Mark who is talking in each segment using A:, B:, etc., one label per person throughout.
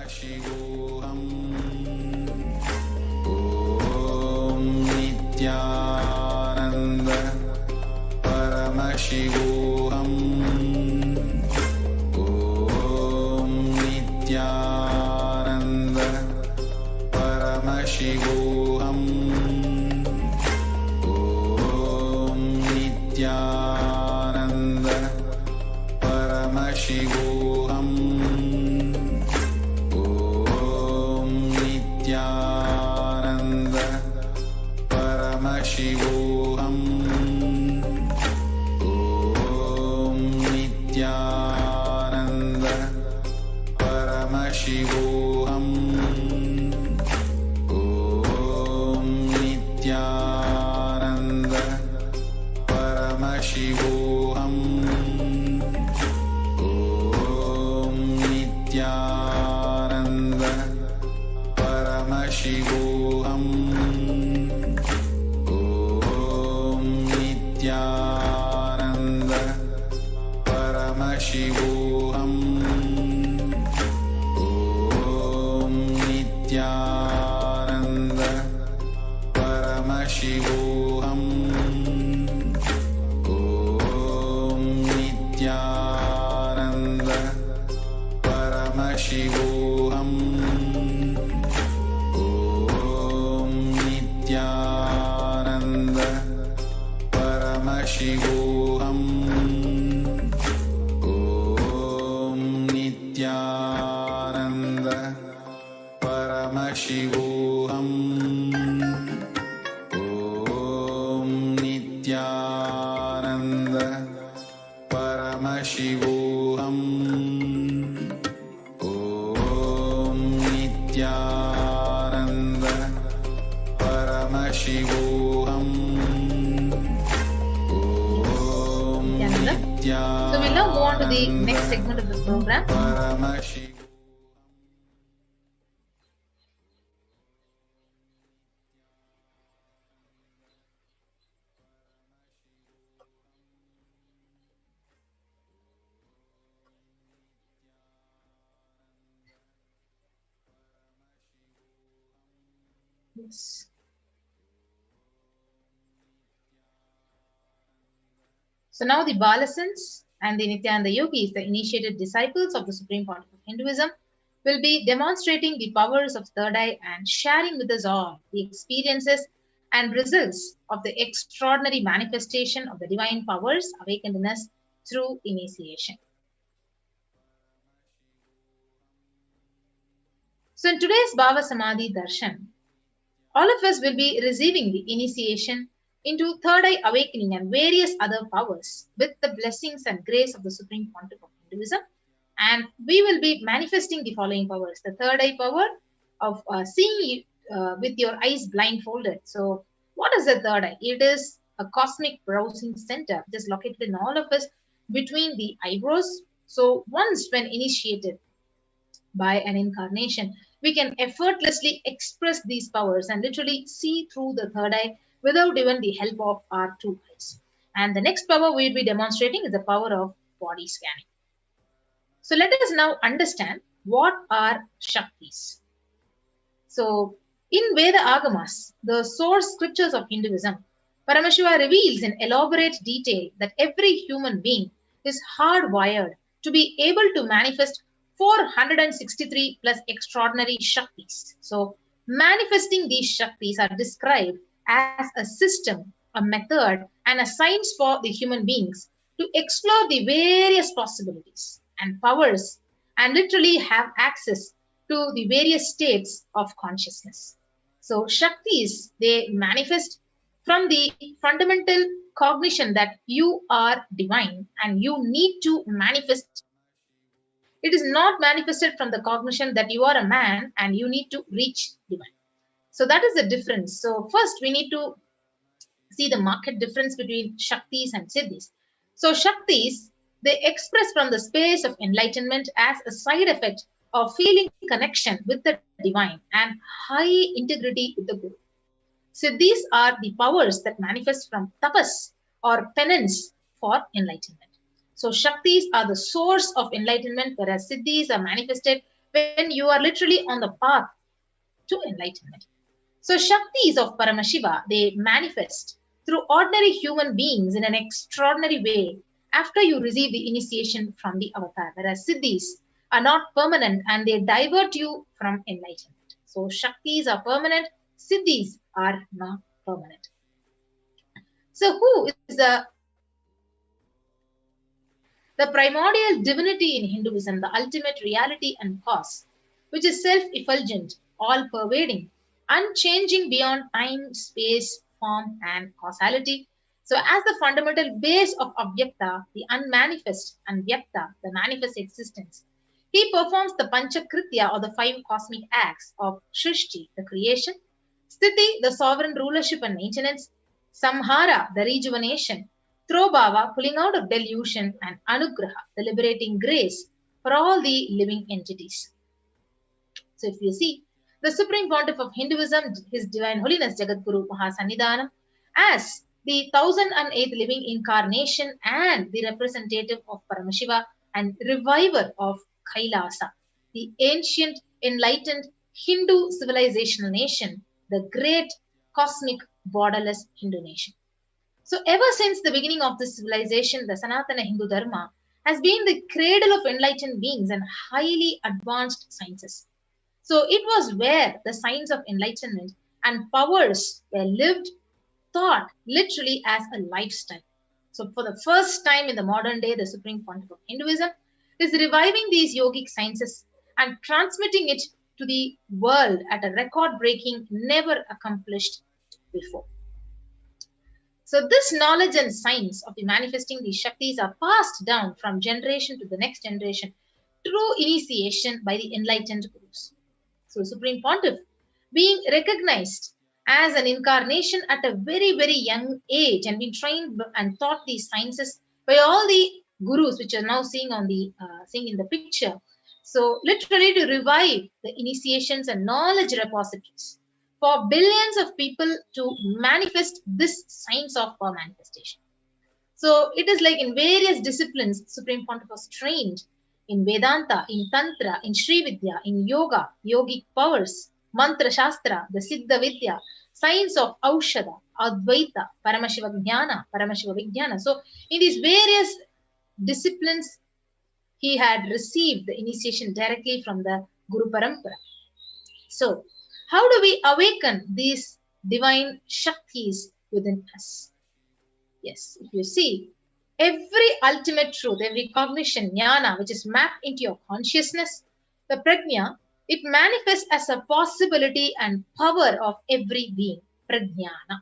A: Paramashivoham. Om Nithyananda Paramashivoham. Om Nithyananda Paramashivoham. Om Nithyananda Paramashivoham. Om Nithyananda Paramashivoham. Om Nithyananda Paramashivoham. Om Nithyananda Paramashivoham. Om Nithyananda Paramashivoham. Om Nithyananda Paramashivoham. Om Nithyananda Paramashivoham. Om Nithyananda Paramashivoham. Om Nithyananda Paramashivoham. Om Nithyananda Paramashivoham. Om Nithyananda Paramashivoham. Om Nithyananda Paramashivoham. Om
B: So we'll now move on to the next segment of the program.
A: Paramashivoham.
B: Yes. So now the Balasans and the Nithyananda Yogis, the initiated disciples of the Supreme Pontiff of Hinduism, will be demonstrating the powers of third eye and sharing with us all the experiences and results of the extraordinary manifestation of the divine powers awakened in us through initiation. So in today's Bhava Samadhi Darshan, all of us will be receiving the initiation into third eye awakening and various other powers with the blessings and grace of the Supreme Pontiff of Hinduism. And we will be manifesting the following powers. The third eye power of seeing with your eyes blindfolded. So what is the third eye? It is a cosmic browsing center just located in all of us between the eyebrows. So once when initiated by an incarnation, we can effortlessly express these powers and literally see through the third eye without even the help of our two eyes. And the next power we'll be demonstrating is the power of body scanning. So let us now understand what are Shaktis. So in Veda Agamas, the source scriptures of Hinduism, Paramashiva reveals in elaborate detail that every human being is hardwired to be able to manifest 463 plus extraordinary Shaktis. So manifesting these Shaktis are described as a system, a method, and a science for the human beings to explore the various possibilities and powers and literally have access to the various states of consciousness. So Shaktis, they manifest from the fundamental cognition that you are divine and you need to manifest. It is not manifested from the cognition that you are a man and you need to reach divine. So that is the difference. So first we need to see the marked difference between Shaktis and Siddhis. So Shaktis, they express from the space of enlightenment as a side effect of feeling connection with the divine and high integrity with the Guru. Siddhis are the powers that manifest from tapas or penance for enlightenment. So Shaktis are the source of enlightenment, whereas Siddhis are manifested when you are literally on the path to enlightenment. So Shaktis of Paramashiva, they manifest through ordinary human beings in an extraordinary way after you receive the initiation from the avatar. Whereas Siddhis are not permanent and they divert you from enlightenment. So Shaktis are permanent, Siddhis are not permanent. So who is the primordial divinity in Hinduism, the ultimate reality and cause, which is self-effulgent, all-pervading, unchanging beyond time, space, form, and causality. So as the fundamental base of Avyakta, the unmanifest, and Vyakta, the manifest existence, he performs the Panchakritya or the 5 cosmic acts of Shrishti, the creation, Sthiti, the sovereign rulership and maintenance, Samhara, the rejuvenation, Trobhava, pulling out of delusion, and Anugraha, the liberating grace for all the living entities. So if you see, the Supreme Pontiff of Hinduism, His Divine Holiness Jagadguru Mahasannidhanam, as the 1008th living incarnation and the representative of Paramashiva and reviver of Kailasa, the ancient, enlightened Hindu civilizational nation, the great cosmic borderless Hindu nation. So ever since the beginning of this civilization, the Sanatana Hindu Dharma has been the cradle of enlightened beings and highly advanced sciences. So it was where the science of enlightenment and powers were lived, taught literally as a lifestyle. So for the first time in the modern day, the Supreme Pontiff of Hinduism is reviving these yogic sciences and transmitting it to the world at a record-breaking, never accomplished before. So this knowledge and science of the manifesting these Shaktis are passed down from generation to the next generation through initiation by the enlightened Gurus. So Supreme Pontiff, being recognized as an incarnation at a very, very young age and been trained and taught these sciences by all the Gurus, which are now seeing in the picture. So literally to revive the initiations and knowledge repositories for billions of people to manifest this science of manifestation. So it is like in various disciplines, Supreme Pontiff was trained in Vedanta, in Tantra, in Sri Vidya, in Yoga, yogic powers, Mantra Shastra, the Siddha Vidya, science of Aushadha, Advaita, Paramashiva Jnana, Paramashiva Vijnana. So in these various disciplines, he had received the initiation directly from the Guru Parampara. So how do we awaken these divine Shaktis within us? Yes, if you see, every ultimate truth, every cognition, jnana, which is mapped into your consciousness, the prajna, it manifests as a possibility and power of every being, prajnana.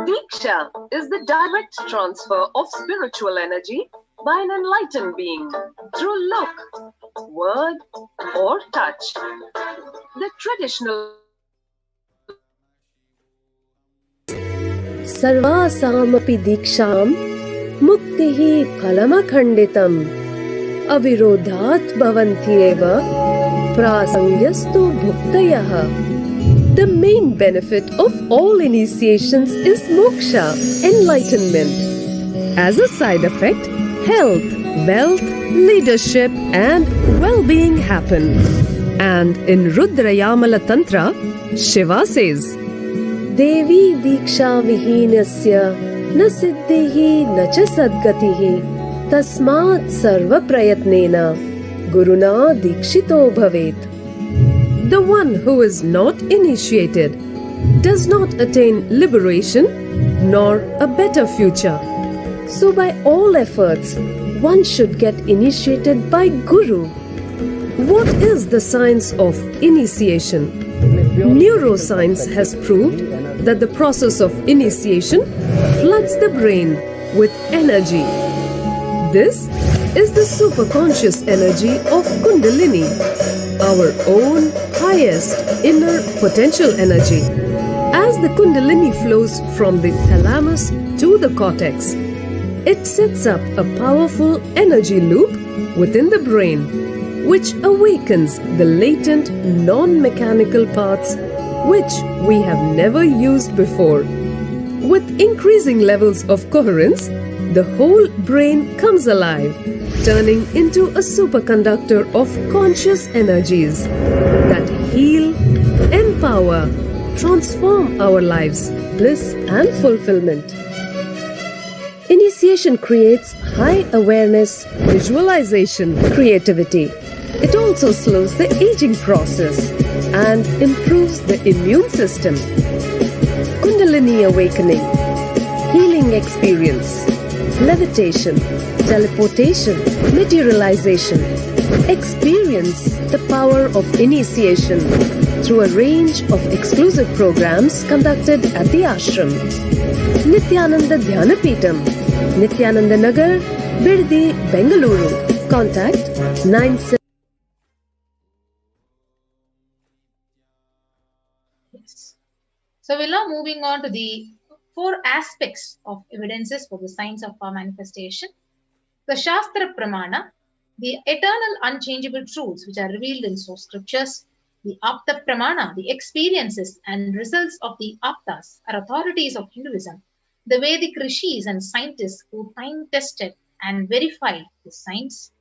C: Diksha is the direct transfer of spiritual energy by an enlightened being through look, word, or touch. The traditional
D: सर्वासामपि दीक्षां मुक्तिः फलमखण्डितम् अविरोधात् भवन्त्येव प्रासङ्गस्तु भुक्तयः. The main benefit of all initiations is moksha, enlightenment. As a side effect, health, wealth, leadership and well-being happen. And in Rudrayamala Tantra, Shiva says, Devi Diksha Vihinasya na siddhihi na cha sadgatihi tasmat sarva prayatnena guruna dikshito bhavet. The one who is not initiated does not attain liberation nor a better future. So by all efforts, one should get initiated by Guru. What is the science of initiation? Neuroscience has proved that the process of initiation floods the brain with energy. This is the superconscious energy of Kundalini, our own highest inner potential energy. As the Kundalini flows from the thalamus to the cortex, it sets up a powerful energy loop within the brain, which awakens the latent non-mechanical parts which we have never used before. With increasing levels of coherence, the whole brain comes alive, turning into a superconductor of conscious energies that heal, empower, transform our lives, bliss and fulfillment. Initiation creates high awareness, visualization, creativity. It also slows the aging process and improves the immune system. Kundalini awakening, healing experience, levitation, teleportation, materialization. Experience the power of initiation through a range of exclusive programs conducted at the ashram. Nithyananda Dhyanapitham, Nithyananda Nagar, Birdi, Bengaluru. Contact 97.
B: Yes. So we're now moving on to the 4 aspects of evidences for the signs of our manifestation. The Shastra Pramana, the eternal unchangeable truths which are revealed in source scriptures. The Apta Pramana, the experiences and results of the Aptas are authorities of Hinduism. The Vedic rishis and scientists who time-tested and verified the science.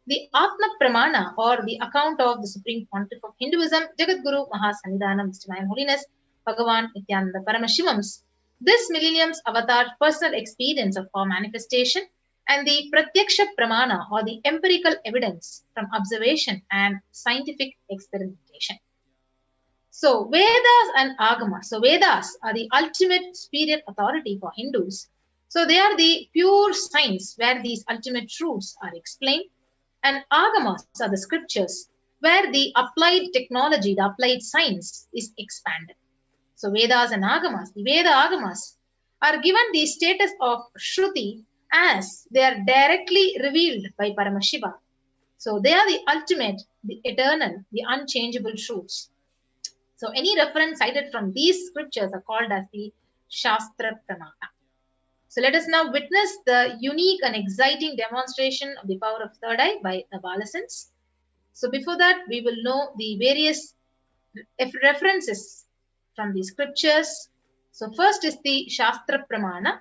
B: The Atma Pramana, or the account of the Supreme Pontiff of Hinduism, Jagadguru Mahasannidhanam, His Divine Holiness, Bhagavan Nithyananda Paramashivam. This millennium's avatar personal experience of our manifestation, and the Pratyaksha Pramana, or the empirical evidence from observation and scientific experimentation. So Vedas and Agamas. So Vedas are the ultimate superior authority for Hindus. So they are the pure science where these ultimate truths are explained. And Agamas are the scriptures where the applied technology, the applied science is expanded. So Vedas and Agamas, the Veda Agamas are given the status of Shruti as they are directly revealed by Paramashiva. So they are the ultimate, the eternal, the unchangeable truths. So any reference cited from these scriptures are called as the Shastra Pramana. So let us now witness the unique and exciting demonstration of the power of third eye by the adolescents. So before that, we will know the various references from the scriptures. So first is the Shastra Pramana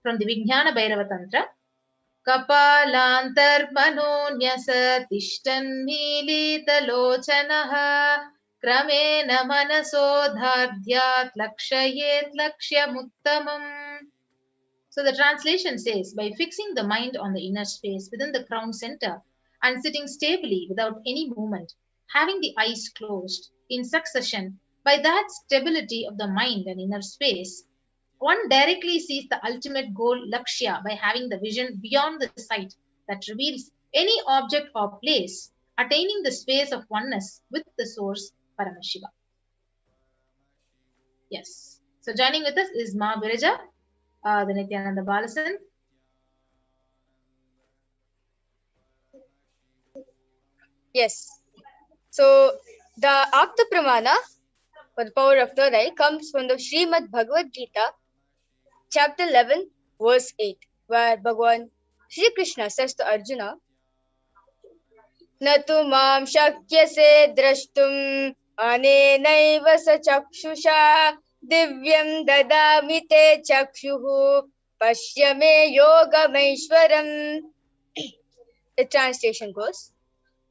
B: from the Vijnana Bhairava Tantra. Kapalantar manonyasa tishtan milita lochanaha kramena manasodhardhyat lakshayet lakshyamuttamam. So the translation says, by fixing the mind on the inner space within the crown center and sitting stably without any movement, having the eyes closed in succession, by that stability of the mind and inner space, one directly sees the ultimate goal, Lakshya, by having the vision beyond the sight that reveals any object or place, attaining the space of oneness with the source, Paramashiva. Yes. So joining with us is Ma Birija, the Nithyananda Balasan.
E: Yes. So the Apta Pramana for the power of third eye comes from the Srimad Bhagavad Gita, chapter 11, verse 8, where Bhagavan Shri Krishna says to Arjuna, Natu mam shakyase drashtum anenaiva sa chakshusha divyam dadami te chakshuhu pashyame yogamaishwaram. The translation goes,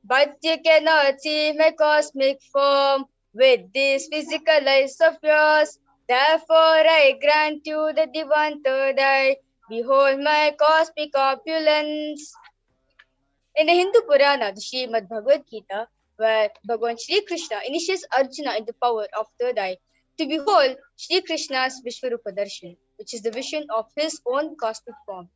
E: but you cannot see my cosmic form with these physical eyes of yours. Therefore I grant you the divine third eye. Behold my cosmic opulence. In the Hindu Purana, the Srimad Bhagavad Gita, where Bhagavan Shri Krishna initiates Arjuna in the power of third eye to behold Shri Krishna's Vishwarupa Darshan, which is the vision of his own cosmic form.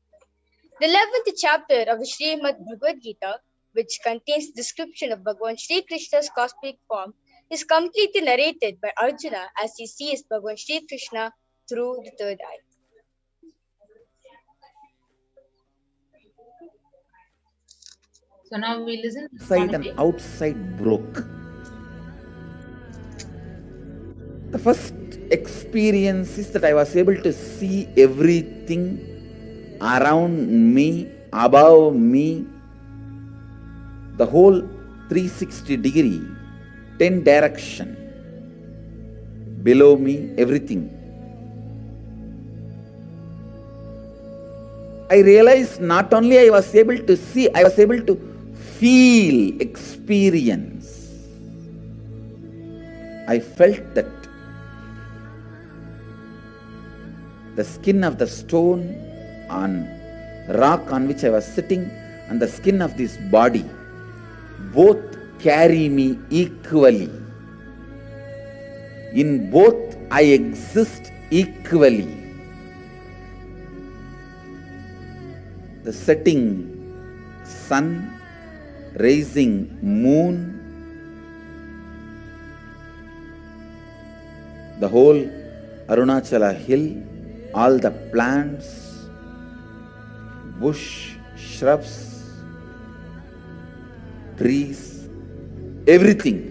E: The 11th chapter of the Srimad Bhagavad Gita, which contains description of Bhagavan Shri Krishna's cosmic form, is completely narrated by Arjuna as he sees Bhagavan Shri Krishna through the third eye.
B: So now we listen.
F: Inside and outside broke. The first experience is that I was able to see everything around me, above me, the whole 360 degree, 10 direction, below me, everything. I realized not only I was able to see, I was able to feel, experience. I felt that the skin of the stone on rock on which I was sitting and the skin of this body both carry me equally. In both I exist equally. The setting sun, rising moon, the whole Arunachala hill, all the plants, bush, shrubs, trees, everything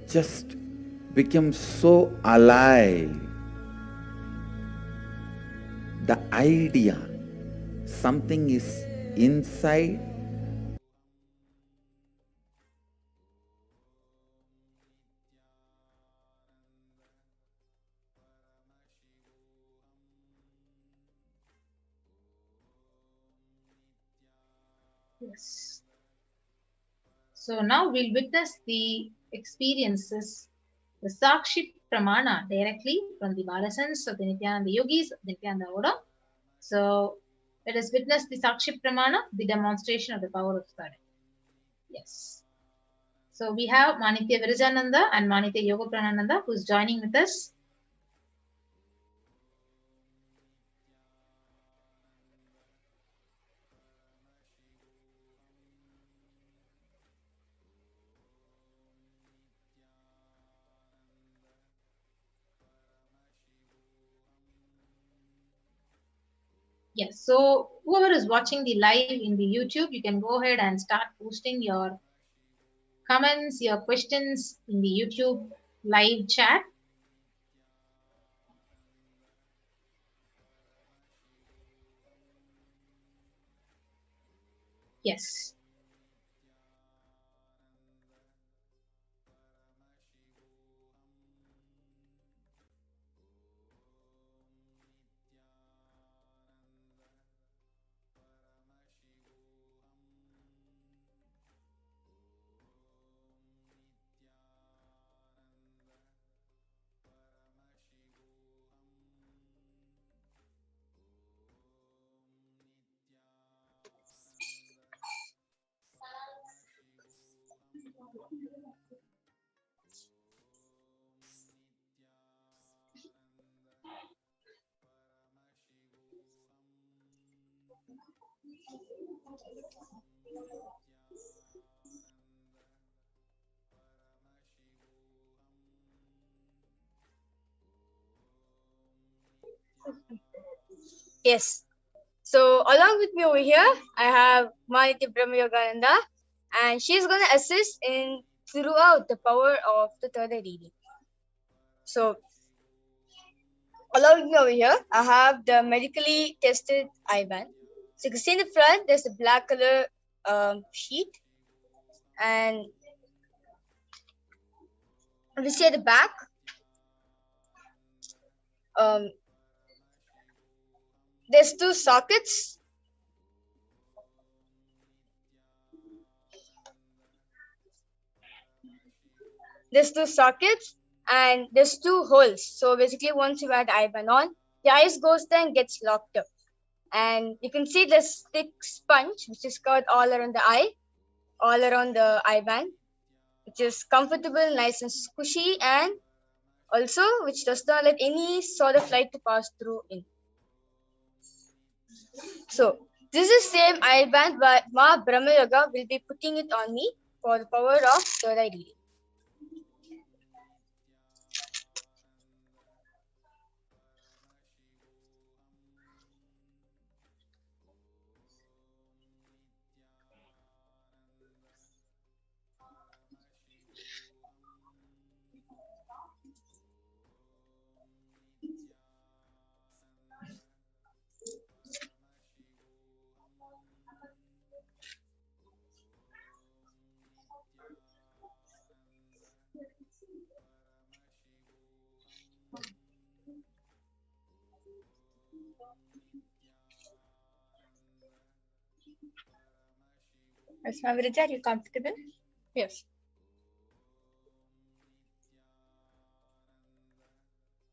F: just became so alive. The idea, something is inside,
B: Yes. So now we'll witness the experiences, the Sakshi Pramana directly from the Balasans of the Nithyananda Yogis of the Nithyananda Order. So let us witness the Sakshi Pramana, the demonstration of the power of third eye. Yes. So we have Manitya Virajananda and Manitya Yoga Pranananda who's joining with us. Yes, so whoever is watching the live in the YouTube, you can go ahead and start posting your comments, your questions in the YouTube live chat. Yes.
E: Yes. So along with me over here, I have Maniti Brahma Yogananda, and she's going to assist in throughout the power of the third eye reading. So along with me over here, I have the medically tested eye band. So you can see in the front, there's a black color sheet, and if you see at the back, there's two sockets. There's two sockets and there's two holes. So basically, once you add eye band on, the eyes goes there and gets locked up. And you can see this thick sponge which is covered all around the eye, all around the eye band, which is comfortable, nice and squishy, and also which does not let any sort of light to pass through in. So this is same eye band, but Ma Brahma Yoga will be putting it on me for the power of third eye reading. Asma Viraj, are you comfortable?
C: Yes.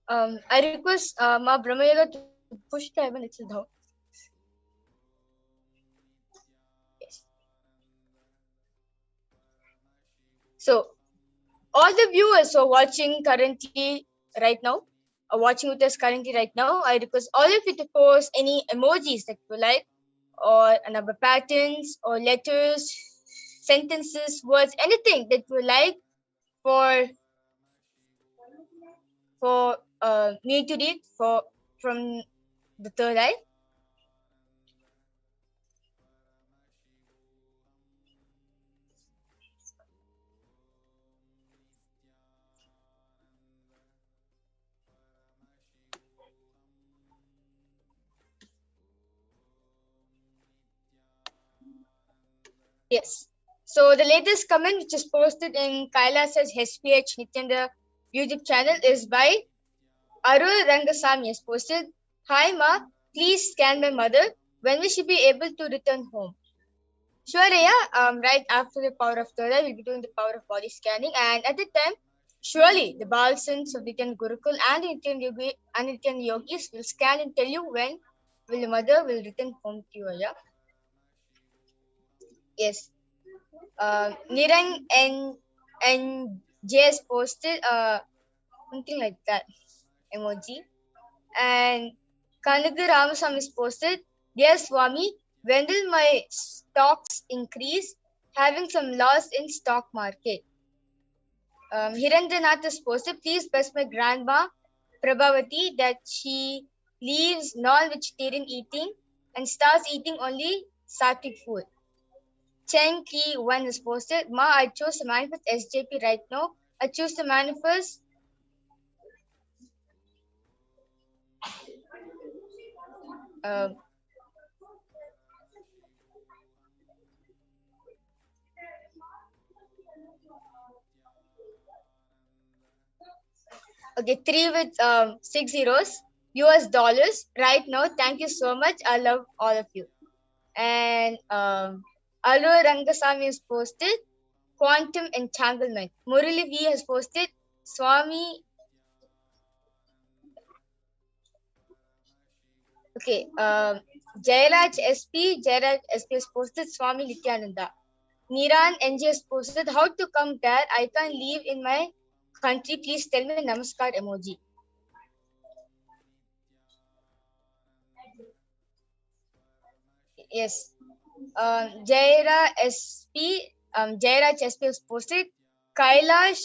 E: I request Ma Brahmayoga to push the heaven itself down. Yes. So, all the viewers who are watching currently right now, are watching with us currently right now, I request all of you to post any emojis that you like, or number patterns, or letters, sentences, words, anything that you like for me to read from the third eye. Yes. So the latest comment which is posted in Kailasa's HDH Nithyananda YouTube channel is by Arul Rangasamy has posted, "Hi Ma, please scan my mother. When will she be able to return home?" Sure, yeah. Right after the power of Third, we'll be doing the power of body scanning, and at the time, surely the Balsans of Nityan Gurukul and Nityan Yogis will scan and tell you when will the mother will return home to you, yeah. Yes. Nirang and JS posted something like that emoji. And Kanaga Ramasam is posted, "Dear Swami, when will my stocks increase? Having some loss in stock market." Hirandranath is posted, "Please bless my grandma Prabhavati that she leaves non-vegetarian eating and starts eating only sattvic food." Cheng Ki 1 is posted, "Ma, I chose to manifest SJP right now. I choose to manifest okay, 3 with 6 zeros, US dollars right now. Thank you so much. I love all of you." And Alu Rangasamy has posted, "Quantum entanglement." Murali V has posted, "Swami." Okay, Jairaj SP has posted, "Swami Nityananda." Niran NG has posted, "How to come there? I can't live in my country. Please tell me namaskar emoji." Yes. Jairaj SP has posted, "Kailash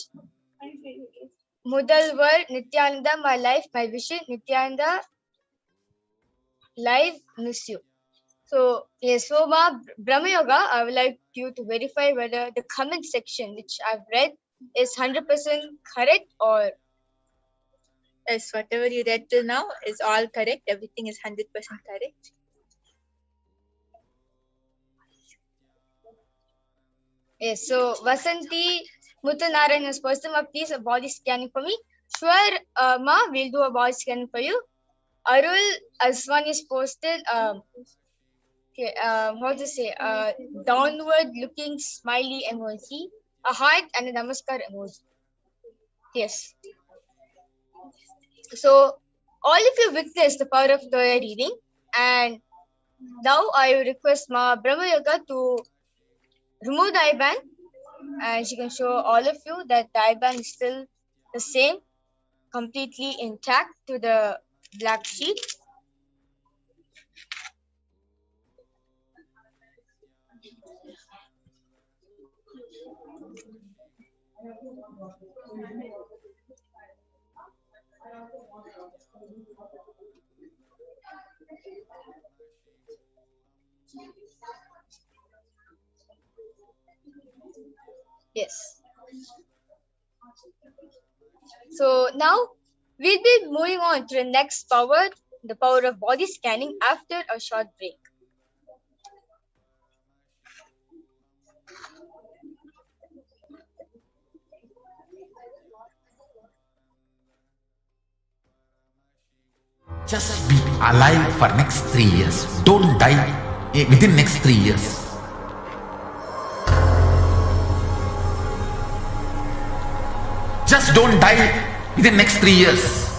E: Mudalvar Nityananda, my life, my vision, Nityananda, live, miss you." So, yes, so Ma Brahma Yoga, I would like you to verify whether the comment section which I've read is 100% correct, or
B: Yes, whatever you read till now is all correct. Everything is 100% correct.
E: yes. So Vasanti Muthanarayan has posted, "Ma, please a body scanning for me." Sure, Ma, we'll do a body scanning for you. Arul Aswan is posted, okay, how to say, downward looking smiley emoji, a heart and a namaskar emoji. Yes. So all of you witnessed the power of Toya reading, and now I request Ma Brahma Yoga to remove the IBAN, and she can show all of you that the IBAN is still the same, completely intact to the black sheet. Yes. So now we'll be moving on to the next power, the power of body scanning, after a short break.
G: Just be alive for next 3 years. Don't die within next 3 years. Just don't die within next 3 years.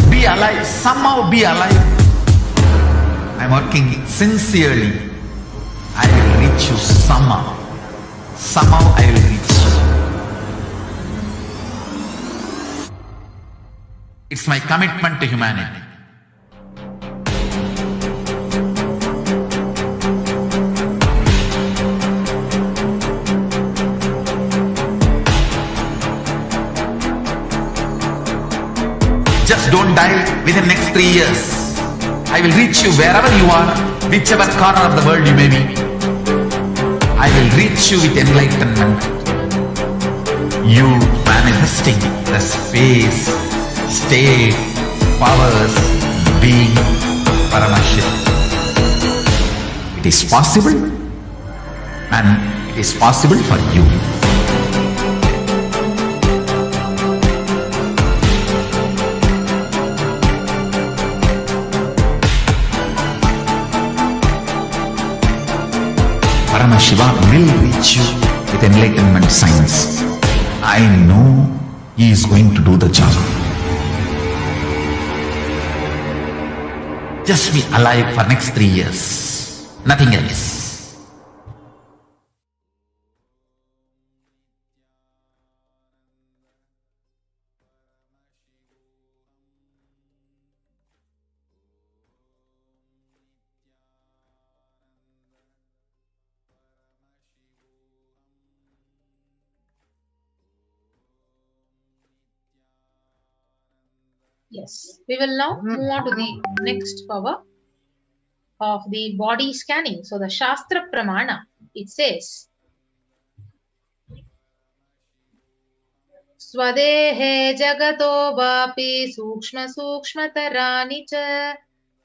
G: Be alive. Somehow be alive. I'm working sincerely. I will reach you somehow. Somehow I will reach you. It's my commitment to humanity. Just don't die within next 3 years. I will reach you wherever you are, whichever corner of the world you may be. I will reach you with enlightenment. You manifesting the space, state, powers, being Paramashivoham. It is possible, and it is possible for you. Paramashivoham will reach you with enlightenment science. I know he is going to do the job. Just be alive for next 3 years. Nothing else.
B: Yes, we will now move on to the next power of the body scanning. So the Shastra Pramana, it says, Swadehe jagato vapi sukshma sukshmatarani cha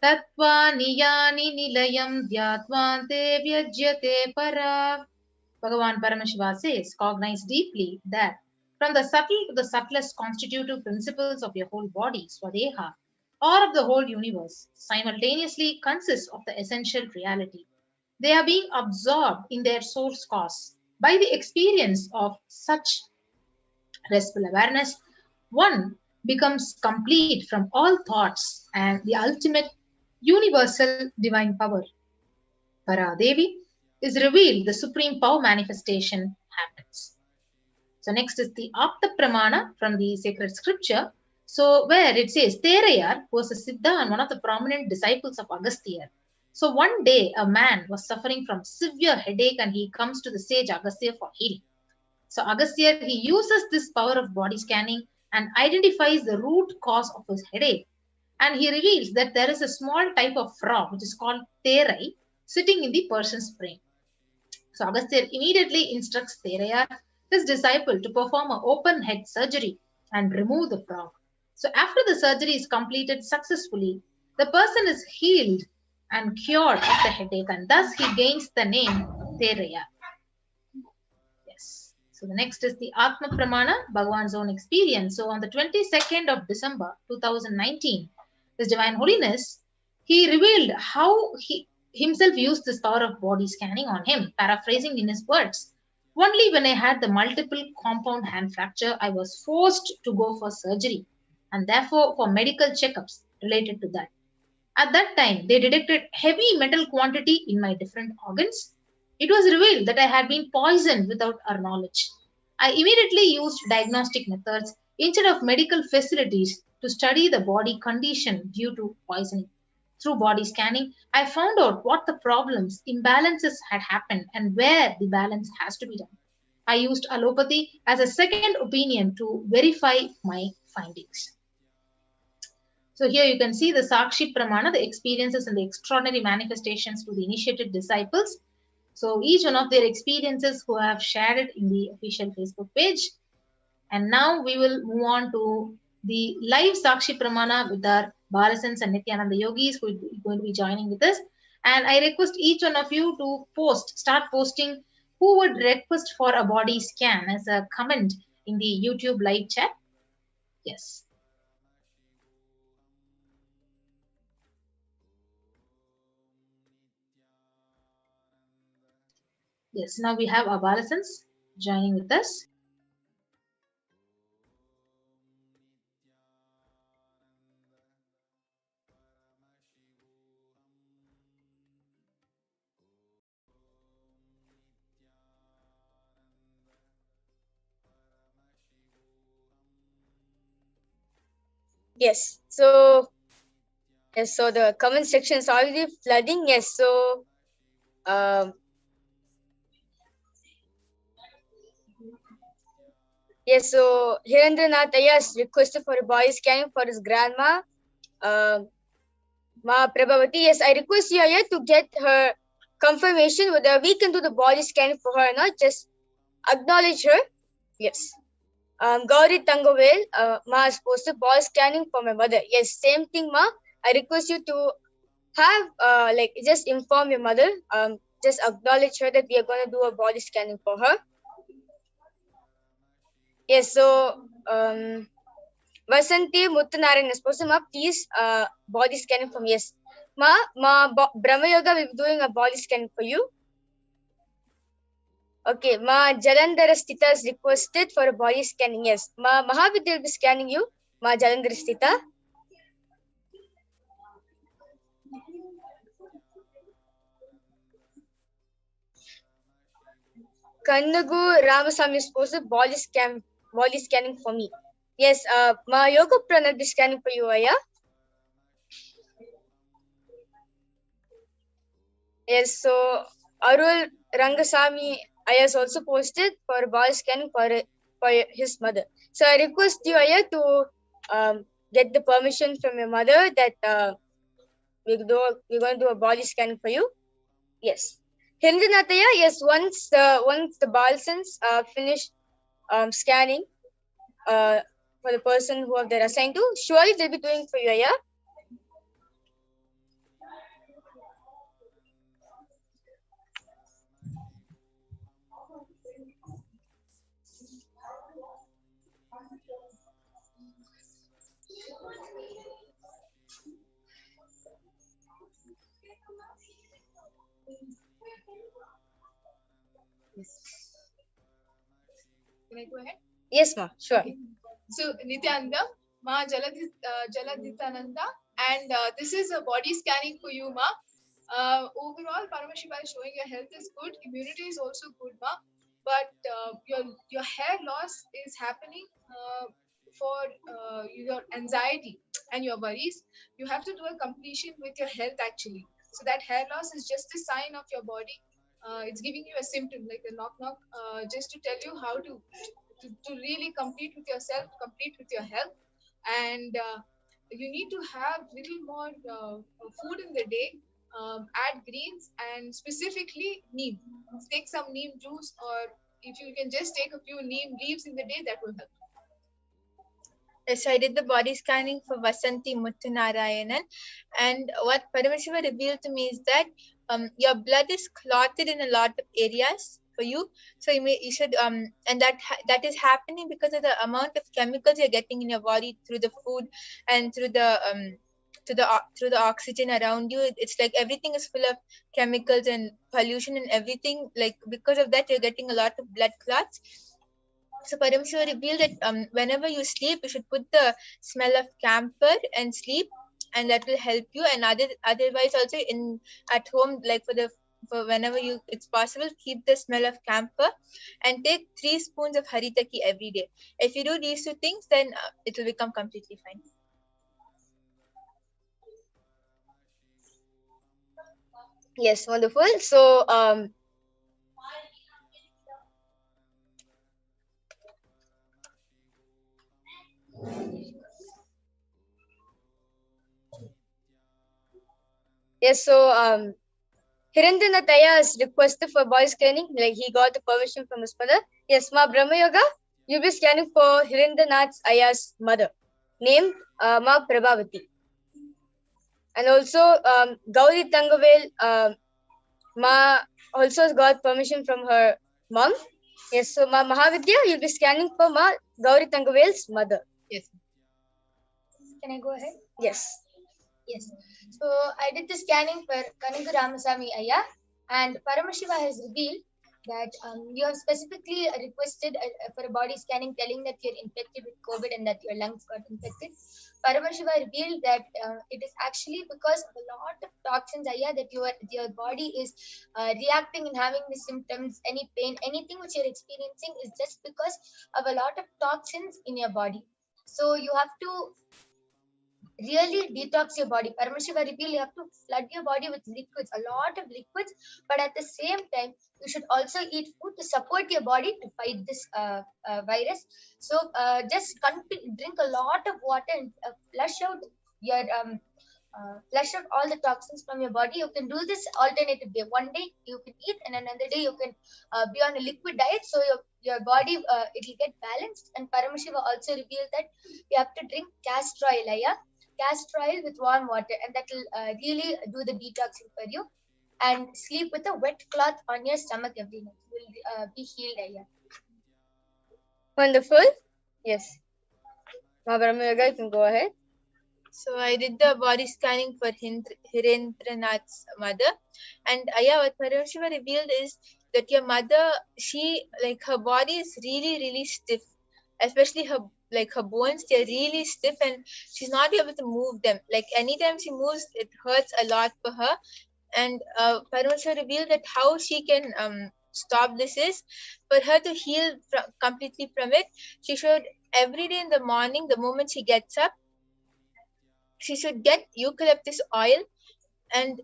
B: tatvani yani nilayam dhyattvante vyajyate para. Bhagavan Paramashiva says, cognize deeply that from the subtle to the subtlest constitutive principles of your whole body, Swadeha, or of the whole universe, simultaneously consists of the essential reality. They are being absorbed in their source cause. By the experience of such restful awareness, one becomes complete from all thoughts and the ultimate universal divine power, Paradevi, is revealed. The supreme power manifestation happens. So next is the Apta Pramana from the sacred scripture. So where it says, Terayar was a Siddha and one of the prominent disciples of Agastya. So one day a man was suffering from severe headache and he comes to the sage Agastya for healing. So Agastya, he uses this power of body scanning and identifies the root cause of his headache. And he reveals that there is a small type of frog which is called Terai sitting in the person's brain. So Agastya immediately instructs Terayar, his disciple, to perform an open head surgery and remove the frog. So after the surgery is completed successfully, the person is healed and cured of the headache, and thus he gains the name Terayar. Yes. So the next is the Atma Pramana, Bhagavan's own experience. So on the 22nd of December 2019, His Divine Holiness, he revealed how he himself used this power of body scanning on him, paraphrasing in his words. Only when I had the multiple compound hand fracture, I was forced to go for surgery and therefore for medical checkups related to that. At that time, they detected heavy metal quantity in my different organs. It was revealed that I had been poisoned without our knowledge. I immediately used diagnostic methods instead of medical facilities to study the body condition due to poisoning. Through body scanning, I found out what the problems, imbalances had happened and where the balance has to be done. I used allopathy as a second opinion to verify my findings. So here you can see the Sakshi Pramana, the experiences and the extraordinary manifestations to the initiated disciples. So each one of their experiences who have shared it in the official Facebook page. And now we will move on to the live Sakshi Pramana with our Balasans and Nithyananda Yogis who are going to be joining with us. And I request each one of you to start posting who would request for a body scan as a comment in the YouTube live chat. Yes. Yes, now we have our Balasans joining with us.
E: Yes. So the comment section is already flooding. Yes. So yes. So Hirendranath Ayya's requested for a body scanning for his grandma, Ma Prabhavati. Yes, I request you Ayya to get her confirmation whether we can do the body scanning for her or not. Just acknowledge her. Yes. Gauri Tangavel, Ma is posted body scanning for my mother. Yes, same thing, Ma. I request you to have just inform your mother. Just acknowledge her that we are going to do a body scanning for her. Yes, so Vasanti Muttanarayan is posted, Ma, please body scanning for me. Yes, Ma Brahma Yoga will be doing a body scanning for you. Okay, Ma Jalandhara Sthita is requested for a body scanning. Yes, Ma Mahavidya will be scanning you. Ma Jalandhara Sthita. Kannagu Ramasamy is posted body scanning for me. Yes, Ma Yoga Prana will be scanning for you, Ayya. Yes, so Arul Rangasamy Ayya is also posted for body scanning for his mother. So I request you, Ayya, to get the permission from your mother that we're going to do a body scanning for you. Yes. Hindranath Ayya, yes, once the Balsans finish scanning for the person who they're assigned to, surely they'll be doing for you, Ayya.
H: Can I go ahead?
E: Yes, Ma, sure.
H: Okay. So Nithyananda, Ma Jaladhitananda, and this is a body scanning for you, Ma. Overall, Paramashiva is showing your health is good, immunity is also good, Ma. But your hair loss is happening for your anxiety and your worries. You have to do a completion with your health actually. So that hair loss is just a sign of your body. It's giving you a symptom like a knock knock, just to tell you how to really complete with yourself, complete with your health, and you need to have little more food in the day. Add greens and specifically neem. Take some neem juice, or if you can just take a few neem leaves in the day, that will help.
I: So I did the body scanning for Vasanti Muttanarayanan, and what Paramashiva revealed to me is that your blood is clotted in a lot of areas for you. So you should and that is happening because of the amount of chemicals you're getting in your body through the food and through the oxygen around you. It's like everything is full of chemicals and pollution and everything. Like because of that, you're getting a lot of blood clots. So Parameshwar revealed that whenever you sleep, you should put the smell of camphor and sleep, and that will help you. And otherwise also at home, like for whenever it's possible, keep the smell of camphor and take 3 spoons of haritaki every day. If you do these 2 things, then it will become completely fine.
E: Yes, wonderful. So yes, so Hirendranath Ayya is requested for body scanning. Like he got the permission from his mother. Yes, Ma Brahma Yoga, you'll be scanning for Hirendranath Ayya's mother, named Ma Prabhavati. And also Gauri Tangavel, Ma also got permission from her mom. Yes, so Ma Mahavidya, you'll be scanning for Ma Gauri Tangavel's mother.
H: Yes.
I: Can I go ahead?
E: Yes.
I: Yes. So I did the scanning for Kannagu Ramasamy Ayya, and Paramashiva has revealed
E: that you have specifically requested for a body scanning telling that you're infected with COVID and that your lungs got infected. Paramashiva revealed that it is actually because of a lot of toxins, Aya, that your body is reacting and having the symptoms, any pain, anything which you're experiencing is just because of a lot of toxins in your body. So you have to really detox your body. Paramashiva revealed you have to flood your body with liquids, a lot of liquids, but at the same time, you should also eat food to support your body to fight this virus. So just drink a lot of water and flush out your flush out all the toxins from your body. You can do this alternative day. One day you can eat, and another day you can be on a liquid diet. So your body it will get balanced. And Paramashiva also revealed that you have to drink castor oil, castor oil with warm water, and that will really do the detoxing for you. And sleep with a wet cloth on your stomach every night. You will be healed, Aya. Wonderful. Yes. Mahabrahma, you can go ahead.
I: So I did the body scanning for Hirendranath's mother, and Aya, what Paramashiva revealed is that your mother, she, like, her body is really stiff, especially her bones, they're really stiff, and she's not able to move them. Like, anytime she moves, it hurts a lot for her. And Paramashiva revealed that how she can stop this is for her to heal completely from it. She should, every day in the morning, the moment she gets up, she should get eucalyptus oil and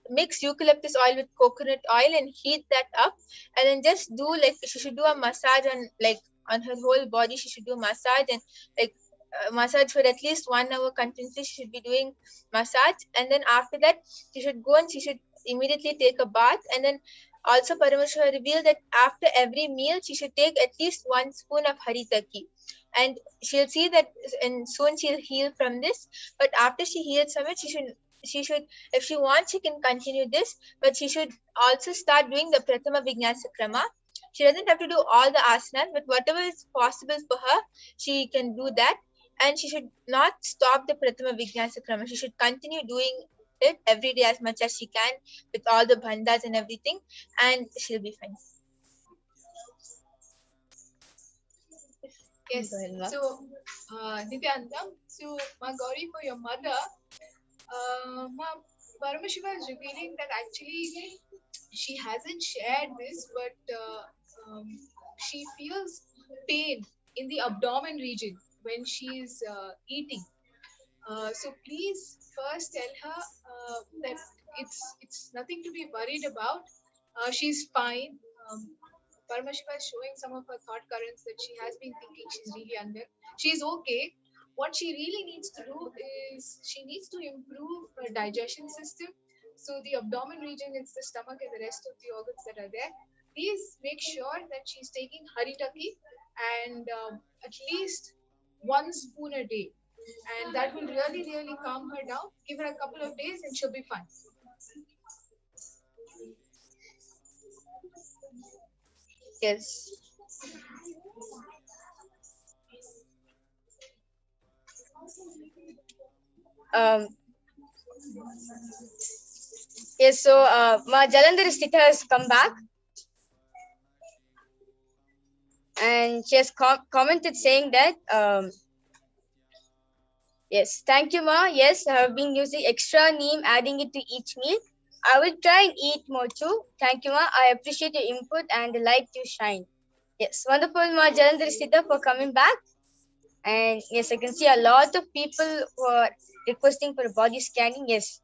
I: mix eucalyptus oil with coconut oil and heat that up, and then just do, she should do a massage on her whole body. She should do a massage, and massage for at least 1 hour continuously. She should be doing massage, and then after that she should go and she should immediately take a bath. And then also Paramashiva revealed that after every meal she should take at least 1 spoon of haritaki, and she'll see that, and soon she'll heal from this. But after she heals from it, she should, if she wants, she can continue this, but she should also start doing the Prathama Vinyasa Krama. She doesn't have to do all the asanas, but whatever is possible for her, she can do that. And she should not stop the Prathama Vinyasa Krama. She should continue doing it every day as much as she can with all the bandhas and everything, and she'll be fine.
H: Yes. So, Nithyananda, so Ma Gauri, for your mother, Ma Paramashiva is revealing that actually she hasn't shared this, but she feels pain in the abdomen region when she is eating. So please first tell her that it's nothing to be worried about. She's fine. Paramashiva is showing some of her thought currents that she has been thinking she's really under. She's okay. What she really needs to do is she needs to improve her digestion system. So the abdomen region is the stomach and the rest of the organs that are there. Please make sure that she's taking haritaki and at least 1 spoon a day. And that will really calm her down. Give her a couple of days and she'll be fine.
E: Yes. Yes, so Ma Jalandhar Sthita has come back, and she has commented saying that yes, thank you, Ma. Yes, I have been using extra neem, adding it to each meal. I will try and eat more too. Thank you, Ma. I appreciate your input and the light you shine. Yes, wonderful, Ma Jalandhar Sthita, for coming back. And yes, I can see a lot of people who are requesting for body scanning. Yes.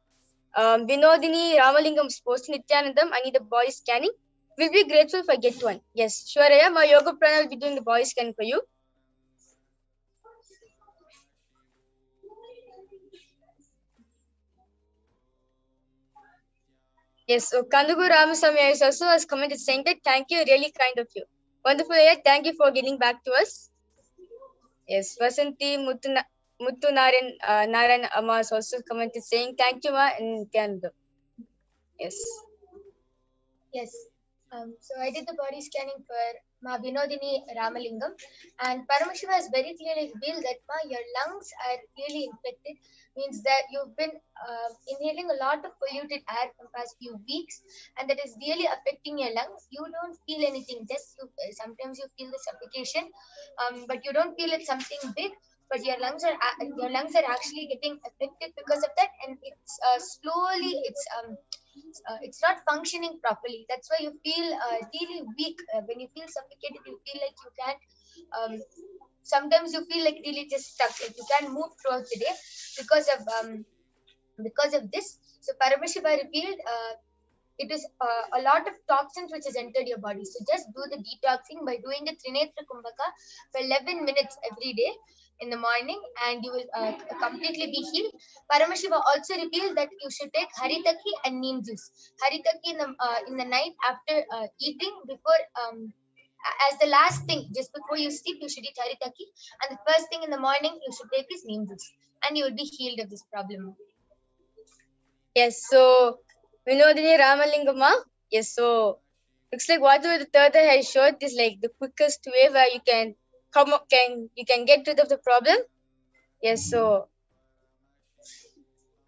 E: Vinodini Ramalingam is posting Nithyanandam. I need a body scanning. We'll be grateful if I get one. Yes, sure. Yeah, my yoga prana will be doing the body scan for you. Yes, so Kandugu Ramasamy is also has commented saying that thank you, really kind of you. Wonderful, yeah. Thank you for getting back to us. Yes, Vasanti Muttu Narayan Amma has also commented saying thank you, Ma, and Nithyanandam. Yes. Yes. So I did the body scanning for Ma Vinodini Ramalingam, and Paramashiva has very clearly revealed that your lungs are really infected, means that you've been inhaling a lot of polluted air for past few weeks, and that is really affecting your lungs. You don't feel anything, just sometimes you feel the suffocation, but you don't feel it's something big. But your lungs are actually getting affected because of that, and it's slowly it's not functioning properly. That's why you feel really weak. When you feel suffocated, you feel like you can't. Sometimes you feel like really just stuck, like you can't move throughout the day because of this. So Paramashiva revealed it is a lot of toxins which has entered your body. So just do the detoxing by doing the Trinetra Kumbhaka for 11 minutes every day in the morning, and you will completely be healed. Paramashiva also revealed that you should take Haritaki and Neem juice. Haritaki in the night after eating, before as the last thing, just before you sleep, you should eat Haritaki, and the first thing in the morning you should take is Neem juice, and you will be healed of this problem.
I: Yes, so Vinodini Ramalingama. Yes, so looks like whatever the third eye has showed is like the quickest way where you can get rid of the problem. Yes, so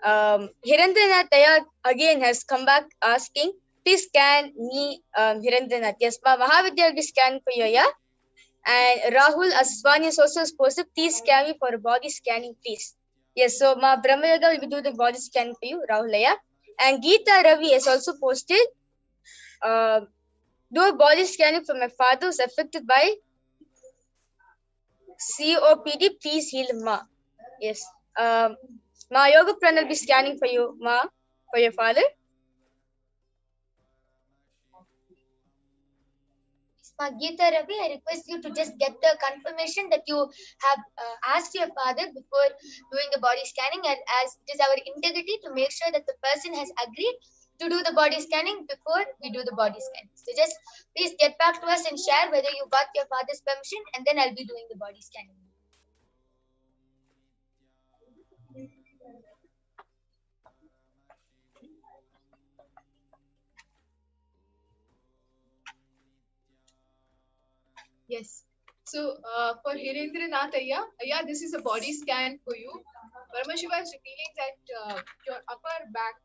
I: Hirandranath Taya again has come back asking, please scan me, Hirandranath. Yes, Ma Mahavidya will be scanned for you, yeah. And Rahul Aswani is also posted, please scan me for a body scanning, please. Yes, so Ma Brahmayaga will be doing the body scan for you, Rahul, yeah. And Geeta Ravi has also posted, do a body scanning for my father who's affected by COPD, please heal Ma. Yes. Ma Yoga Pran will be scanning for you, Ma, for your father.
E: Ma Geeta Ravi, I request you to just get the confirmation that you have asked your father before doing the body scanning, and as it is our integrity to make sure that the person has agreed to do the body scanning before we do the body scanning. So just please get back to us and share whether you got your father's permission, and then I'll be doing the body scanning.
H: Yes. So for Hirendranath Ayya, this is a body scan for you. Paramashiva is revealing that your upper back,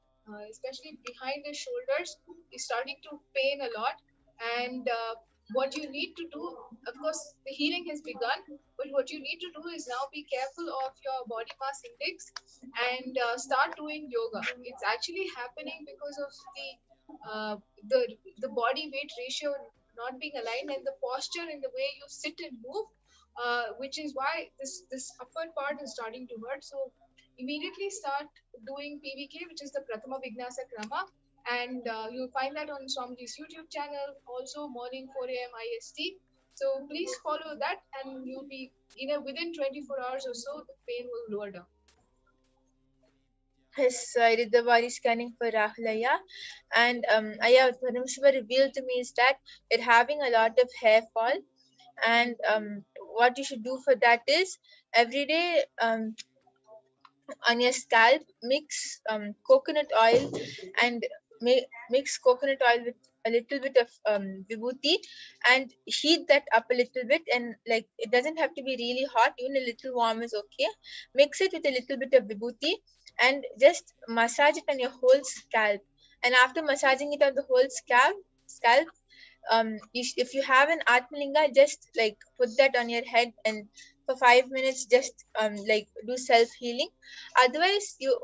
H: especially behind the shoulders, is starting to pain a lot. And what you need to do, of course, the healing has begun, but what you need to do is now be careful of your body mass index and start doing yoga. It's actually happening because of the body weight ratio not being aligned, and the posture in the way you sit and move, which is why this upper part is starting to hurt. So immediately start doing PVK, which is the Prathama Vignasa Krama, and you'll find that on Swamiji's YouTube channel, also morning 4 a.m. IST. So please follow that, and you'll be within 24 hours or so, the pain will lower down.
I: Yes, I did the body scanning for Rahulaya, and Aya, Paramashiva revealed to me is that you're having a lot of hair fall, and what you should do for that is every day on your scalp mix coconut oil and mix coconut oil with a little bit of vibhuti and heat that up a little bit, and like it doesn't have to be really hot, even a little warm is okay. Mix it with a little bit of vibhuti and just massage it on your whole scalp, and after massaging it on the whole scalp, if you have an Atmalinga, just like put that on your head and for 5 minutes just like do self-healing. Otherwise you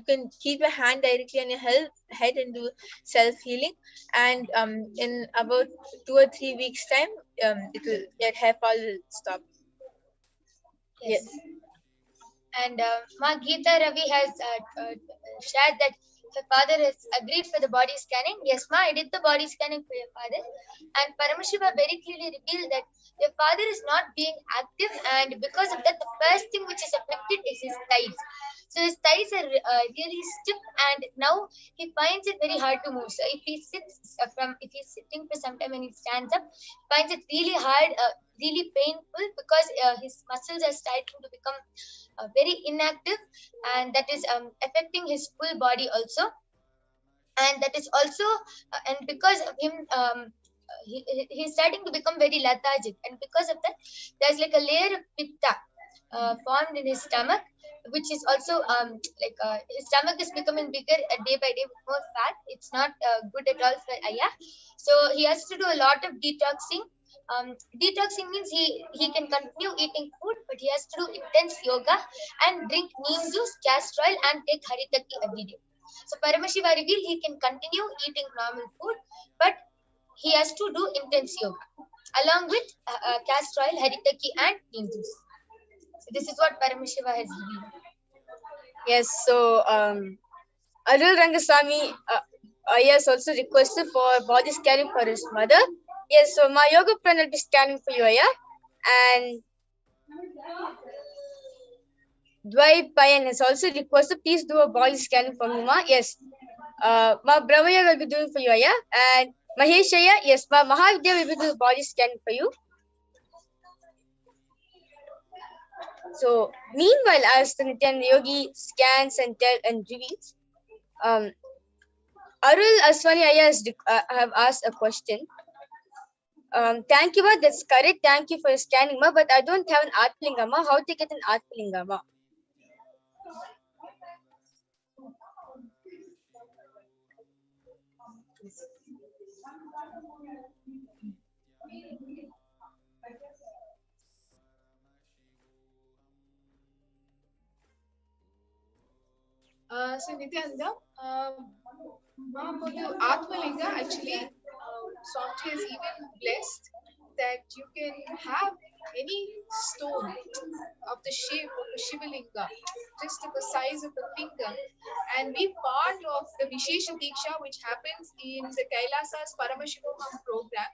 I: can keep your hand directly on your head and do self-healing, and in about 2 or 3 weeks time your hair fall will stop. Yes.
E: And Ma Geeta Ravi has shared that her father has agreed for the body scanning. Yes, Ma, I did the body scanning for your father. And Paramashiva very clearly revealed that your father is not being active, and because of that, the first thing which is affected is his thighs. So his thighs are really stiff, and now he finds it very hard to move. So if he sits if he's sitting for some time and he stands up, he finds it really hard, really painful, because his muscles are starting to become very inactive, and that is affecting his full body also. And that is also and because of him he's starting to become very lethargic, and because of that, there's like a layer of pitta formed in his stomach, which is also his stomach is becoming bigger day by day with more fat. It's not good at all for Aya. So he has to do a lot of detoxing. Detoxing means he can continue eating food, but he has to do intense yoga and drink neem juice, castor oil, and take haritaki every day. So Paramashiva revealed he can continue eating normal food, but he has to do intense yoga along with castor oil, haritaki, and neem juice. So this is what Paramashiva has revealed.
I: Yes, so Arul Rangasamy yes also requested for body scanning for his mother. Yes, so my yoga friend will be scanning for you, Aya. And Dwight Payan has also requested, please do a body scanning for me, Ma. Yes. Ma Brahmaya will be doing for you, Aya. And Mahesh Aya, yes, Ma Mahavidya will be doing body scanning for you. So, meanwhile, as the Nityananda Yogi scans and reveals, Arul Aswani Aya have asked a question. Thank you, Ma. That's correct. Thank you for scanning, Ma. But I don't have an Atmalinga, Ma. How to get an Atmalinga, Ma?
H: So Nityananda, for the Atmalinga, actually, Swamiji is even blessed that you can have any stone of the shape of a Shivalinga, just of the size of a finger, and be part of the Vishesha Diksha, which happens in the Kailasa's Paramashivoham program.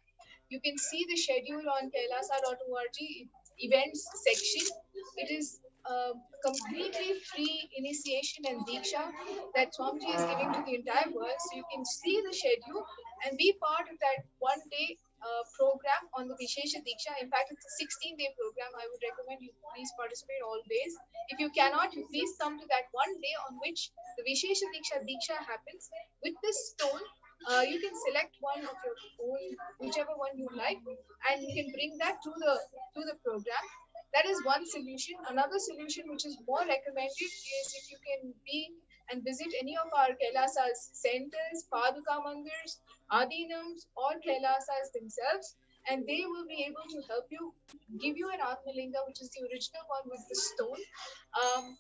H: You can see the schedule on kailasa.org, events section. It is completely free initiation and diksha that Swamiji is giving to the entire world. So you can see the schedule and be part of that one day program on the Vishesha Diksha. In fact, it's a 16-day program. I would recommend you please participate always. If you cannot, you please come to that one day on which the Vishesha Diksha happens. With this stone, you can select one of your own, whichever one you like, and you can bring that to the program. That is one solution. Another solution which is more recommended is if you can be and visit any of our Kailasa's centers, Paduka Mandirs, Adinams, or Kailasas themselves, and they will be able to help you, give you an Atmalinga, which is the original one with the stone.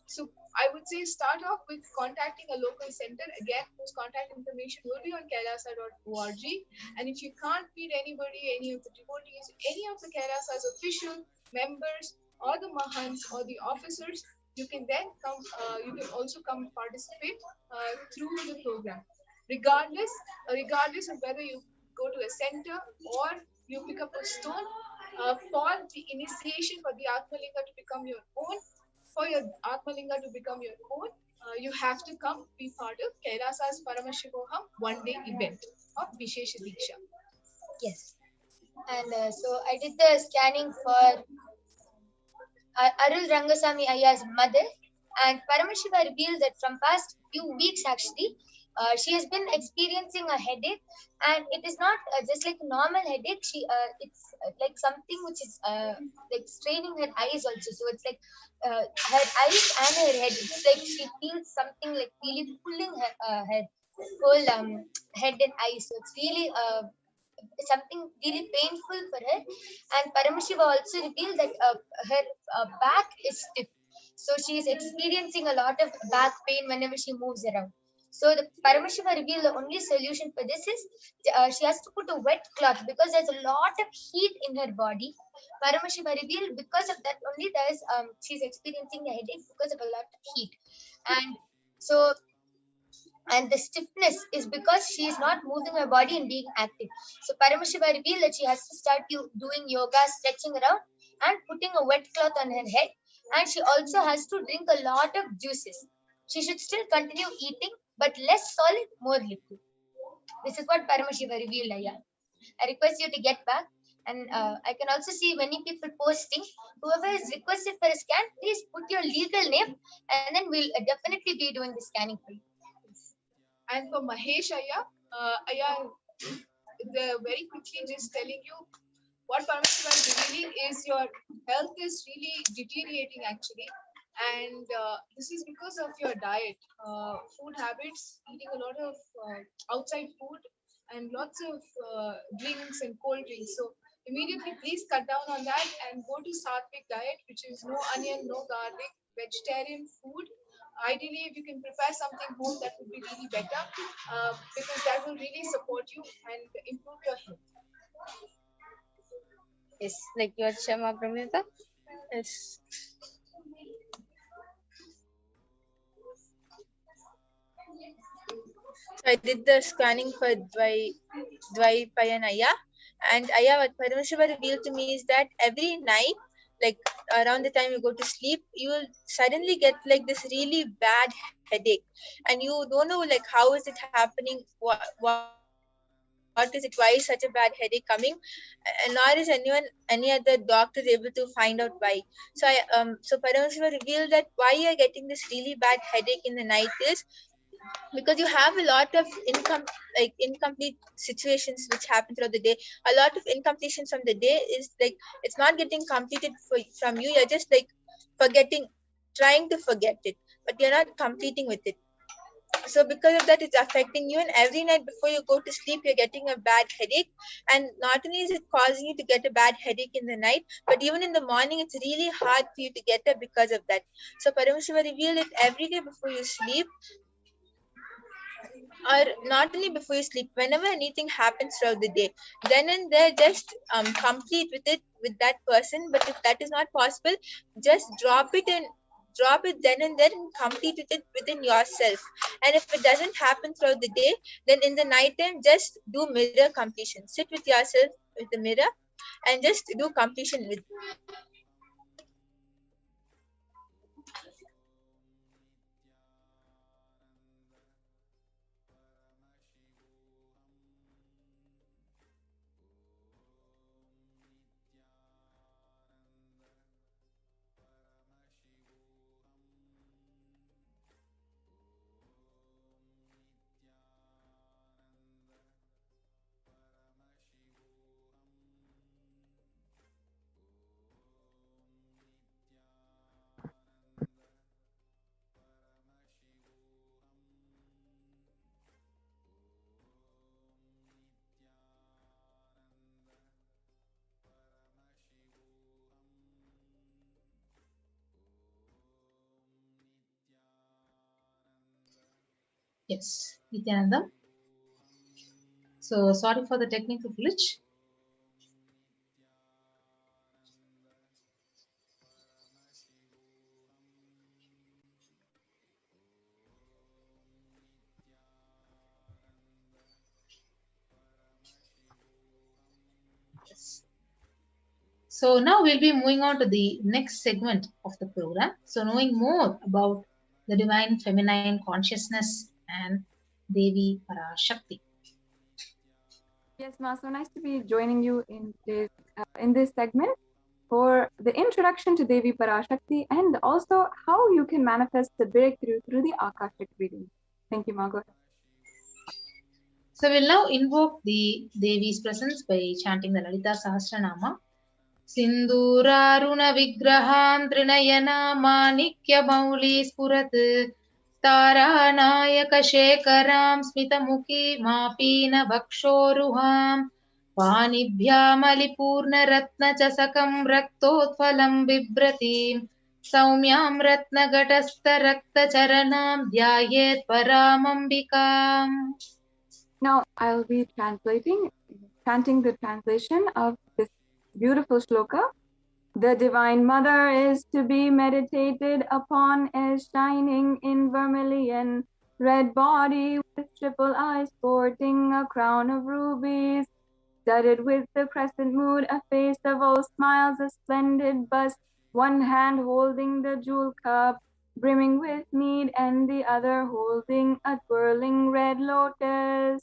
H: So I would say start off with contacting a local center, again, whose contact information will be on kailasa.org. And if you can't meet anybody, any of the devotees, any of the Kailasa's official members or the Mahants or the officers, you can then come, you can also come participate through the program. Regardless of whether you go to a center or you pick up a stone, for the initiation for the Atmalinga to become your own, for your Atmalinga to become your own, you have to come be part of Kailasa's Paramashivoham one-day event of Vishesha Diksha.
E: Yes. And so I did the scanning for Arul Rangasamy Aya's mother, and Paramashiva revealed that from past few weeks actually, she has been experiencing a headache, and it is not just like a normal headache. It's like something which is like straining her eyes also. So it's like her eyes and her head. It's like she feels something like really pulling her whole head and eyes. So it's really something really painful for her. And Paramashiva also revealed that her back is stiff. So she is experiencing a lot of back pain whenever she moves around. So the Paramashiva revealed the only solution for this is she has to put a wet cloth because there's a lot of heat in her body. Paramashiva revealed because of that only she's experiencing a headache because of a lot of heat. And the stiffness is because she is not moving her body and being active. So Paramashiva revealed that she has to start doing yoga, stretching around, and putting a wet cloth on her head. And she also has to drink a lot of juices. She should still continue eating, but less solid, more liquid. This is what Paramashiva revealed, Aya. I request you to get back. And I can also see many people posting. Whoever is requested for a scan, please put your legal name, and then we'll definitely be doing the scanning for you.
H: And for Mahesh Aya, they're very quickly just telling you what Paramashiva is revealing is your health is really deteriorating actually, and this is because of your diet, food habits, eating a lot of outside food, and lots of drinks and cold drinks. So immediately, please cut down on that and go to Sattvic diet, which is no onion, no garlic, vegetarian food. Ideally, if you can prepare something home, that would be really better because that will really support you and improve your health.
E: Yes, like your Shama Pramita. Yes. So I did the scanning for Dvaipayan and Aya. And Aya, what Paramashiva revealed to me is that every night, like around the time you go to sleep, you will suddenly get like this really bad headache. And you don't know like how is it happening, what is it, why is such a bad headache coming? And nor is any other doctor able to find out why. So Paramashiva revealed that why you're getting this really bad headache in the night is because you have a lot of incomplete situations which happen throughout the day. A lot of incompletions from the day is like it's not getting completed from you. You're just like forgetting, trying to forget it, but you're not completing with it. So because of that, it's affecting you, and every night before you go to sleep, you're getting a bad headache. And not only is it causing you to get a bad headache in the night, but even in the morning, it's really hard for you to get up because of that. So Paramashiva revealed it every day before you sleep, or not only before you sleep, whenever anything happens throughout the day, then and there just complete with it with that person. But if that is not possible, just drop it then and there and complete with it within yourself. And if it doesn't happen throughout the day, then in the night time just do mirror completion. Sit with yourself with the mirror and just do completion with.
B: Yes, Nithyananda. So sorry for the technical glitch. Yes. So now we'll be moving on to the next segment of the program. So knowing more about the divine feminine consciousness and Devi Parashakti.
J: Yes, Ma, so nice to be joining you in this segment for the introduction to Devi Parashakti and also how you can manifest the breakthrough through the Akashic reading. Thank you, Ma. Go ahead.
B: So we'll now invoke the Devi's presence by chanting the Lalita Sahasranama. सिन्दूरारुण विग्रहां त्रिनयनामानिक्यमौली स्फुरत् तारानायकशेखरां स्मितमुखीमापीन वक्षोरुहां पाणिभ्यामलिपूर्णरत्नचषकं रक्तोत्फलं बिभ्रतीं सौम्यां रत्नघटस्थरक्तचरणां ध्यायेत् परामम्बिकाम्.
J: Now I'll be chanting the translation of this beautiful shloka. The Divine Mother is to be meditated upon as shining in vermilion, red body with triple eyes sporting a crown of rubies, studded with the crescent moon, a face of all smiles, a splendid bust, one hand holding the jewel cup, brimming with mead, and the other holding a twirling red lotus.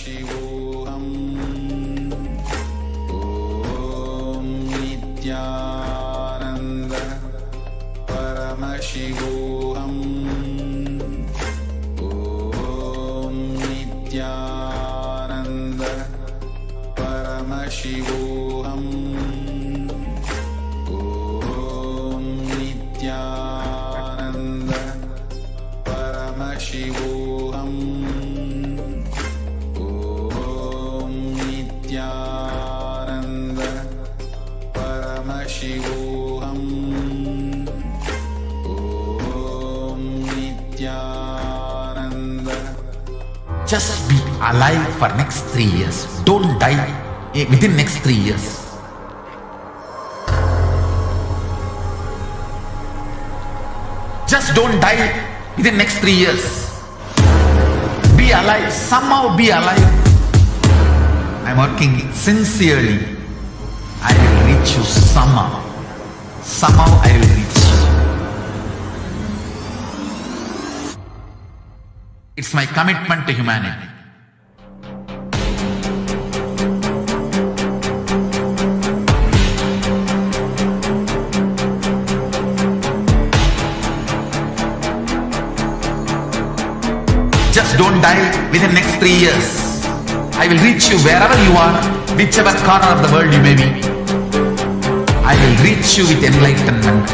A: Paramashivoham. Om Nithyananda Paramashivoham. Om Nithyananda Paramashivoham. Om Nithyananda Paramashivoham. Om Nithyananda Paramashivoham. Om Nithyananda.
G: Just be alive for next 3 years. Don't die within next 3 years. Just don't die within next 3 years. Be alive. Somehow be alive. I'm working sincerely. I will reach you somehow. Somehow I will reach you. It's my commitment to humanity. Just don't die within next 3 years. I will reach you wherever you are, whichever corner of the world you may be. I will reach you with enlightenment.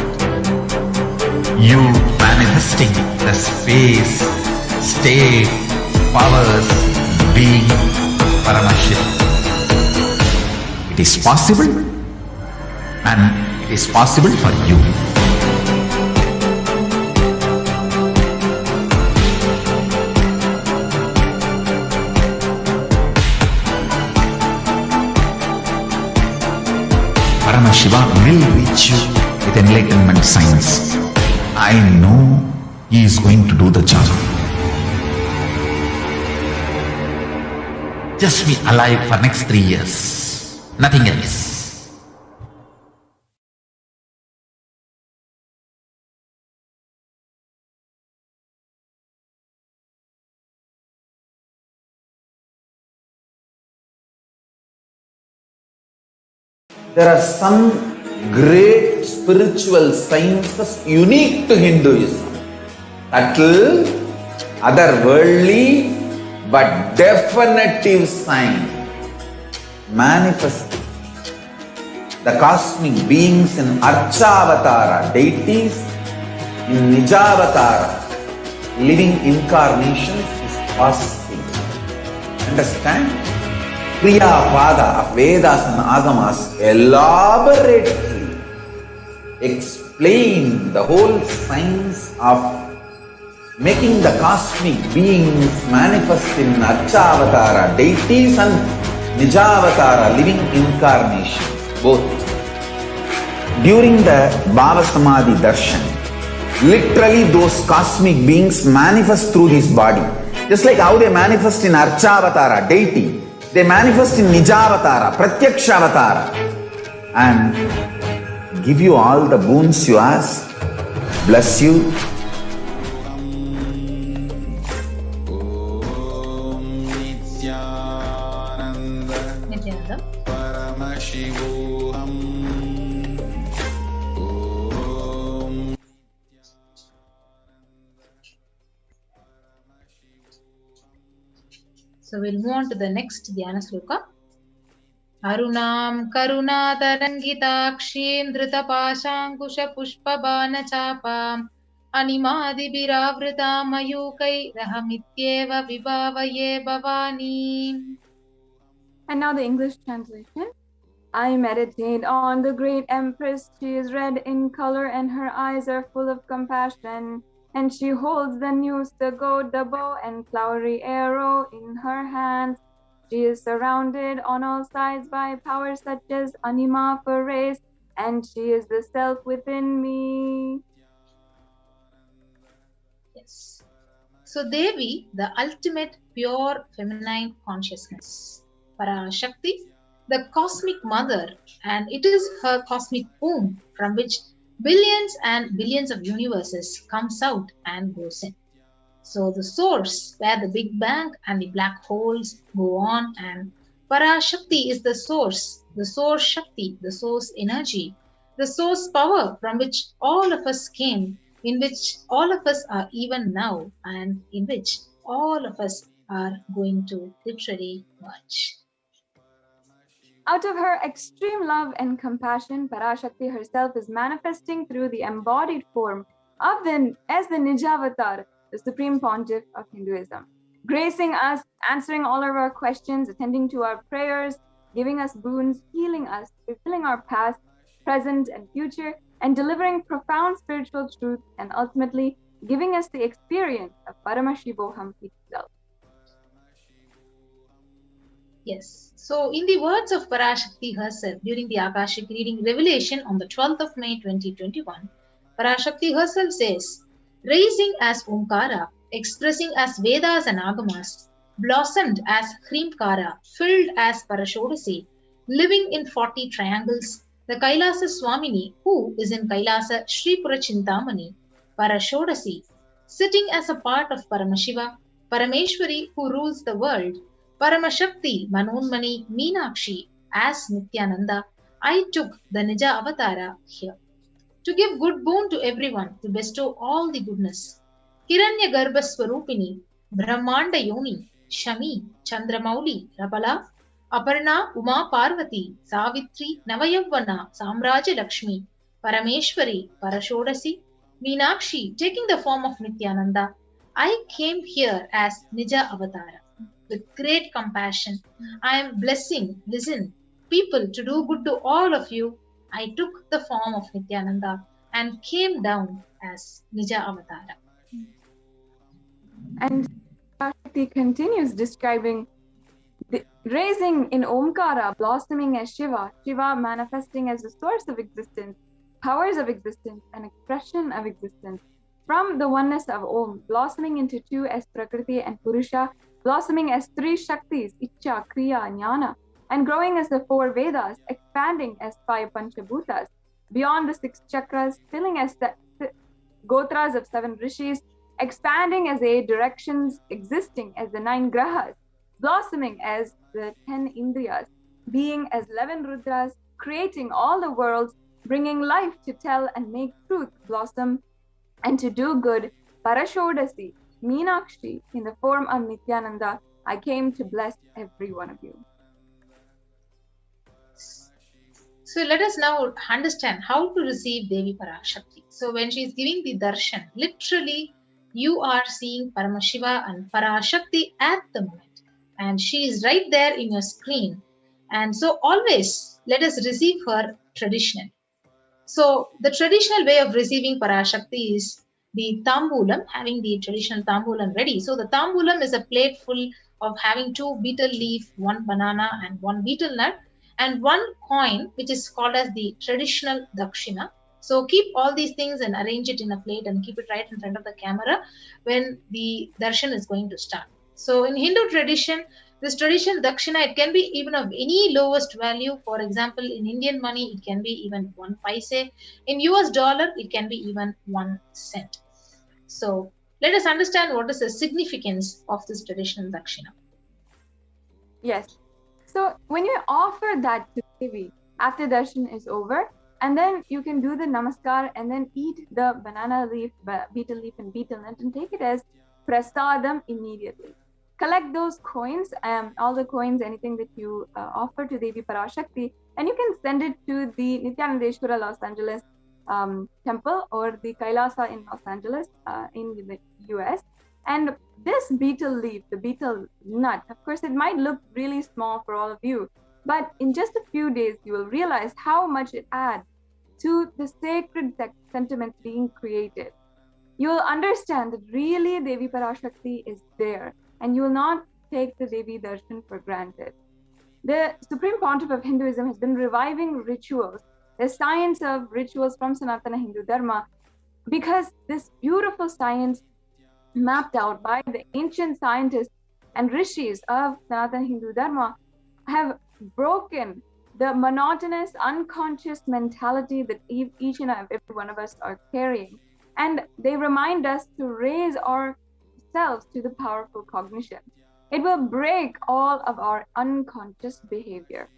G: You manifesting the space, state, powers, being, Paramashivoham. It is possible, and it is possible for you. Paramashivoham will reach you with enlightenment science. I know he is going to do the job. Just be alive for next 3 years. Nothing else.
F: There are some great spiritual sciences unique to Hinduism. Subtle, otherworldly, but definitive sign. Manifesting the cosmic beings in Archavatara, deities in Nijavatara, living incarnations is possible. Understand? Kriya Pada of Vedas and Agamas elaborately explain the whole science of making the cosmic beings manifest in Archavatara, deities, and Nijavatara, living incarnations, both. During the Bhava Samadhi Darshan, literally those cosmic beings manifest through this body. Just like how they manifest in Archavatara, deity, they manifest in Nijavatara, Pratyakshavatara, and give you all the boons you ask, bless you.
A: Om Nithyananda
B: Nithyananda.
A: Paramashivoham. Om
B: So we'll move on to the next Dhyana Sloka. Arunam Karuna Tarangitakshim Dhrutapashankusha Pushpabana Chapam Animadi Biravrita Mayukai Rahamityeva Vibhavaye Bhavani.
J: And now the English translation. I meditate on the great Empress. She is red in color and her eyes are full of compassion. And she holds the noose, the goad, the bow, and flowery arrow in her hands. She is surrounded on all sides by powers such as Anima for race, and she is the self within me.
B: Yes. So Devi, the ultimate pure feminine consciousness. Parashakti, the cosmic mother, and it is her cosmic womb from which billions and billions of universes comes out and goes in. So the source where the Big Bang and the black holes go on, and Parashakti is the source Shakti, the source energy, the source power from which all of us came, in which all of us are even now, and in which all of us are going to literally merge.
J: Out of her extreme love and compassion, Parashakti herself is manifesting through the embodied form of as the Nijavatar, the Supreme Pontiff of Hinduism, gracing us, answering all of our questions, attending to our prayers, giving us boons, healing us, fulfilling our past, present, and future, and delivering profound spiritual truth, and ultimately giving us the experience of Paramashivoham itself.
B: Yes. So, in the words of Parashakti herself during the Akashic reading revelation on the 12th of May 2021, Parashakti herself says, "Rising as Omkara, expressing as Vedas and Agamas, blossomed as Hrimkara, filled as Parashodasi, living in 40 triangles, the Kailasa Swamini, who is in Kailasa Shripura Chintamani, Parashodasi, sitting as a part of Paramashiva, Parameshwari, who rules the world, Paramashakti, Manonmani, Meenakshi, as Nithyananda, I took the Nija Avatara here. To give good boon to everyone, to bestow all the goodness. Hiranya Garbha Swarupini, Brahmanda Yoni, Shami, Chandramauli, Rabala, Aparna, Uma Parvati, Savitri, Navayavana, Samraja Lakshmi, Parameshwari, Parashodasi, Meenakshi, taking the form of Nithyananda, I came here as Nija Avatara. With great compassion, I am blessing, people to do good to all of you. I took the form of Nithyananda and came down as Nija Avatara."
J: And Parashakti continues describing the raising in Omkara, blossoming as Shiva, Shiva manifesting as the source of existence, powers of existence, and expression of existence. From the oneness of Om, blossoming into two as Prakriti and Purusha, blossoming as three Shaktis, Icha, Kriya, Jnana, and growing as the four Vedas, expanding as 5 Panchabhutas, beyond the 6 chakras, filling as the Gotras of 7 Rishis, expanding as 8 directions, existing as the 9 Grahas, blossoming as the 10 Indriyas, being as 11 Rudras, creating all the worlds, bringing life to tell and make truth blossom, and to do good, Parashodasi, Meenakshi, in the form of Nithyananda, I came to bless every one of you.
B: So let us now understand how to receive Devi Parashakti. So when she is giving the darshan, literally you are seeing Paramashiva and Parashakti at the moment. And she is right there in your screen. And so always let us receive her traditionally. So the traditional way of receiving Parashakti is the tambulam, having the traditional tambulam ready. So the tambulam is a plate full of having 2 betel leaf, 1 banana and 1 betel nut, and 1 coin, which is called as the traditional dakshina. So keep all these things and arrange it in a plate and keep it right in front of the camera when the darshan is going to start. So in Hindu tradition, this traditional dakshina, it can be even of any lowest value. For example, in Indian money, it can be even 1 paise. In US dollar, it can be even 1 cent. So let us understand what is the significance of this traditional dakshina.
J: Yes. So when you offer that to Devi after darshan is over, and then you can do the namaskar and then eat the banana leaf, betel leaf and betel nut and take it as prasadam immediately. Collect those coins, all the coins, anything that you offer to Devi Parashakti, and you can send it to the Nithyanandeshwara Los Angeles temple or the Kailasa in Los Angeles in the US. And this betel leaf, the betel nut, of course, it might look really small for all of you, but in just a few days, you will realize how much it adds to the sacred sentiments being created. You will understand that really Devi Parashakti is there, and you will not take the Devi Darshan for granted. The Supreme Pontiff of Hinduism has been reviving rituals, the science of rituals from Sanatana Hindu Dharma, because this beautiful science mapped out by the ancient scientists and rishis of Sanatana Hindu Dharma have broken the monotonous, unconscious mentality that each and every one of us are carrying. And they remind us to raise our ourselves to the powerful cognition. It will break all of our unconscious behavior.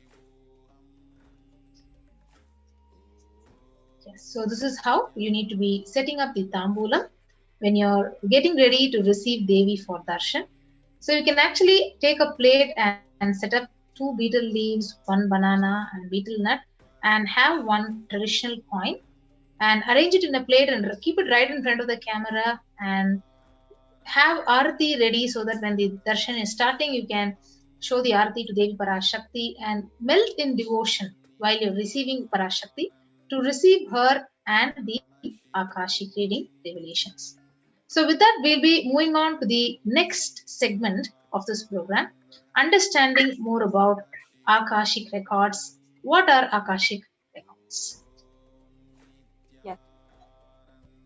B: Yes, so this is how you need to be setting up the tambulam when you're getting ready to receive Devi for darshan. So you can actually take a plate and set up 2 betel leaves, 1 banana and betel nut, and have 1 traditional coin, and arrange it in a plate and keep it right in front of the camera, and have arati ready so that when the darshan is starting, you can show the arati to Devi Parashakti and melt in devotion while you're receiving Parashakti to receive her and the Akashic reading revelations. So with that, we'll be moving on to the next segment of this program, understanding more about Akashic records. What are Akashic records?
J: Yes.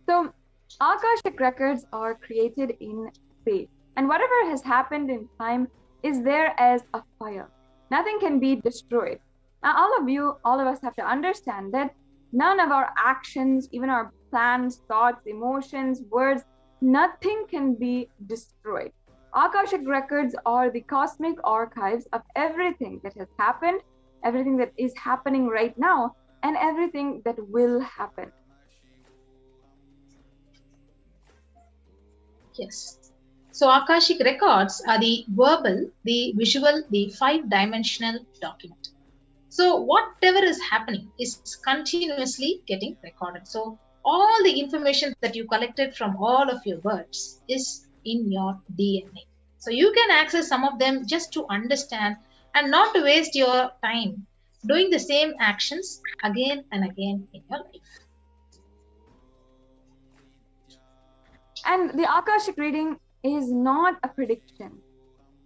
J: So Akashic records are created in space, and whatever has happened in time is there as a file. Nothing can be destroyed. Now, all of us have to understand that none of our actions, even our plans, thoughts, emotions, words, nothing can be destroyed. Akashic records are the cosmic archives of everything that has happened, everything that is happening right now, and everything that will happen.
B: Yes. So Akashic records are the verbal, the visual, the 5-dimensional document. So whatever is happening is continuously getting recorded. So all the information that you collected from all of your births is in your DNA. So you can access some of them just to understand and not to waste your time doing the same actions again and again in your life.
J: And the Akashic reading is not a prediction.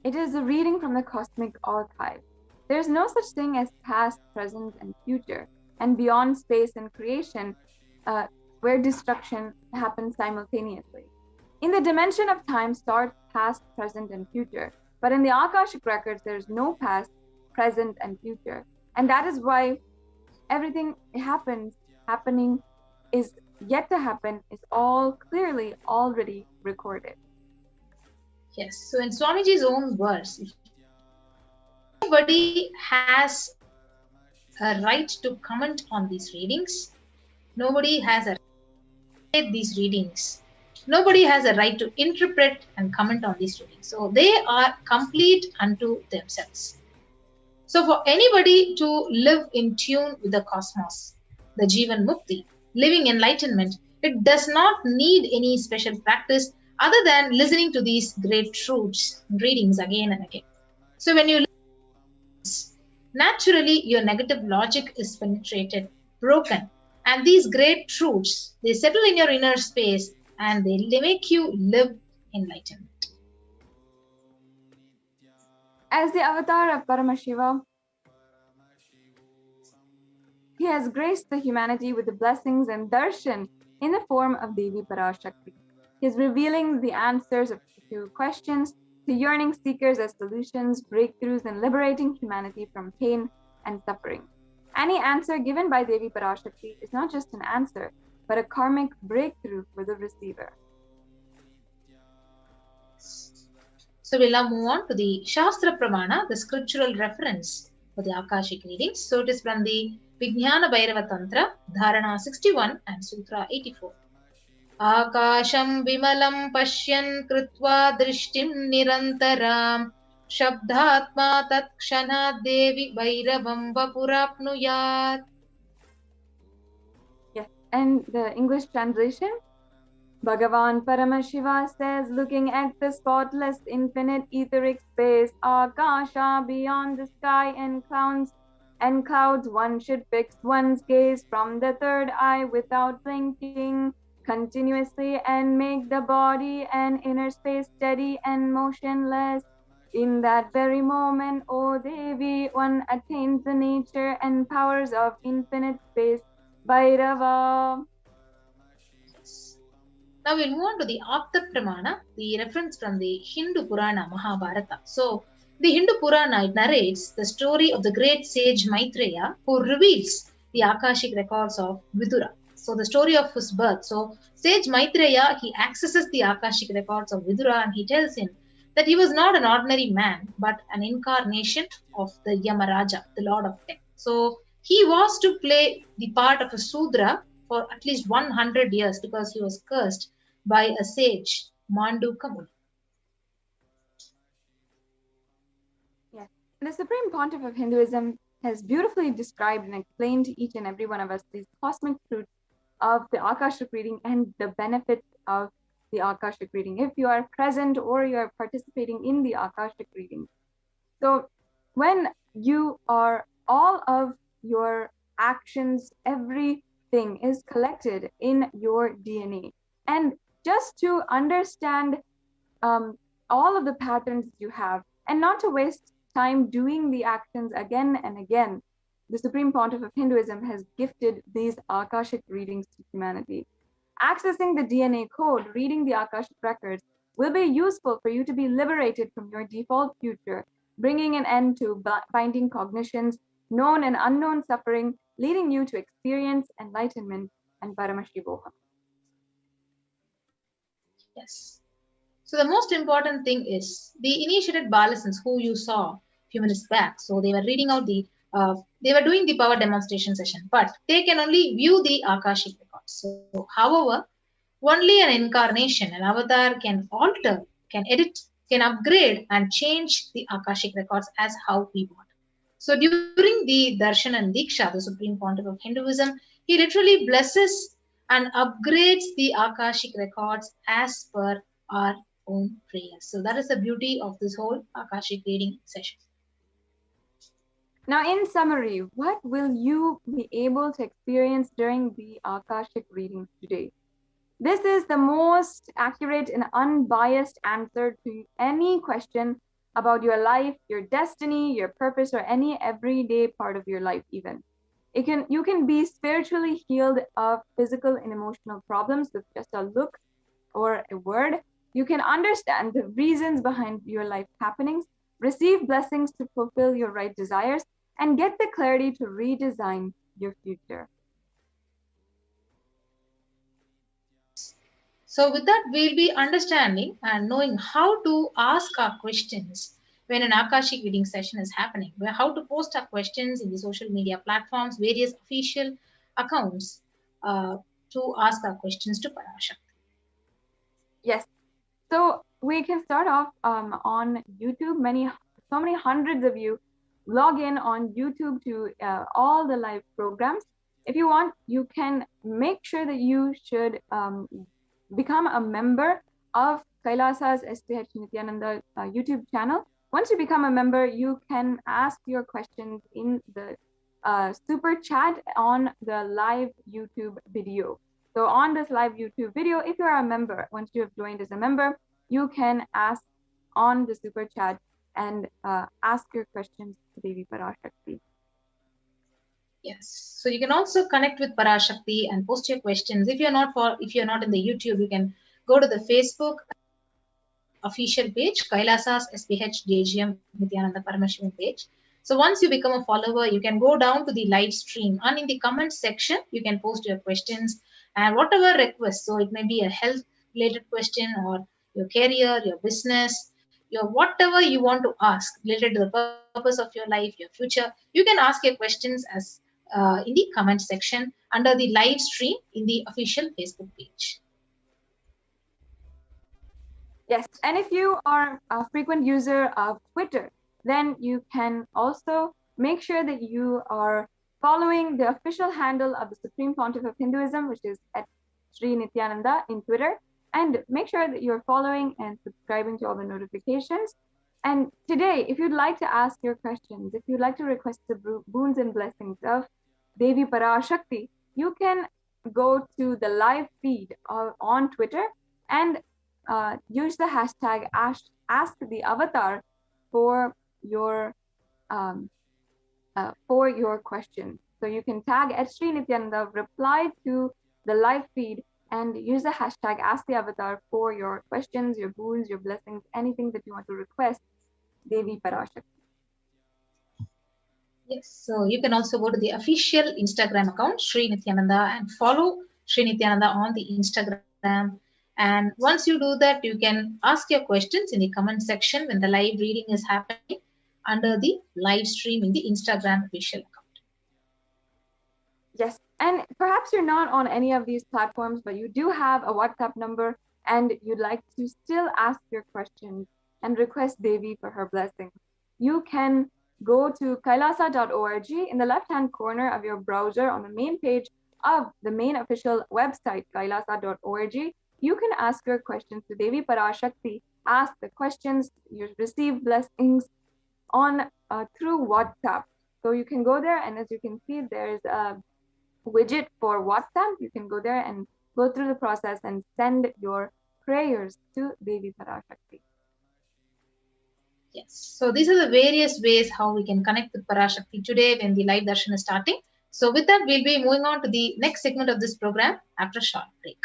J: It is a reading from the cosmic archive. There is no such thing as past, present, and future, and beyond space and creation, where destruction happens simultaneously. In the dimension of time starts past, present, and future. But in the Akashic records, there is no past, present, and future. And that is why everything happening is yet to happen, is all clearly already recorded.
B: Yes. So in Swamiji's own words, nobody has a right to comment on these readings. Nobody has a right to read these readings. Nobody has a right to interpret and comment on these readings. So they are complete unto themselves. So for anybody to live in tune with the cosmos, the Jivan Mukti, living enlightenment, it does not need any special practice other than listening to these great truths, readings again and again. So when you listen, naturally your negative logic is penetrated, broken, and these great truths, they settle in your inner space and they make you live enlightenment.
J: As the avatar of Paramashiva, he has graced the humanity with the blessings and darshan in the form of Devi Parashakti. He is revealing the answers to questions to yearning seekers as solutions, breakthroughs, and liberating humanity from pain and suffering. Any answer given by Devi Parashakti is not just an answer, but a karmic breakthrough for the receiver.
B: So we'll now move on to the Shastra Pramana, the scriptural reference for the Akashic readings. So it is from the Vijnana Bhairava Tantra, Dharana 61 and Sutra 84. Akasham vimalam pashyan kritva drishtim nirantaram shabdhatma tat kshanat devi bhairavam vapurapnuyat.
J: Yes, and the English translation, Bhagavan Paramashiva says, looking at the spotless infinite etheric space, Akasha, beyond the sky and clouds, one should fix one's gaze from the third eye without blinking continuously and make the body and inner space steady and motionless. In that very moment, O Devi, one attains the nature and powers of infinite space, Bhairava.
B: Now we'll move on to the Apta Pramana, the reference from the Hindu Purana Mahabharata. So the Hindu Purana, it narrates the story of the great sage Maitreya, who reveals the Akashic records of Vidura. So the story of his birth. So sage Maitreya, he accesses the Akashic records of Vidura and he tells him that he was not an ordinary man, but an incarnation of the Yamaraja, the Lord of Death. So he was to play the part of a Sudra for at least 100 years because he was cursed by a sage, Manduka Muni.
J: Yes. The Supreme Pontiff of Hinduism has beautifully described and explained to each and every one of us these cosmic truths of the Akashic reading and the benefits of the Akashic reading if you are present or you are participating in the Akashic reading. So when you are, all of your actions, everything is collected in your DNA. And just to understand all of the patterns you have and not to waste time doing the actions again and again, the Supreme Pontiff of Hinduism has gifted these Akashic readings to humanity. Accessing the DNA code, reading the Akashic records will be useful for you to be liberated from your default future, bringing an end to binding cognitions, known and unknown suffering, leading you to experience enlightenment and Paramashivoham.
B: Yes. So the most important thing is the initiated Balasans who you saw a few minutes back. So they were reading out they were doing the power demonstration session, but they can only view the Akashic records. So, however, only an incarnation, an avatar can alter, can edit, can upgrade and change the Akashic records as how we want. So during the Darshan and Diksha, the Supreme Pontiff of Hinduism, he literally blesses and upgrades the Akashic records as per our own prayers. So that is the beauty of this whole Akashic reading session.
J: Now, in summary, what will you be able to experience during the Akashic readings today? This is the most accurate and unbiased answer to any question about your life, your destiny, your purpose, or any everyday part of your life even. You can be spiritually healed of physical and emotional problems with just a look or a word. You can understand the reasons behind your life happenings, receive blessings to fulfill your right desires, and get the clarity to redesign your future.
B: So with that, we'll be understanding and knowing how to ask our questions when an Akashic reading session is happening, how to post our questions in the social media platforms, various official accounts to ask our questions to Parashakti.
J: Yes. So we can start off on YouTube. So many hundreds of you log in on YouTube to all the live programs. If you want, you can make sure that you should become a member of Kailasa's HDH Nithyananda YouTube channel. Once you become a member, you can ask your questions in the super chat on the live YouTube video. So on this live YouTube video, if you are a member, once you have joined as a member, you can ask on the super chat and ask your questions to Devi Parashakti.
B: Yes. So you can also connect with Parashakti and post your questions. If you're not in the YouTube, you can go to the Facebook official page, Kailasa's SPH DGM Nithyananda Paramashivam page. So once you become a follower, you can go down to the live stream and in the comment section, you can post your questions and whatever requests. So it may be a health related question or your career, your business, your whatever you want to ask related to the purpose of your life, your future. You can ask your questions as in the comment section under the live stream in the official Facebook page.
J: Yes, and if you are a frequent user of Twitter, then you can also make sure that you are following the official handle of the Supreme Pontiff of Hinduism, which is at Sri Nithyananda in Twitter, and make sure that you're following and subscribing to all the notifications. And today, if you'd like to ask your questions, if you'd like to request the boons and blessings of Devi Parashakti, you can go to the live feed on Twitter and use the hashtag ask the avatar for your question. So you can tag at Sri Nithyananda, reply to the live feed and use the hashtag ask the avatar for your questions, your boons, your blessings, anything that you want to request Devi Parashakti.
B: Yes, so you can also go to the official Instagram account, Sri Nithyananda, and follow Sri Nithyananda on the Instagram. And once you do that, you can ask your questions in the comment section when the live reading is happening under the live stream in the Instagram official account.
J: Yes, and perhaps you're not on any of these platforms, but you do have a WhatsApp number and you'd like to still ask your questions and request Devi for her blessing. You can go to kailasa.org in the left-hand corner of your browser on the main page of the main official website, kailasa.org. You can ask your questions to Devi Parashakti. Ask the questions, you receive blessings on through WhatsApp. So you can go there, and as you can see, there's a widget for WhatsApp. You can go there and go through the process and send your prayers to Devi Parashakti.
B: Yes. So these are the various ways how we can connect with Parashakti today when the live darshan is starting. So with that, we'll be moving on to the next segment of this program after a short break.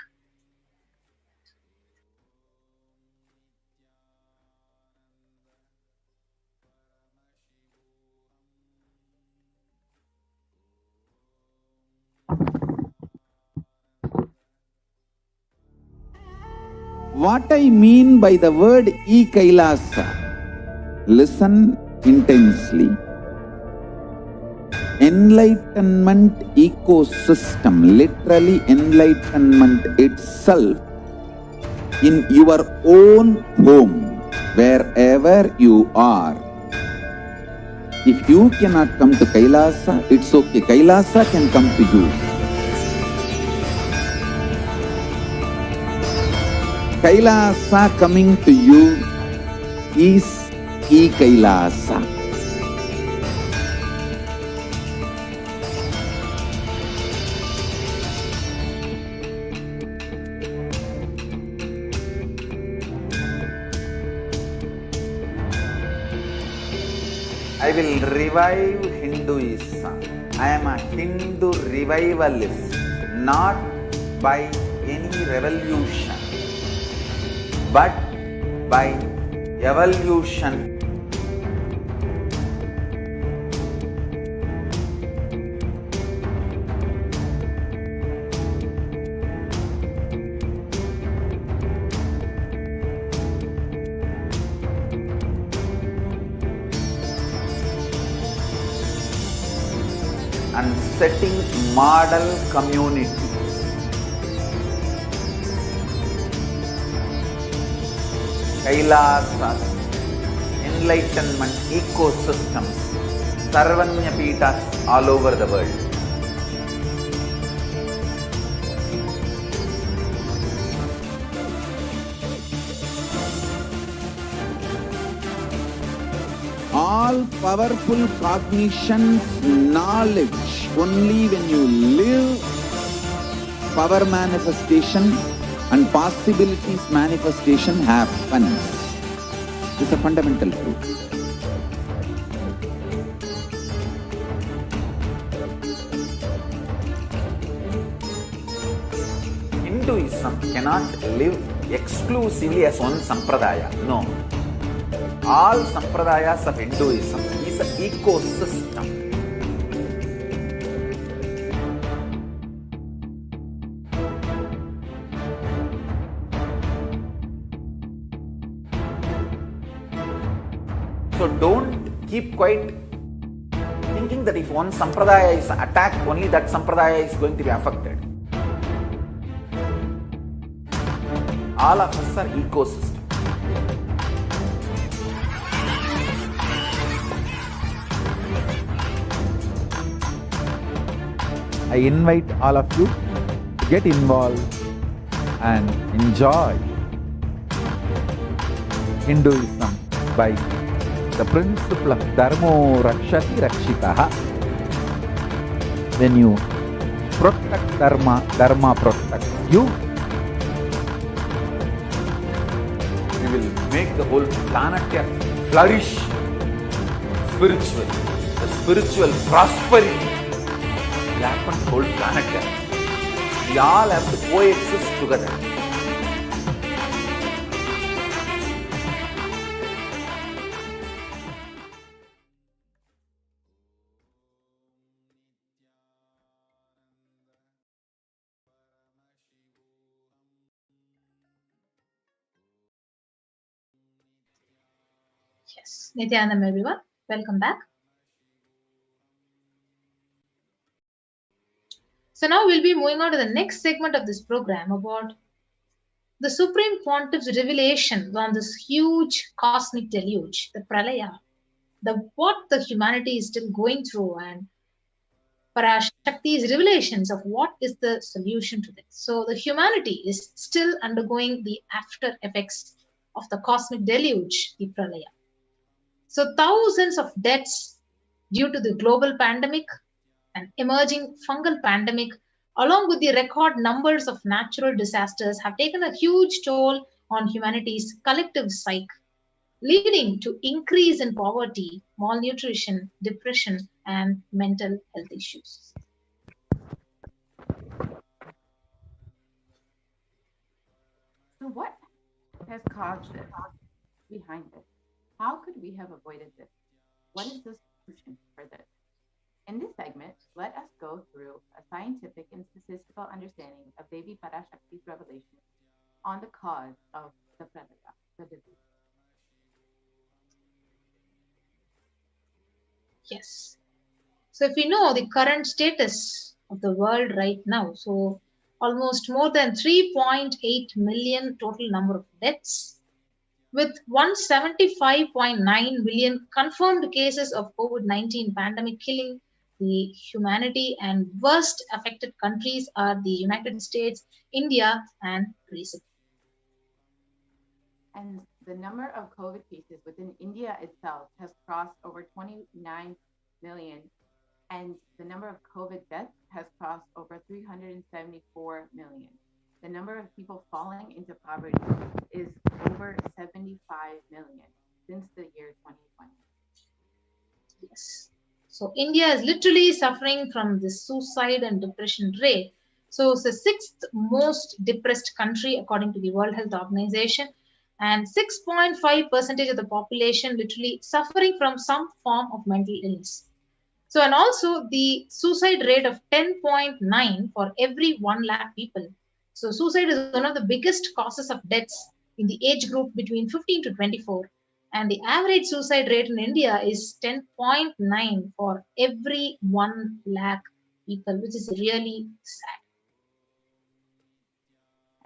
F: What I mean by the word Kailasa, listen intensely. Enlightenment ecosystem, literally enlightenment itself, in your own home, wherever you are. If you cannot come to Kailasa, it's okay. Kailasa can come to you. Kailasa coming to you is Kailasa. I will revive Hinduism. I am a Hindu revivalist, not by any revolution, but by evolution. And setting model communities. Kailasas, enlightenment ecosystems, Sarvanya Pitas all over the world. All powerful cognitions, knowledge, only when you live, power manifestation and possibilities manifestation happens. This is a fundamental truth. Hinduism cannot live exclusively as one sampradaya. No. All sampradayas of Hinduism is an ecosystem. So don't keep quiet thinking that if one sampradaya is attacked, only that sampradaya is going to be affected. All of us are ecosystem. I invite all of you to get involved and enjoy Hinduism by the principle of Dharmo Rakshati Rakshitaha. When you protect Dharma, Dharma protects you. We will make the whole planet flourish spiritually. The spiritual prosperity will happen to the whole planet. We all have to coexist together.
B: Yes, Nithyanandam everyone, welcome back. So now we'll be moving on to the next segment of this program about the Supreme Pontiff's revelation on this huge cosmic deluge, the Pralaya, what the humanity is still going through, and Parashakti's revelations of what is the solution to this. So the humanity is still undergoing the after effects of the cosmic deluge, the Pralaya. So thousands of deaths due to the global pandemic and emerging fungal pandemic, along with the record numbers of natural disasters, have taken a huge toll on humanity's collective psyche, leading to increase in poverty, malnutrition, depression, and mental health issues.
K: So what has caused this behind this? How could we have avoided this? What is the solution for this? In this segment, let us go through a scientific and statistical understanding of Devi Parashakti's revelation on the cause of the Pralaya, the disease.
B: Yes. So if we know the current status of the world right now, so almost more than 3.8 million total number of deaths, with 175.9 million confirmed cases of COVID-19 pandemic killing the humanity, and worst affected countries are the United States, India, and Brazil.
K: And the number of COVID cases within India itself has crossed over 29 million, and the number of COVID deaths has crossed over 374 million. The number of people falling into poverty is over 75 million since the year 2020.
B: Yes. So India is literally suffering from the suicide and depression rate. So it's the 6th most depressed country according to the World Health Organization, and 6.5% of the population literally suffering from some form of mental illness. So, and also the suicide rate of 10.9 for every 1 lakh people. So suicide is one of the biggest causes of deaths in the age group between 15 to 24. And the average suicide rate in India is 10.9 for every 1 lakh people, which is really sad.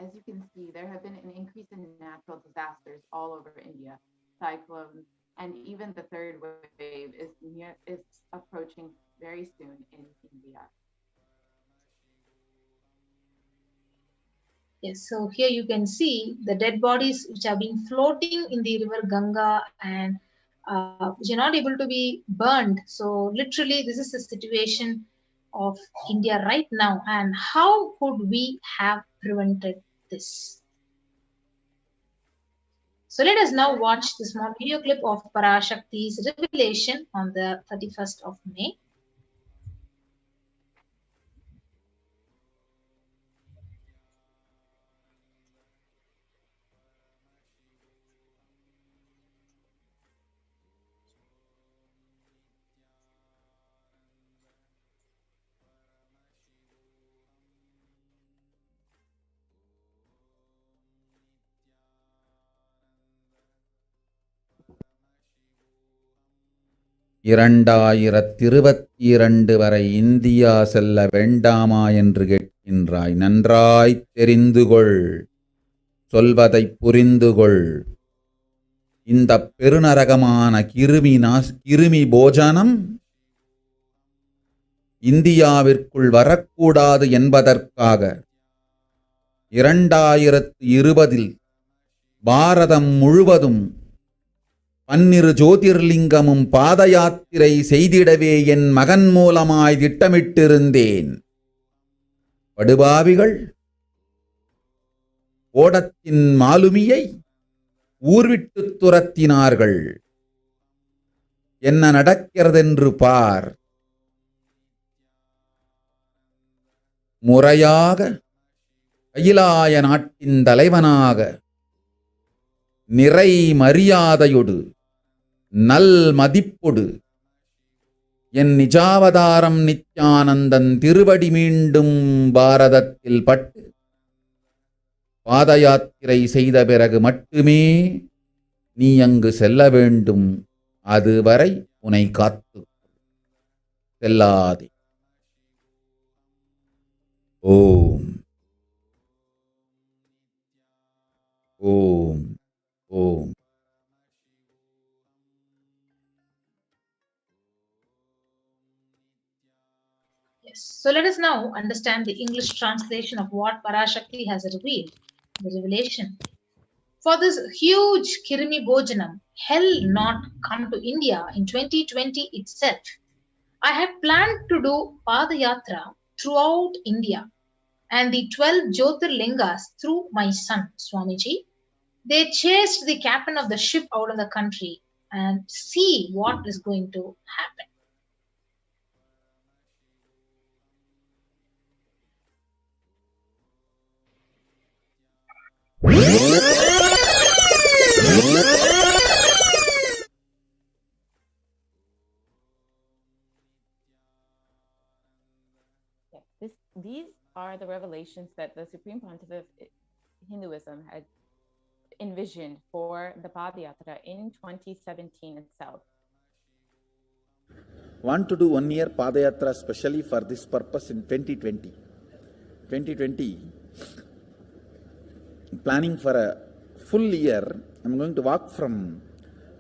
K: As you can see, there have been an increase in natural disasters all over India, cyclones, and even the third wave is approaching very soon in India.
B: Yes, so here you can see the dead bodies which have been floating in the river Ganga, and which are not able to be burned. So literally this is the situation of India right now, and how could we have prevented this? So let us now watch the small video clip of Parashakti's revelation on the 31st of May.
F: இரண்டாயிரத்திருபத்திரண்டு வரை India செல்ல வேண்டாமா என்று கேட்கின்றாய். நன்றாய்த் தெரிந்துகொள், சொல்வதைப் புரிந்துகொள். இந்தப் பெருநரகமான கிருமி போஜனம் இந்தியாவிற்குள் வரக்கூடாது என்பதற்காக 2020 பாரதம் முழுவதும் 12 ஜோதிர்லிங்கமும் பாத யாத்திரை செய்திடவே என் மகன் மூலமாய் திட்டமிட்டிருந்தேன். படுபாவிகள் ஓடத்தின் மாலுமியை ஊர்விட்டுத் துரத்தினார்கள். என்ன நடக்கிறதென்று பார். முறையாக கைலாய நாட்டின் தலைவனாக நிறை மரியாதையொடு நல் மதிப்பொடு என் நிஜாவதாரம் நித்யானந்தன் திருவடி மீண்டும் பாரதத்தில் பட்டு பாத யாத்திரை செய்த பிறகு மட்டுமே நீ அங்கு செல்ல வேண்டும், அதுவரை உனை காத்து செல்லாதே. ஓம் ஓம் ஓம்.
B: Yes. So let us now understand the English translation of what Parashakti has revealed, the revelation. For this huge Kirimi Bojanam, hell not come to India in 2020 itself. I had planned to do Padayatra throughout India and the 12 Jyotirlingas through my son, Swamiji. They chased the captain of the ship out of the country, and see what is going to happen.
K: These are the revelations that the Supreme Pontiff of Hinduism had envisioned for the Padayatra in 2017 itself.
F: Want to do 1 year Padayatra specially for this purpose in 2020. 2020, planning for a full year. I'm going to walk from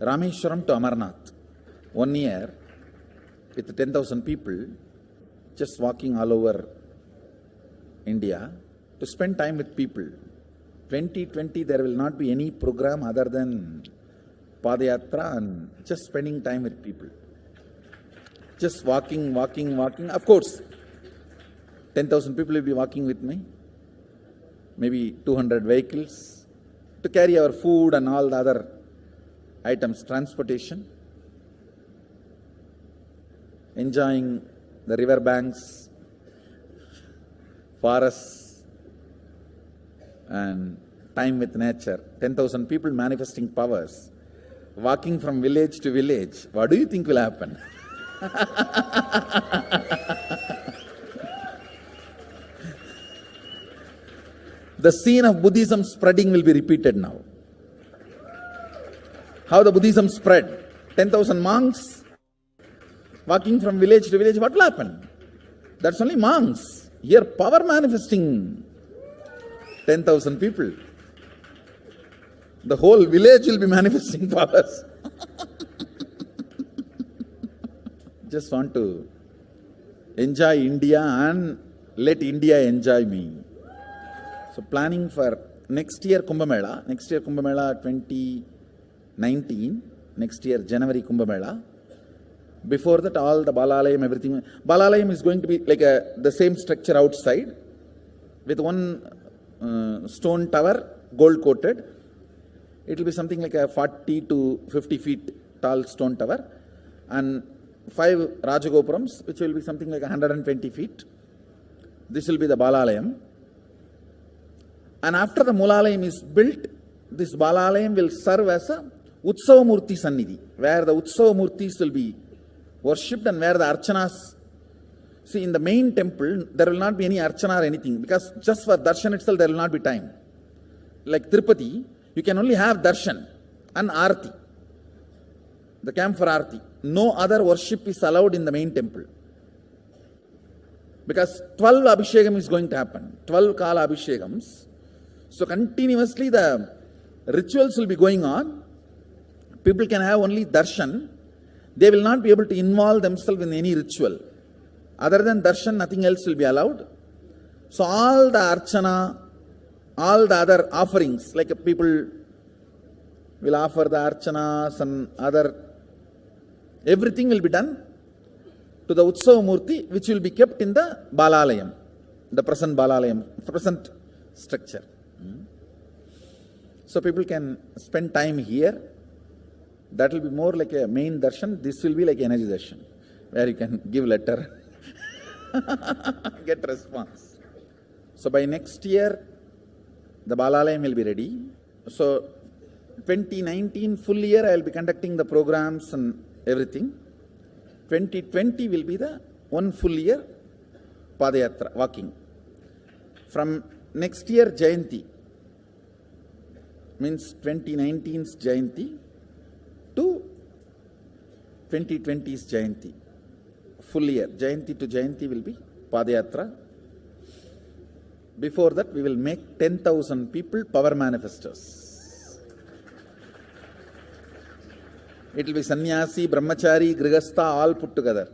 F: Rameshwaram to Amarnath. 1 year with 10,000 people, just walking all over India to spend time with people. 2020, there will not be any program other than Padayatra and just spending time with people. Just walking. Of course, 10,000 people will be walking with me. Maybe 200 vehicles to carry our food and all the other items, transportation. Enjoying the river banks, forests, and time with nature. 10,000 people manifesting powers, walking from village to village. What do you think will happen? The scene of Buddhism spreading will be repeated now. How the Buddhism spread? 10,000 monks walking from village to village. What will happen? That's only monks. Here, power manifesting 10,000 people. The whole village will be manifesting powers. Just want to enjoy India and let India enjoy me. So planning for next year Kumbh Mela 2019, next year January Kumbh Mela. Before that, all the Balalayam, everything. Balalayam is going to be like the same structure outside with one stone tower, gold coated. It will be something like a 40 to 50 feet tall stone tower and 5 Rajagopurams, which will be something like 120 feet. This will be the Balalayam. And after the Mulalayam is built, this Balalayam will serve as a Utsava Murti Sannidhi, where the Utsava Murtis will be worshipped and where the Archanas. See, in the main temple, there will not be any Archana or anything, because just for darshan itself, there will not be time. Like Tirupati, you can only have darshan and Arti, the camp for Arti. No other worship is allowed in the main temple. Because 12 Abhishekam is going to happen, 12 Kala Abhishekams. So continuously the rituals will be going on. People can have only darshan. They will not be able to involve themselves in any ritual. Other than darshan, nothing else will be allowed. So all the archana, all the other offerings, like people will offer the archanas and other, everything will be done to the Utsava Murti, which will be kept in the Balalayam, the present Balalayam, present structure. So people can spend time here. That will be more like a main darshan. This will be like energy darshan, where you can give letter, get response. So by next year, the Balalayam will be ready. So 2019 full year, I will be conducting the programs and everything. 2020 will be the one full year Padayatra, walking. From next year Jayanti, means 2019's Jayanti, to 2020's Jayanti. Full year. Jayanti to Jayanti will be Padayatra. Before that, we will make 10,000 people power manifestors. It will be sannyasi, brahmachari, grihastha, all put together.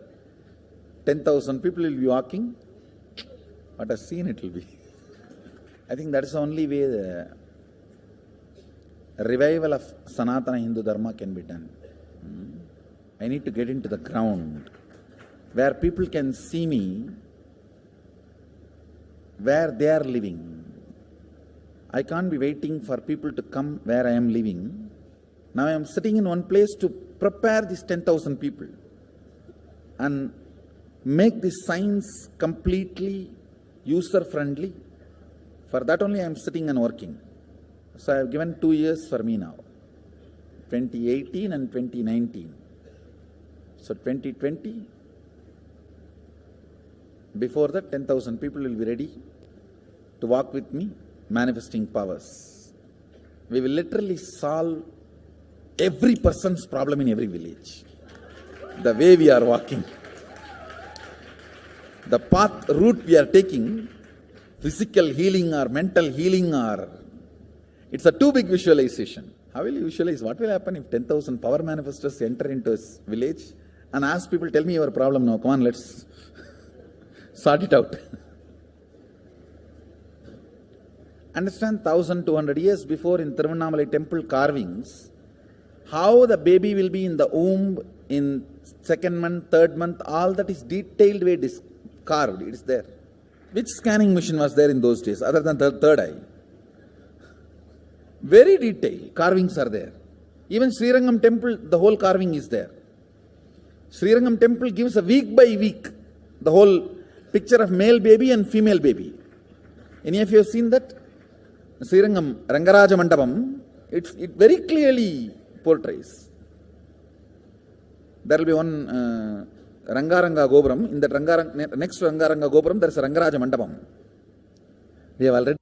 F: 10,000 people will be walking. What a scene it will be. I think that is the only way the revival of Sanatana Hindu Dharma can be done. I need to get into the ground where people can see me, where they are living. I can't be waiting for people to come where I am living. Now I am sitting in one place to prepare these 10,000 people and make this science completely user-friendly. For that only I am sitting and working. So I have given 2 years for me now, 2018 and 2019. So 2020, before that 10,000 people will be ready to walk with me, manifesting powers. We will literally solve every person's problem in every village. The way we are walking, the route we are taking, physical healing or mental healing, or it's a too big visualization. How will you visualize? What will happen if 10,000 power manifestors enter into a village and ask people, tell me your problem now, come on, let's sort it out. Understand, 1,200 years before in Tiruvannamalai temple carvings, how the baby will be in the womb in 2nd month, 3rd month, all that is detailed way carved, it is there. Which scanning machine was there in those days other than the third eye? Very detailed carvings are there. Even Srirangam temple, the whole carving is there. Srirangam temple gives a week by week the whole picture of male baby and female baby. Any of you have seen that? Srirangam Rangaraja Mandapam, it very clearly portrays. There will be one Rangaranga Gopuram. In that next to Rangaranga Gopuram, there is a Rangaraja Mandapam. We have already.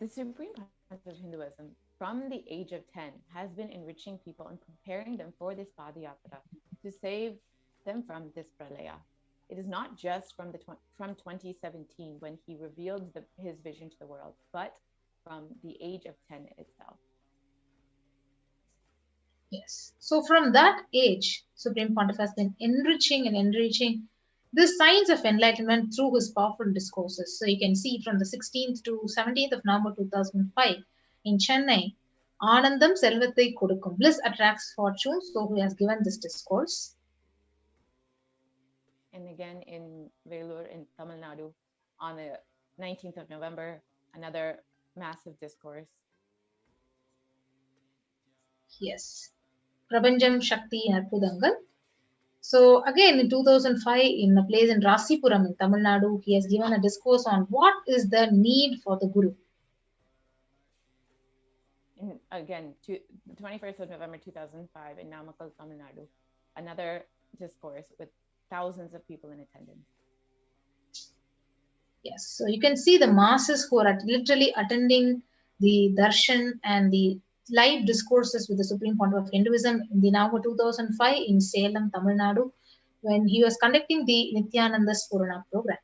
K: The Supreme Concept of Hinduism, from the age of 10, has been enriching people and preparing them for this Padayatra to save them from this pralaya. It is not just from 2017 when he revealed his vision to the world, but from the age of 10 itself.
B: Yes. So from that age, Supreme Pontiff has been enriching the science of enlightenment through his powerful discourses. So you can see from the 16th to 17th of November 2005 in Chennai, Anandam Selvathai Kodukkum, bliss attracts fortune. So he has given this discourse.
K: And again in Vellore in Tamil Nadu on the 19th of November, another massive discourse.
B: Yes. Prabanjam Shakti Arpudangal. So again in 2005 in a place in Rasipuram in Tamil Nadu, he has given a discourse on what is the need for the Guru.
K: And again, the 21st of November 2005 in Namakkal, Tamil Nadu, another discourse with thousands of people in attendance.
B: Yes, so you can see the masses who are literally attending the darshan and the live discourses with the Supreme Pontiff of Hinduism in the November 2005 in Salem, Tamil Nadu, when he was conducting the Nithyananda Purana program.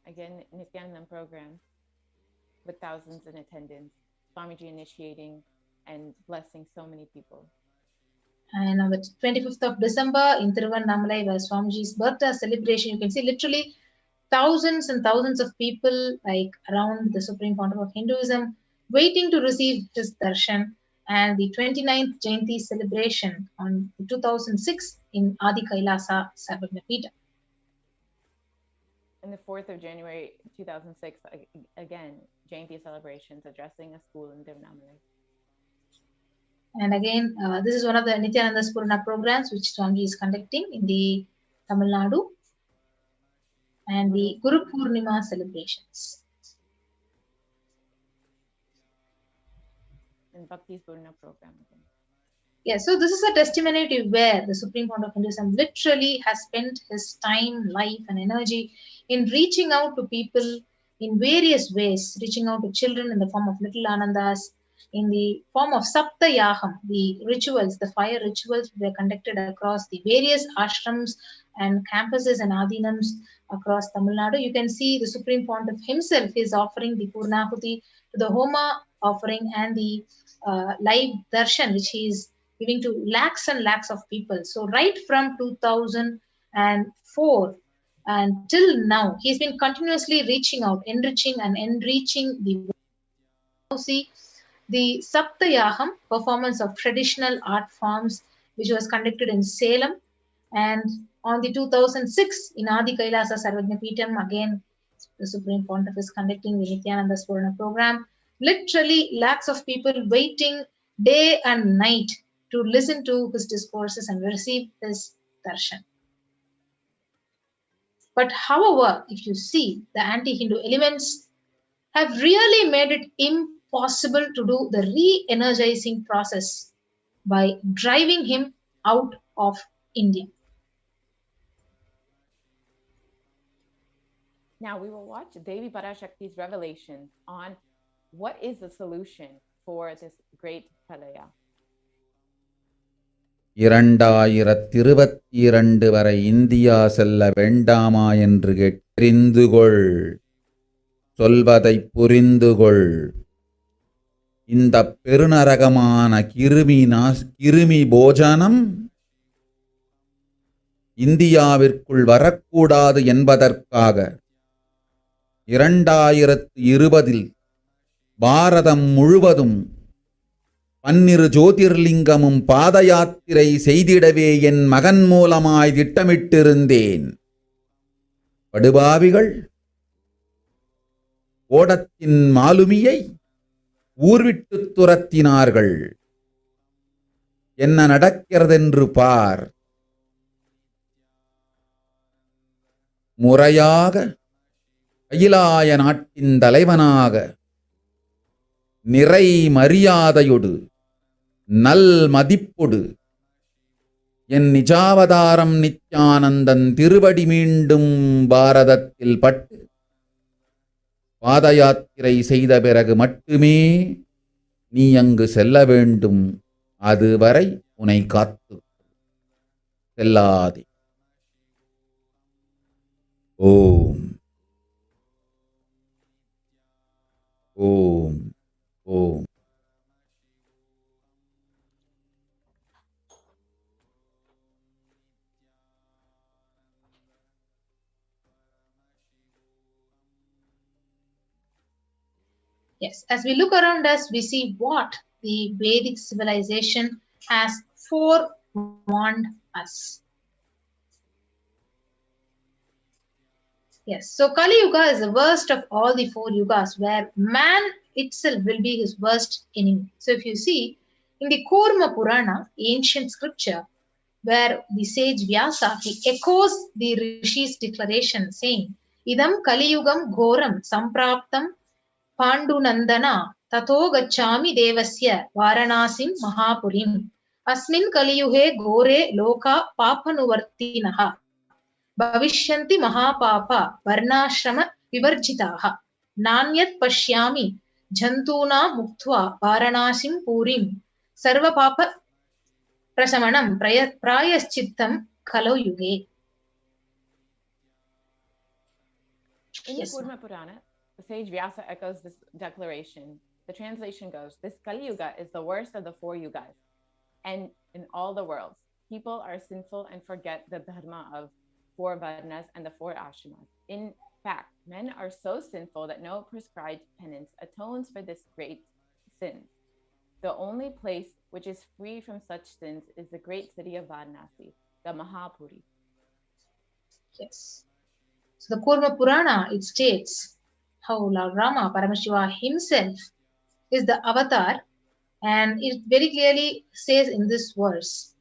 K: Again, Nithyananda program with thousands in attendance, Swamiji initiating and blessing so many people.
B: And on the 25th of December in Tiruvannamalai, where Swamiji's birthday celebration, you can see literally thousands and thousands of people like around the Supreme Pontiff of Hinduism waiting to receive his darshan, and the 29th Jayanti celebration on 2006 in Adi Kailasa, Sarvagna-pita.
K: And the 4th of January 2006, again, Jayanti celebrations addressing a school in Tiruvannamalai.
B: And again, this is one of the Nithyananda Purana programs which Swamiji is conducting in the Tamil Nadu, and the Guru Purnima celebrations.
K: And Bhakti's Purana program again.
B: Yes, so this is a testimony to where the Supreme Court of Hinduism literally has spent his time, life, and energy in reaching out to people in various ways, reaching out to children in the form of little Anandas, in the form of Saptayaham, the rituals, the fire rituals were conducted across the various ashrams and campuses and adinams across Tamil Nadu. You can see the Supreme Pontiff himself is offering the Purnahuti to the Homa offering and the live darshan, which he is giving to lakhs and lakhs of people. So right from 2004 and till now, he's been continuously reaching out, enriching and enriching the see the Saptayaham performance of traditional art forms, which was conducted in Salem. And on the 2006 in Adi Kailasa Sarvajna Peetham, again, the Supreme Pontiff is conducting the Nithyananda Spurana program. Literally lakhs of people waiting day and night to listen to his discourses and receive his darshan. But however, if you see, the anti-Hindu elements have really made it impossible to do the re-energizing process by driving him out of India.
K: Now we will watch Devi Parashakti's revelation on what is the solution for this great Kalaya.
F: 2022 வரை India செல்ல வேண்டாமா என்று தெரிந்துகொள், சொல்வதை புரிந்துகொள். இந்த பெருநரகமான கிருமி போஜனம் இந்தியாவிற்குள் வரக்கூடாது என்பதற்காக 2020 பாரதம் முழுவதும் 12 ஜோதிர்லிங்கமும் பாத யாத்திரை செய்திடவே என் மகன் மூலமாய் திட்டமிட்டிருந்தேன். படுபாவிகள் ஓடத்தின் மாலுமியை ஊர்விட்டு துரத்தினார்கள். என்ன நடக்கிறதென்று பார். முறையாக கைலாய நாட்டின் தலைவனாக நிறை மரியாதையொடு நல் மதிப்பொடு என் நிஜாவதாரம் நித்யானந்தன் திருவடி மீண்டும் பாரதத்தில் பட்டு பாத யாத்திரை செய்த பிறகு மட்டுமே நீ அங்கு செல்ல வேண்டும். அதுவரை உன்னை காத்து செல்லாதே. ஓம் ஓம் ஓம்.
B: Yes, as we look around us, we see what the Vedic civilization has forewarned us. Yes, so Kali Yuga is the worst of all the 4 yugas, where man itself will be his worst enemy. So if you see in the Kurma Purana, ancient scripture, where the sage Vyasa, he echoes the Rishi's declaration saying, Idam Kali Yugam Ghoram Sampraptam Pandunandana Tato Gachami Devasya Varanasim Mahapurim Asmin Kaliyuhe Gore Loka Papanuvartinaha Bhavishyanti Mahapapa Varnashrama Vivarjitaha Nanyat Pashyami Jantuna Muktva Varanasim Purim Sarva Papa Prasamanam Prayaschittam Kalau Yuge.
K: In the Kurma Purana, the sage Vyasa echoes this declaration. The translation goes, this Kali Yuga is the worst of the 4 yugas. And in all the worlds, people are sinful and forget the dharma of 4 varnas and the 4 ashramas. In fact, men are so sinful that no prescribed penance atones for this great sin. The only place which is free from such sins is the great city of Varanasi, the Mahapuri.
B: Yes. So the Kurma Purana, it states how Lord Rama, Paramashiva himself, is the avatar, and it very clearly says in this verse,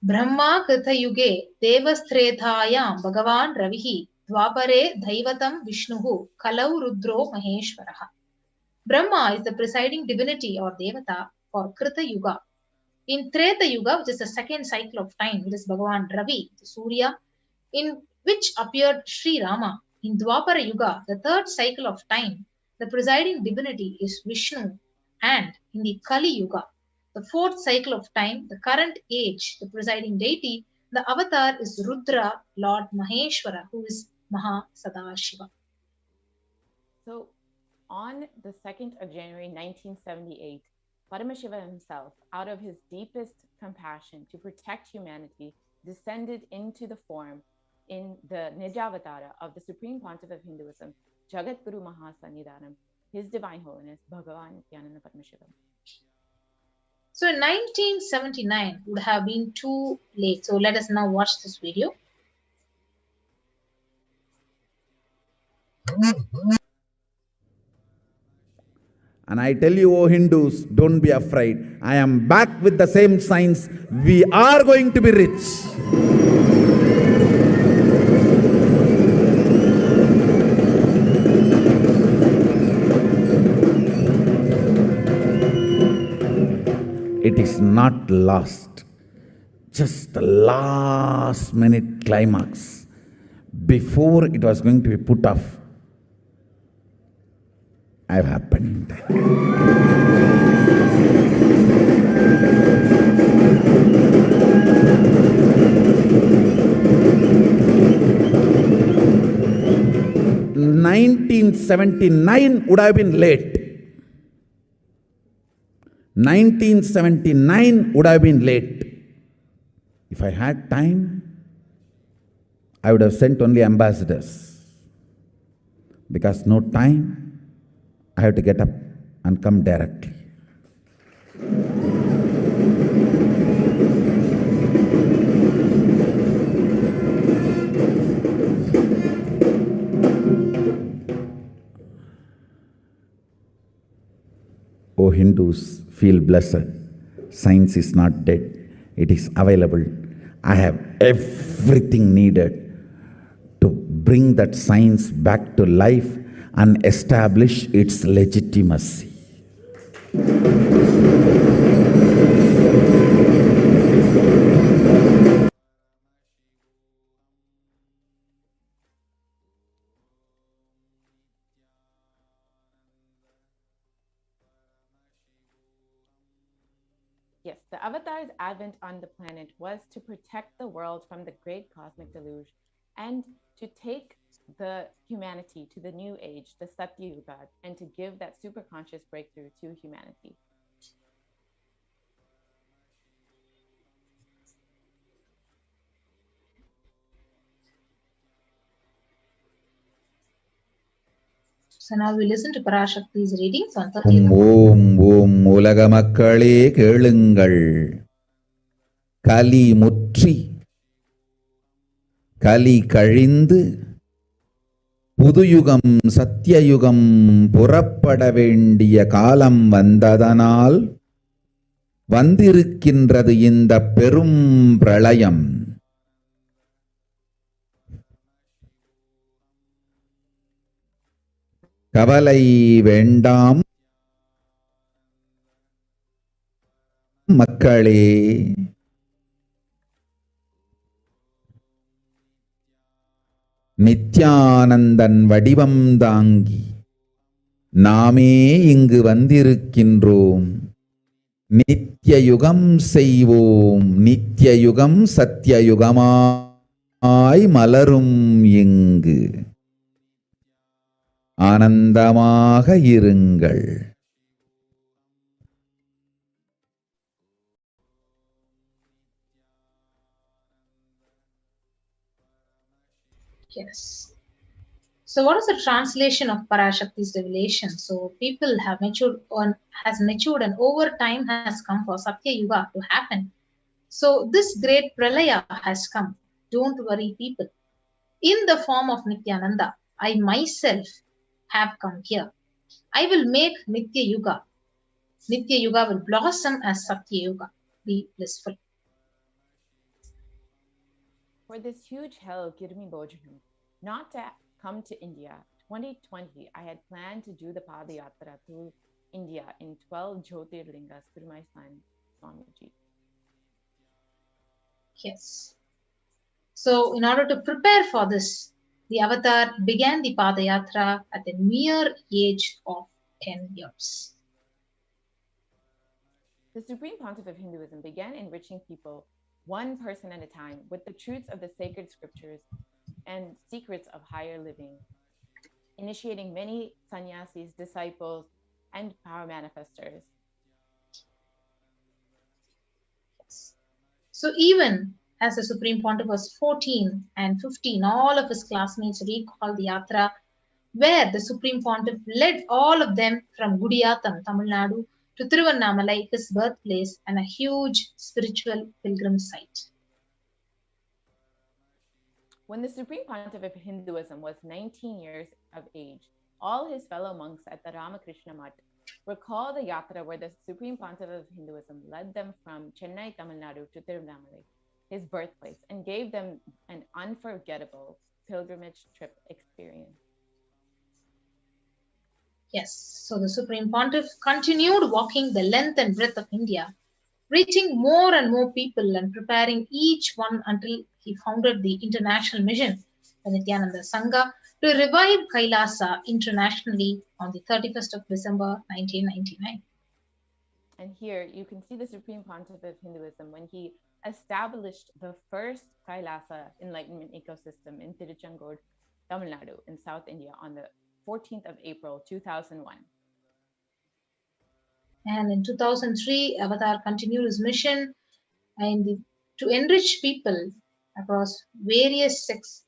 B: Brahma Krita Yuge Devasthrethayam Bhagavan Ravihi Dwapare Daivatam Vishnuhu Kalau Rudro Maheshwaraha. Brahma is the presiding divinity or Devata for Krita Yuga, In Treta Yuga, which is the second cycle of time, it is Bhagavan Ravi, the Surya, in which appeared Sri Rama. In Dwapara Yuga, the third cycle of time, the presiding divinity is Vishnu. And in the Kali Yuga, the fourth cycle of time, the current age, the presiding deity, the avatar is Rudra, Lord Maheshwara, who is Maha Sadashiva.
K: So, on the 2nd of January 1978, Paramashiva himself, out of his deepest compassion to protect humanity, descended into the form in the Nijavatara of the Supreme Pontiff of Hinduism, Jagat Guru Mahasannidhanam, His Divine Holiness, Bhagavan Nithyananda Paramashivam.
B: So in 1979 would have been too late. So let us now watch this video.
F: And I tell you, O Hindus, don't be afraid. I am back with the same signs. We are going to be rich. It is not lost. Just the last minute climax. Before it was going to be put off, I have happened. (1979) would have been late. 1979 would have been late. If I had time, I would have sent only ambassadors. Because no time, I have to get up and come directly. O Hindus, feel blessed. Science is not dead. It is available. I have everything needed to bring that science back to life and establish its legitimacy.
K: Yes, the Avatar's advent on the planet was to protect the world from the great cosmic deluge and to take the humanity to the new age, the Satya Yuga, and to give that superconscious breakthrough to humanity.
B: So now we listen to Parashakti's readings on 30th.
F: ஓம் ஓம் உலக மக்களே கேளுங்கள். கலி முற்றி கலி கழிந்து புதுயுகம் சத்தியயுகம் புறப்பட வேண்டிய காலம் வந்ததனால் வந்திருக்கின்றது இந்த பெரும் பிரளயம். கவலை வேண்டாம் மக்களே. நித்யானந்தன் வடிவம் தாங்கி நாமே இங்கு வந்திருக்கின்றோம். நித்யயுகம் செய்வோம். நித்யயுகம் சத்யயுகமாய் மலரும் இங்கு. ஆனந்தமாக இருங்கள்.
B: Yes. So what is the translation of Parashakti's revelation? So people have matured and over time has come for Satya Yuga to happen. So this great pralaya has come. Don't worry, people. In the form of Nithyananda, I myself have come here. I will make Nitya Yuga. Nitya Yuga will blossom as Satya Yuga. Be blissful.
K: For this huge hell, Kirmi Bojam, not to come to India, 2020, I had planned to do the Padayatra through India in 12 Jyotirlingas through my son, Swamiji.
B: Yes. So, in order to prepare for this, the avatar began the Padayatra at the mere age of 10 years.
K: The Supreme Pontiff of Hinduism began enriching people one person at a time with the truths of the sacred scriptures and secrets of higher living, initiating many sannyasis, disciples, and power manifestors.
B: So, even as the Supreme Pontiff was 14 and 15, all of his classmates recalled the Yatra, where the Supreme Pontiff led all of them from Gudiyatham, Tamil Nadu, to Tiruvannamalai, his birthplace, and a huge spiritual pilgrim site.
K: When the Supreme Pontiff of Hinduism was 19 years of age, all his fellow monks at the Ramakrishna Mutt recall the yatra where the Supreme Pontiff of Hinduism led them from Chennai, Tamil Nadu to Tiruvannamalai, his birthplace, and gave them an unforgettable pilgrimage trip experience.
B: Yes, so the Supreme Pontiff continued walking the length and breadth of India, reaching more and more people and preparing each one until he founded the international mission, the Nithyananda Sangha, to revive Kailasa internationally on the 31st of December 1999.
K: And here you can see the Supreme Pontiff of Hinduism when he established the first Kailasa enlightenment ecosystem in Tiruchengood, Tamil Nadu in South India on the 14th of April 2001.
B: And in 2003, Avatar continued his mission to enrich people across various sects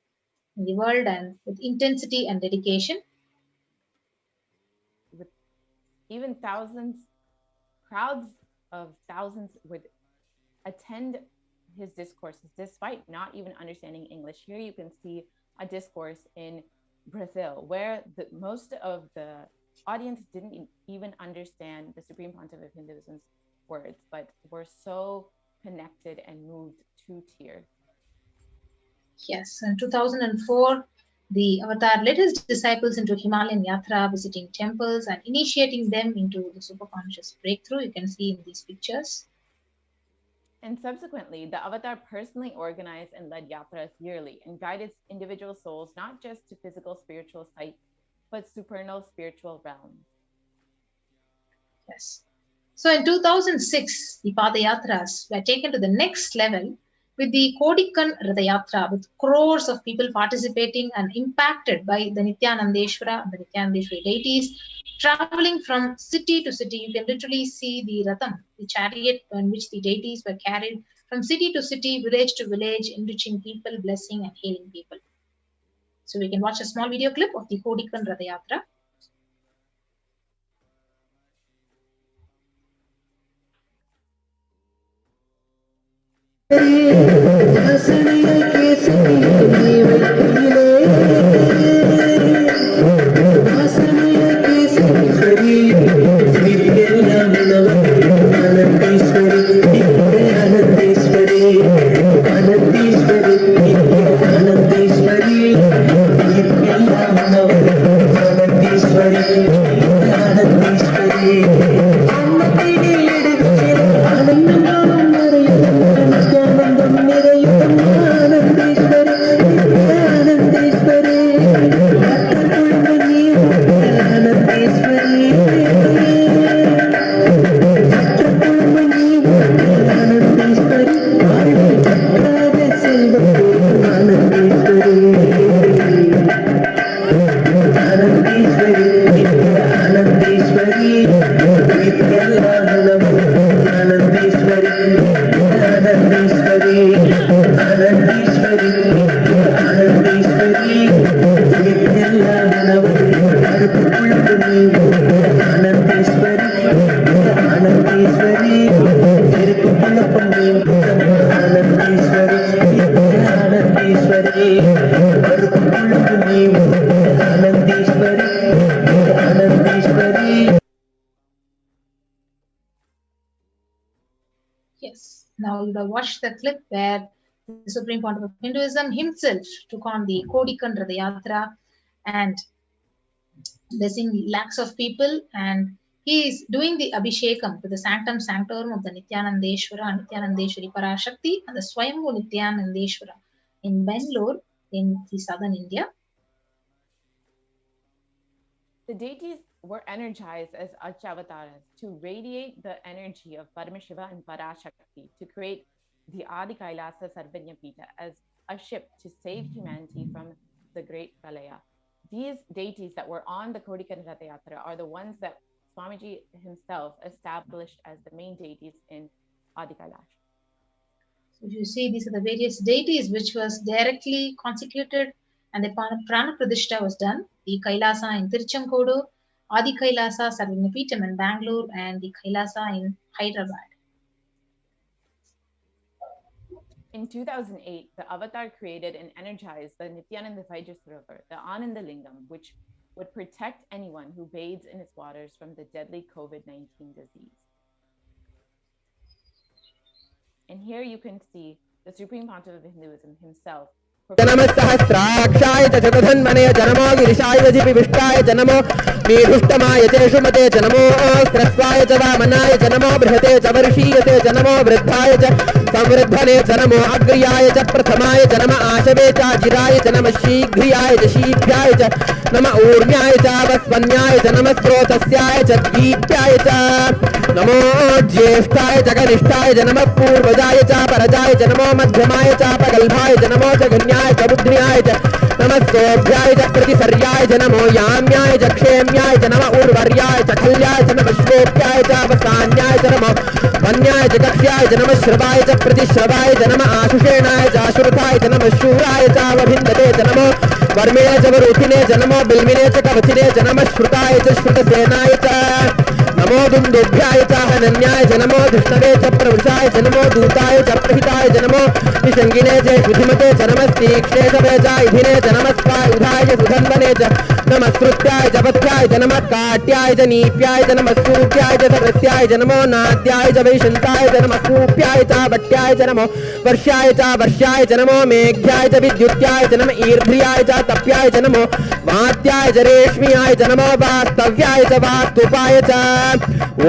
B: in the world and with intensity and dedication.
K: With even crowds of thousands would attend his discourses despite not even understanding English. Here you can see a discourse in Brazil where most of the audience didn't even understand the Supreme Pontiff of Hinduism's words, but were so connected and moved to tears.
B: Yes, in 2004, the Avatar led his disciples into Himalayan Yatra, visiting temples and initiating them into the superconscious breakthrough. You can see in these pictures.
K: And subsequently, the Avatar personally organized and led yatras yearly and guided individual souls not just to physical spiritual sites, but supernal spiritual realms.
B: Yes. So in 2006, the Padayatras were taken to the next level with the Kodikan Radayatra, with crores of people participating and impacted by the Nithyanandeshwara and the Nithyanandeshwari deities, traveling from city to city. You can literally see the Ratham, the chariot in which the deities were carried from city to city, village to village, enriching people, blessing and healing people. So we can watch a small video clip of the Kodikan Radayatra. Yes, now you will watch the clip where the Supreme Pontiff of Hinduism himself took on the Kodikan Radayatra and blessing lakhs of people, and he is doing the Abhishekam to the Sanctum Sanctorum of the Nithyanandeshwara, Nithyanandeshwari Parashakti and the Swayambhu Nithyanandeshwara in Bangalore in the southern India.
K: The deities were energized as Achavataras to radiate the energy of Paramashiva and Parashakti to create the Adi Kailasa Sarvanya Pita as a ship to save humanity from the great Pralaya. These deities that were on the Kodikan Ratha Yatra are the ones that Swamiji himself established as the main deities in Adi Kailash.
B: So you see, these are the various deities which was directly consecrated and the Prana Pradishta was done. The Kailasa in Tiruchankodu, Adi Kailasa Sarvanyapeetham in Bangalore, and the Kailasa in Hyderabad.
K: In 2008, the Avatar created and energized the Nithyananda River, the Ananda Lingam, which would protect anyone who bathes in its waters from the deadly COVID-19 disease. And here you can see the Supreme Pontiff of Hinduism himself.
L: जनमस्सहस्राक्षाय च जगधन्मने जनमो गिरिशाय विष्टाय जनमो मीढुष्टमाय च शुमते जनमो स्रस्वाय च वामनाय जनमो बृहते च वर्षीयते जनमो वृद्धाय च संवृद्धने जनमो अग्र्याय च प्रथमाय जनम आशवे च जिराय च नमः शीघ्रियाय च शीघ्राय च नमः ऊर्म्याय च वस्वन्याय च नमः स्रोतस्याय च दीप्याय च नमो ज्येष्ठाय च कनिष्ठाय च नमः पूर्वजाय च परजाय च नमो मध्यमाय च पगल्भाय च नमो जगन्याय च बुद्ध्याय च नमः सोभ्याय च प्रतिसर्याय च नमो याम्याय च क्षेम्याय च नमः उर्वर्याय च खल्याय च नमः श्लोक्याय च अवसान्याय च नमः वन्याय च कक्ष्याय च नमः श्रवाय च प्रतिश्रवाय च नमः आशुषेणाय च आशुरथाय च नमः शूराय च अवभिन्दते च नमो वर्मिणे च वरुथिने च नमो बिल्मिने च कवचिने च नमः श्रुताय च श्रुतसेनाय च नमो दुन्दुभ्याय च हनन्याय च नमो धृष्णवे च प्रवृषाय च नमो दूताय च प्रहिताय च नमो निषङ्गिने च बुद्धिमते च नमस्तीक्ष्णे च वेजायुधिने च नमस्वायुधाय च सुधन्वने च नमस्कृत्याय च पथ्याय च नमः काट्याय च नीप्याय च नमः सूप्याय च सरस्याय च नमो नाद्याय च वैशन्ताय च नमः कूप्याय च भट्याय च नमो वर्ष्याय च नमो मेघ्याय च विद्युत्याय च नमः ईर्ध्याय च तप्याय च नमो वात्याय च रेश्म्याय च नमो वास्तव्याय च वास्तुपाय च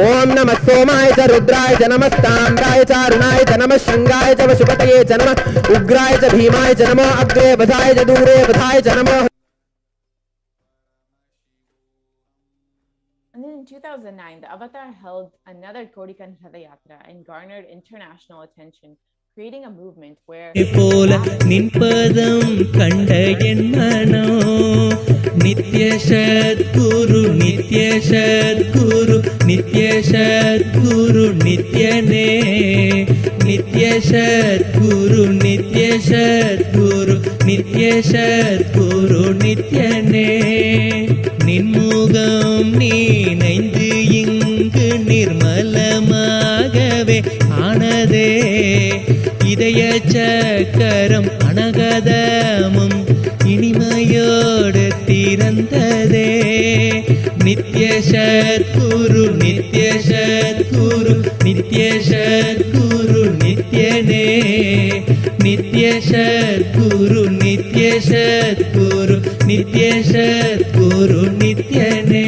L: ओम नमः सोमाय च रुद्राय च नमः ताम्राय च अरुणाय च नमः शंगाय च वशुपतये च नमः उग्राय च भीमाय च नमो अग्रे वधाय च दूरे वधाय च नमो.
K: And then in 2009, the Avatar held another Kodikan Ratha Yatra and garnered international attention, creating a movement where
M: नित्य सद्गुरु नित्य सद्गुरु नित्य सद्गुरु नित्यने नित्य सद्गुरु नित्य सद्गुरु नित्य सद्गुरु नित्यने நின்முகம் நீனைந்து இங்கு நிர்மலமாகவே ஆனதே இதய சக்கரம் அனகதமும் இனிமையோடு திறந்ததே நித்ய சத்குரு நித்ய சத்குரு நித்ய சத்குரு நித்யனே நித்ய சத்குரு நித்ய சத்குரு நித்ய சத்குரு நித்யனே.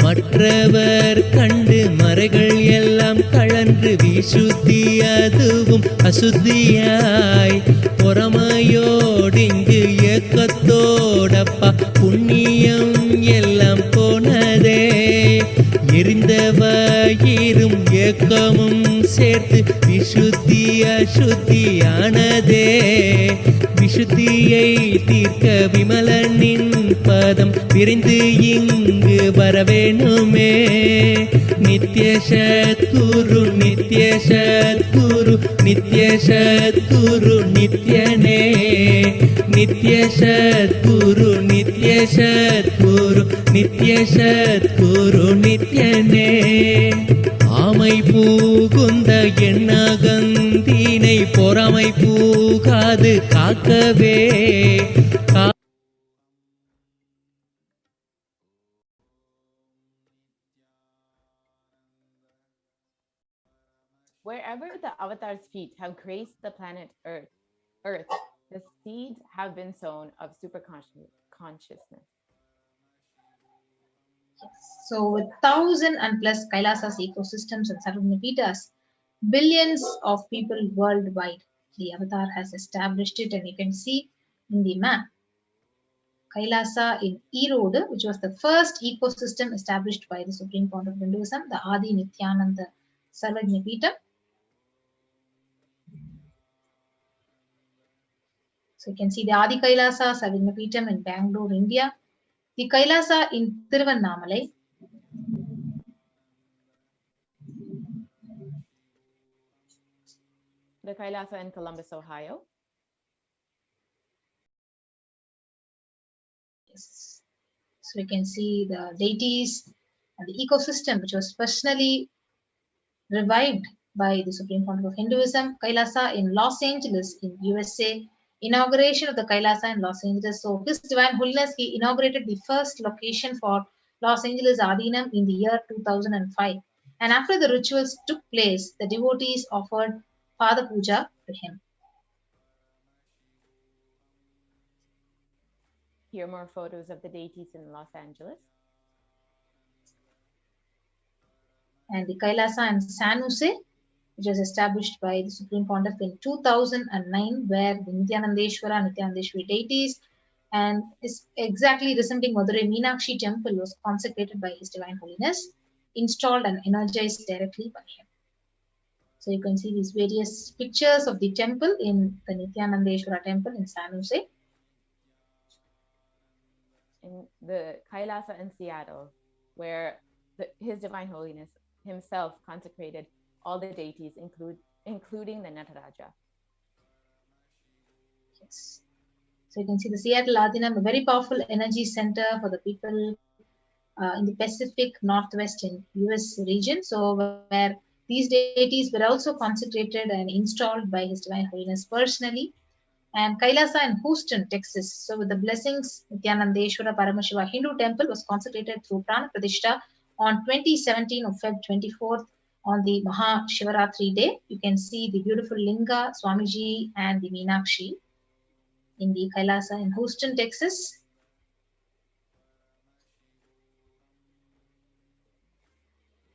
M: மற்றவர் கண்டு மறைகள் எல்லாம் கழன்று விசுத்தி அதுவும் அசுத்தியாய் பொறாமையோடிங்கு ஏக்கத்தோடப்பா புண்ணியம் எல்லாம் போனதே எரிந்தவாயிரும் ஏக்கமும் சேர்த்து விசுத்தி அசுத்தியானதே விசுத்தியை தீர்க்க விமலனின் பதம் விரைந்து இங்கு வரவேணுமே நித்ய சத்குரு நித்ய சத்குரு நித்ய சத்குரு நித்யனே நித்ய சத்குரு நித்ய சத்குரு நித்ய சத்குரு நித்யனே. ஆமை பூகுந்த எண்ணகந்தினை பொறாமை பூகாது காக்கவே
K: Wherever the avatar's feet have graced the planet Earth, the seeds have been sown of super consciousness.
B: So with 1,000 and plus Kailasas, ecosystems and Sarvagnapitas, billions of people worldwide, the avatar has established it, and you can see in the map Kailasa in Erode, which was the first ecosystem established by the Supreme Founder of Hinduism, the Adi Nithyananda Sarvagnapitam. So you can see the Adi Kailasa Sarvagnapitam in Bangalore, India, the Kailasa in Tiruvannamalai,
K: the Kailasa in Columbus, Ohio.
B: Yes. So you can see the deities and the ecosystem which was personally revived by the Supreme Founder of Hinduism. Kailasa in Los Angeles in USA, inauguration of the Kailasa in Los Angeles. So His Divine Holiness, he inaugurated the first location for Los Angeles Adinam in the year 2005. And after the rituals took place, the devotees offered Pada Puja to him.
K: Here are more photos of the deities in Los Angeles.
B: And the Kailasa in San Jose, which was established by the Supreme Pontiff in 2009, where the Nithyanandeshwari deities and is exactly resembling Madurai Meenakshi temple was consecrated by His Divine Holiness, installed and energized directly by him. So you can see these various pictures of the temple in the Nithyanandeshwara temple in San Jose.
K: In the Kailasa in Seattle, where His Divine Holiness himself consecrated all the deities, including the Nataraja.
B: Yes. So you can see the Seattle Adinam, a very powerful energy center for the people in the Pacific Northwest in US region. So where these deities were also consecrated and installed by His Divine Holiness personally. And Kailasa in Houston, Texas. So with the blessings, Nithyanandeshwara Paramashiva Hindu temple was consecrated through Prana Pratishta on 2017 of Feb 24th on the Maha Shivaratri day. You can see the beautiful Linga, Swamiji and the Meenakshi in the Kailasa in Houston, Texas.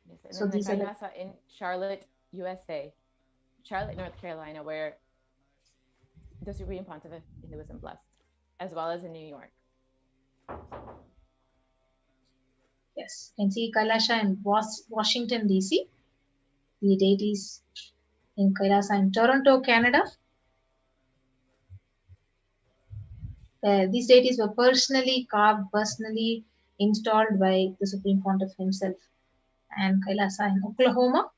K: Yes, and so then the Kailasa in Charlotte, USA, Charlotte, North Carolina, where the Supreme Pontiff of Hinduism blessed, as well as in New York.
B: Yes, you can see Kailasa in Washington, D.C., the deities in Kailasa in Toronto, Canada. These deities were personally carved, personally installed by the Supreme Pontiff himself. And Kailasa in Oklahoma,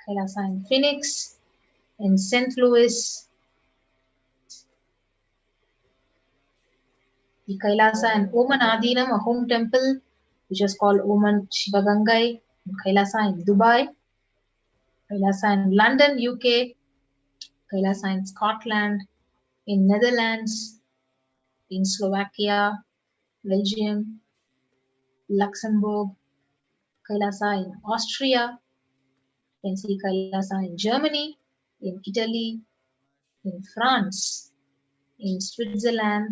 B: Kailasa in Phoenix, in St. Louis, the Kailasa in Oman Adinam, a home temple, which was called Oman Shivagangai, Kailasa in Dubai, Kailasa in London, UK, Kailasa in Scotland, in Netherlands, in Slovakia, Belgium, Luxembourg, Kailasa in Austria. You can see Kailasa in Germany, in Italy, in France, in Switzerland,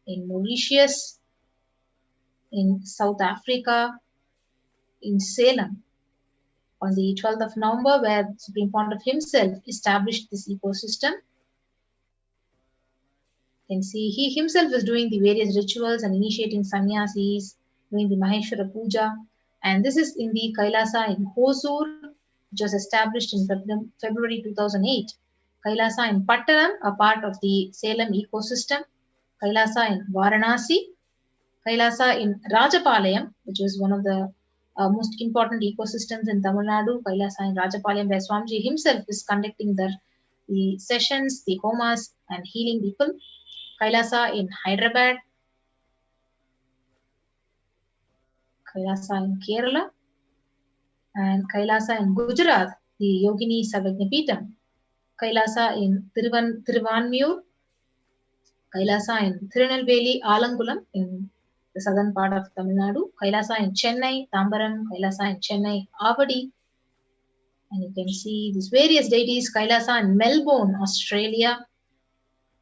B: in Mauritius, in South Africa, in Salem on the 12th of November, where Supreme Pontiff himself established this ecosystem. You can see he himself is doing the various rituals and initiating sannyasis, doing the Maheshwara Puja. And this is in the Kailasa in Hosur, which was established in February 2008. Kailasa in Pattanam, a part of the Salem ecosystem. Kailasa in Varanasi. Kailasa in Rajapalayam, which is one of the most important ecosystems in Tamil Nadu. Kailasa in Rajapalayam, where Swamiji himself is conducting the sessions, the homas, and healing people. Kailasa in Hyderabad. Kailasa in Kerala. And Kailasa in Gujarat, the Yogini Sarvagnapitam. Kailasa in Thiruvanmiyur. Kailasa in Tirunelveli Alangulam in the southern part of Tamil Nadu, Kailasa in Chennai, Tambaram, Kailasa in Chennai, Avadi. And you can see these various deities, Kailasa in Melbourne, Australia,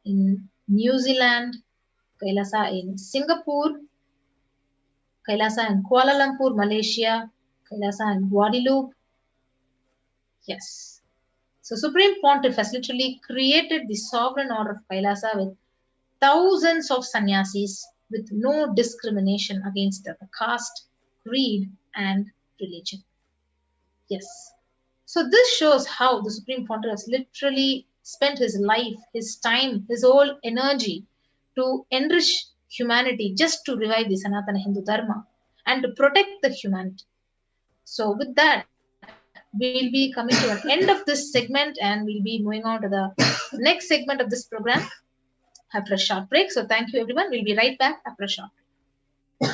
B: in New Zealand, Kailasa in Singapore, Kailasa in Kuala Lumpur, Malaysia, Kailasa in Guadeloupe. Yes. So Supreme Pontiff has literally created the sovereign order of Kailasa with thousands of sannyasis with no discrimination against the caste, creed, and religion. Yes. So this shows how the Supreme Pontiff has literally spent his life, his time, his whole energy to enrich humanity just to revive the Sanatana Hindu Dharma and to protect the humanity. So with that, we'll be coming to an end of this segment and we'll be moving on to the next segment of this program after a short break. So thank you everyone. We'll be right back after a short break.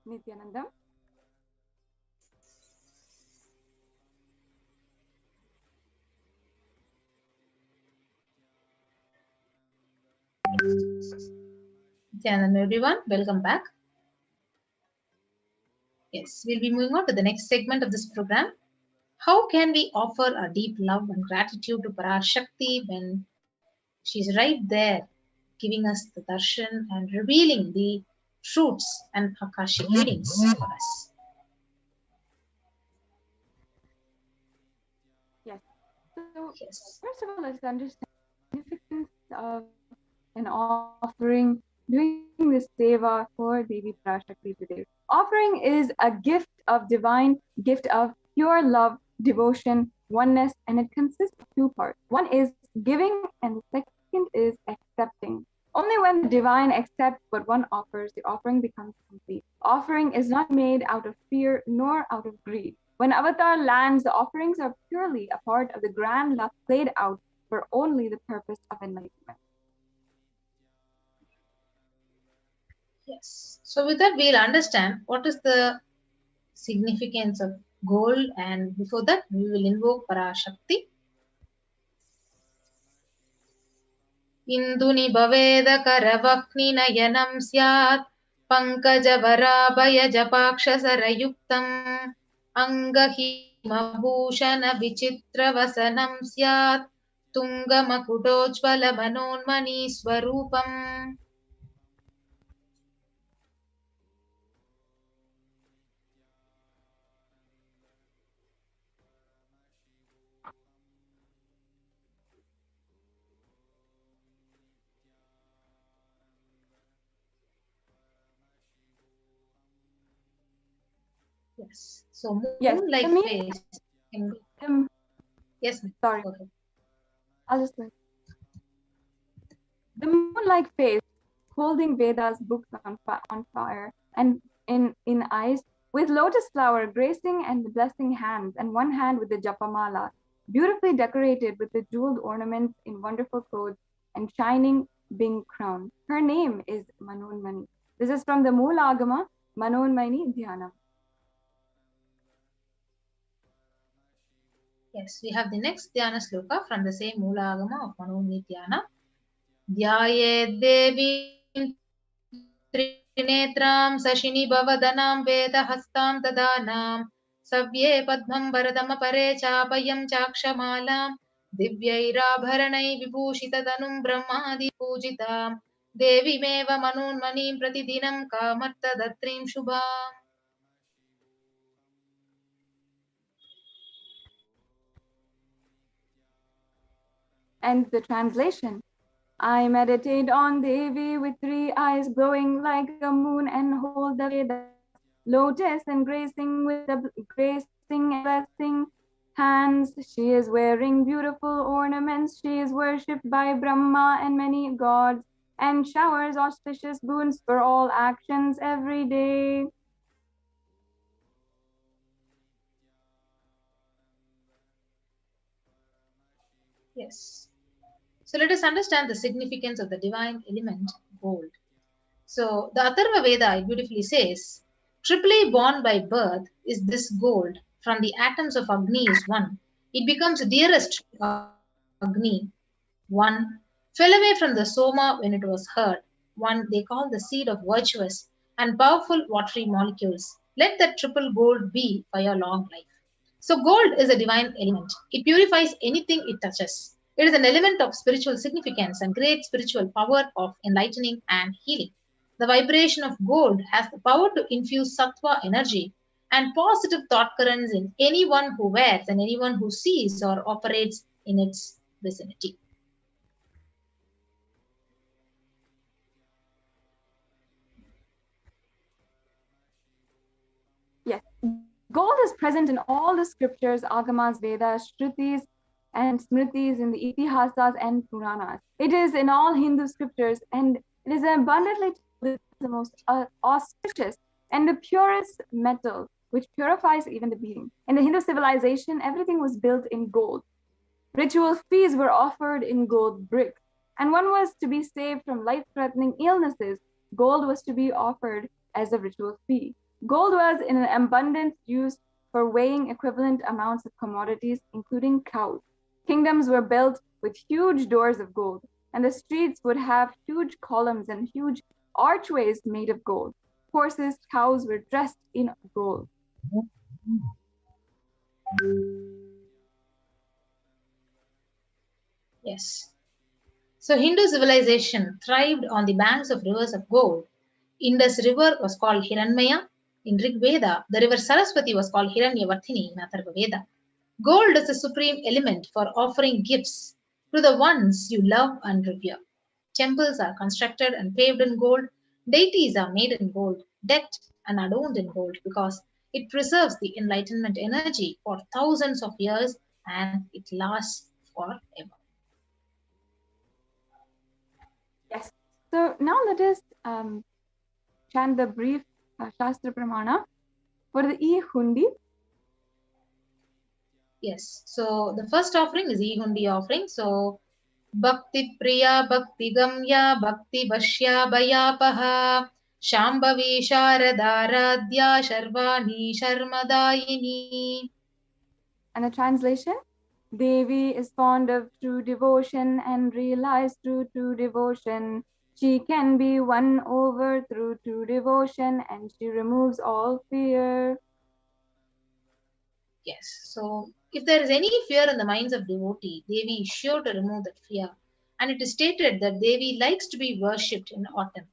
J: Nithyananda.
B: Nithyananda, everyone, welcome back. Yes, we'll be moving on to the next segment of this program. How can we offer a deep love and gratitude to Parashakti when she's right there giving us the darshan and revealing the truths and Akashic readings for us?
J: Yes. So,
B: Yes.
J: first of all, let's understand the significance of an offering, doing this seva for Devi Parashakti today. Offering is a gift of divine, gift of pure love, devotion, oneness, and it consists of two parts. One is giving, and the second is accepting. Only when the divine accepts what one offers, the offering becomes complete. Offering is not made out of fear nor out of greed. When Avatar lands, the offerings are purely a part of the grand love played out for only the purpose of enlightenment.
B: Yes. So with that, we'll understand what is the significance of gold, and before that, we will invoke Parashakti. Induni baveda karavakni nayanam syat pankajavaraabhaya japakshasarayuktam angahimabhushana vichitravasanam syat tungamakutojvala manonmani swarupam. Yes. So moon-like face. Yes,
J: sorry. I'll just like the moon-like face, holding Vedas books on fire, and in eyes with lotus flower gracing and blessing hands, and one hand with the japamala, beautifully decorated with the jeweled ornaments in wonderful clothes and shining Bing crown. Her name is Manonmani. This is from the Moola Agama, Manonmani Dhyana.
B: Yes, we have the next Dhyana sloka from the same Moola Agama of Manonmani Dhyana. Dhyaye Devi Trinetram Sashini Bhavadanam Veda Hastam Tadanam Savye Padmam Bharadama Pare Chapayam Chakshamalam Divyairabharanai Vibhushitadanum Brahmadi Pujitam Devi Meva Manonmanim Pratidinam Kamarta Datrim Shubham.
J: And the translation. I meditate on Devi with three eyes glowing like a moon and hold the Vedas, lotus and gracing with the gracing and blessing hands. She is wearing beautiful ornaments. She is worshipped by Brahma and many gods and showers auspicious boons for all actions every day.
B: Yes. So let us understand the significance of the divine element gold. So the Atharva Veda beautifully says, triply born by birth is this gold. From the atoms of Agni is one. It becomes dearest to Agni. One fell away from the Soma when it was hurt. One they call the seed of virtuous and powerful watery molecules. Let that triple gold be for your long life. So gold is a divine element. It purifies anything it touches. It is an element of spiritual significance and great spiritual power of enlightening and healing. The vibration of gold has the power to infuse sattva energy and positive thought currents in anyone who wears and anyone who sees or operates in its vicinity.
J: Yes, gold is present in all the scriptures, Agamas, Vedas, Shrutis, and Smritis, in the Itihasas and Puranas. It is in all Hindu scriptures, and it is abundantly the most auspicious and the purest metal, which purifies even the being. In the Hindu civilization, everything was built in gold. Ritual feasts were offered in gold bricks, and one was to be saved from life-threatening illnesses. Gold was to be offered as a ritual fee. Gold was in an abundance used for weighing equivalent amounts of commodities, including cows. Kingdoms were built with huge doors of gold, and the streets would have huge columns and huge archways made of gold. Horses, cows were dressed in gold.
B: Yes. So Hindu civilization thrived on the banks of rivers of gold. Indus River was called Hiranmaya in Rig Veda. The river Saraswati was called Hiranyavarthini in Atharva Veda. Gold is the supreme element for offering gifts to the ones you love and revere. Temples are constructed and paved in gold. Deities are made in gold, decked and adorned in gold because it preserves the enlightenment energy for thousands of years and it lasts forever.
J: Yes. So now let us chant the brief Shastra Pramana for the E-Hundi.
B: Yes. So the first offering is E-Hundi offering. So Bhakti Priya Bhakti Gamya Bhakti Bhashya Bhayapaha Shambhavi Sharadaradhya Sharvani Sharmadayini.
J: And the translation? Devi is fond of true devotion and realized through true devotion. She can be won over through true devotion and she removes all fear.
B: Yes. So if there is any fear in the minds of devotee, Devi is sure to remove that fear. And it is stated that Devi likes to be worshipped in autumn.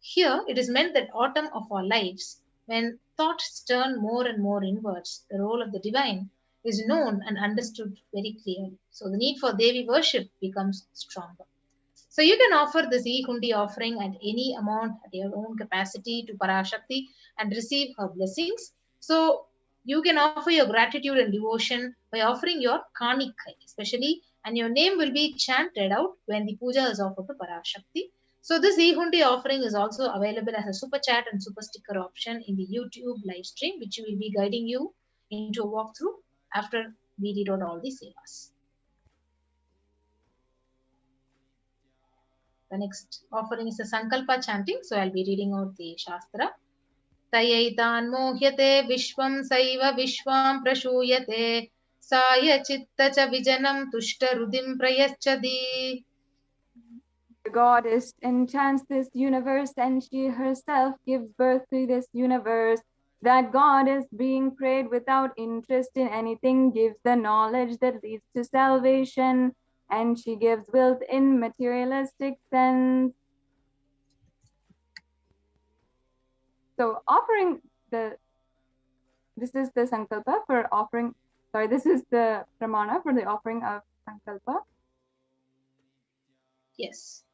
B: Here it is meant that autumn of our lives, when thoughts turn more and more inwards, the role of the divine is known and understood very clearly. So the need for Devi worship becomes stronger. So you can offer this E-Hundi offering at any amount at your own capacity to Parashakti and receive her blessings. So you can offer your gratitude and devotion by offering your Kanikai especially, and your name will be chanted out when the puja is offered to Parashakti. So this E-Hundi offering is also available as a super chat and super sticker option in the YouTube live stream, which will be guiding you into a walkthrough after we read out all the sevas. The next offering is the Sankalpa chanting. So I'll be reading out the Shastra. Tayaitan mohyate vishwam saiva vishwam prashuyate saya chitta cha vijanam tushta rudim prayaschadi.
J: The goddess enchants this universe and she herself gives birth to this universe. That goddess, being prayed without interest in anything, gives the knowledge that leads to salvation, and she gives wealth in materialistic sense. So this is the Sankalpa for offering, this is the Pramana for the offering of Sankalpa.
B: Yes.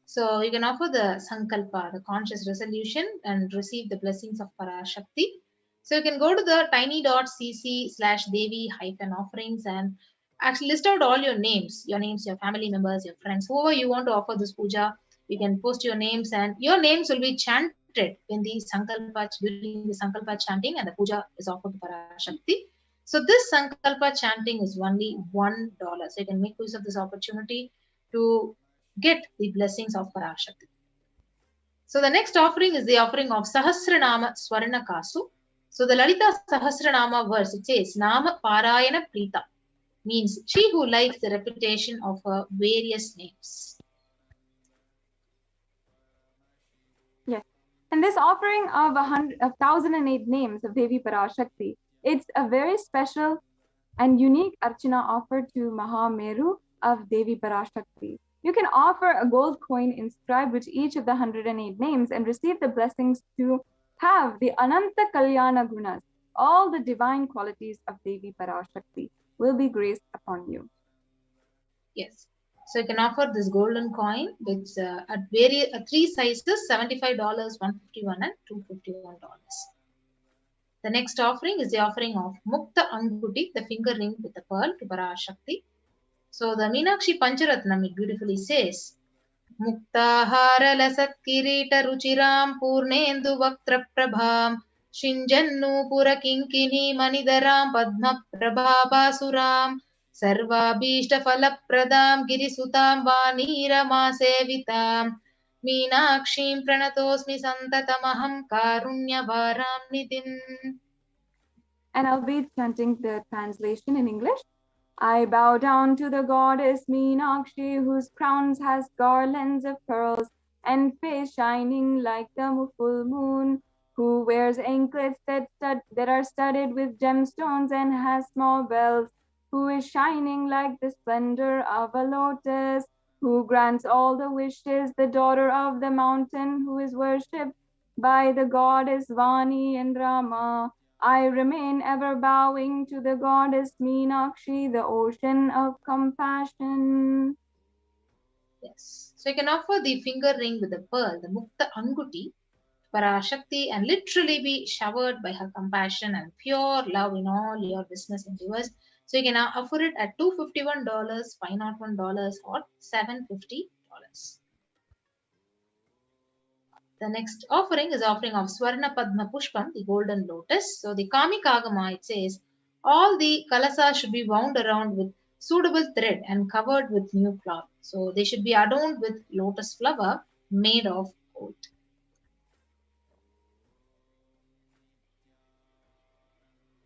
B: So you can offer the Sankalpa, the conscious resolution, and receive the blessings of Parashakti. So you can go to the tiny.cc/Devi-offerings and actually list out all your names, your family members, your friends, whoever you want to offer this puja. You can post your names and your names will be chanted in the Sankalpa, during the Sankalpa chanting, and the puja is offered to Parashakti. So this Sankalpa chanting is only $1. So you can make use of this opportunity to get the blessings of Parashakti. So the next offering is the offering of Sahasranama Swarna Kasu. So the Lalita Sahasranama verse, it says, Nama Parayana Prita, means she who likes the repetition of her various names.
J: Yes. And this offering of 1008 names of Devi Parashakti, it's a very special and unique Archana offered to Mahameru of Devi Parashakti. You can offer a gold coin inscribed with each of the 108 names and receive the blessings to have the Ananta Kalyana Gunas. All the divine qualities of Devi Parashakti will be graced upon you.
B: Yes. So you can offer this golden coin, which at three sizes, $75, $151, and $251. The next offering is the offering of Mukta Anguti, the finger ring with the pearl, to Parashakti. So the Meenakshi Pancharatnam, it beautifully says, Muktahara lasat kirita ruchiram purnendu vaktra prabham shinjannu pura kinkini manidaram padma prabhabasuram sarvabhishta falapradam girisutam vanirama sevitam Meenakshim pranatosmi santatamaham karunyavaram nidhim.
J: And I'll be chanting the translation in English. I bow down to the goddess Meenakshi, whose crowns has garlands of pearls and face shining like the full moon, who wears anklets that are studded with gemstones and has small bells, who is shining like the splendor of a lotus, who grants all the wishes, the daughter of the mountain, who is worshipped by the goddess Vani and Rama. I remain ever bowing to the goddess Meenakshi, the ocean of compassion.
B: Yes. So you can offer the finger ring with the pearl, the Mukta Anguti, Parashakti, and literally be showered by her compassion and pure love in all your business endeavors. So you can now offer it at $251, $501, or $750. The next offering is offering of Swarna Padma Pushpam, the golden lotus. So the Kamika Agama, it says, all the Kailasa should be wound around with suitable thread and covered with new cloth. So they should be adorned with lotus flower made of gold.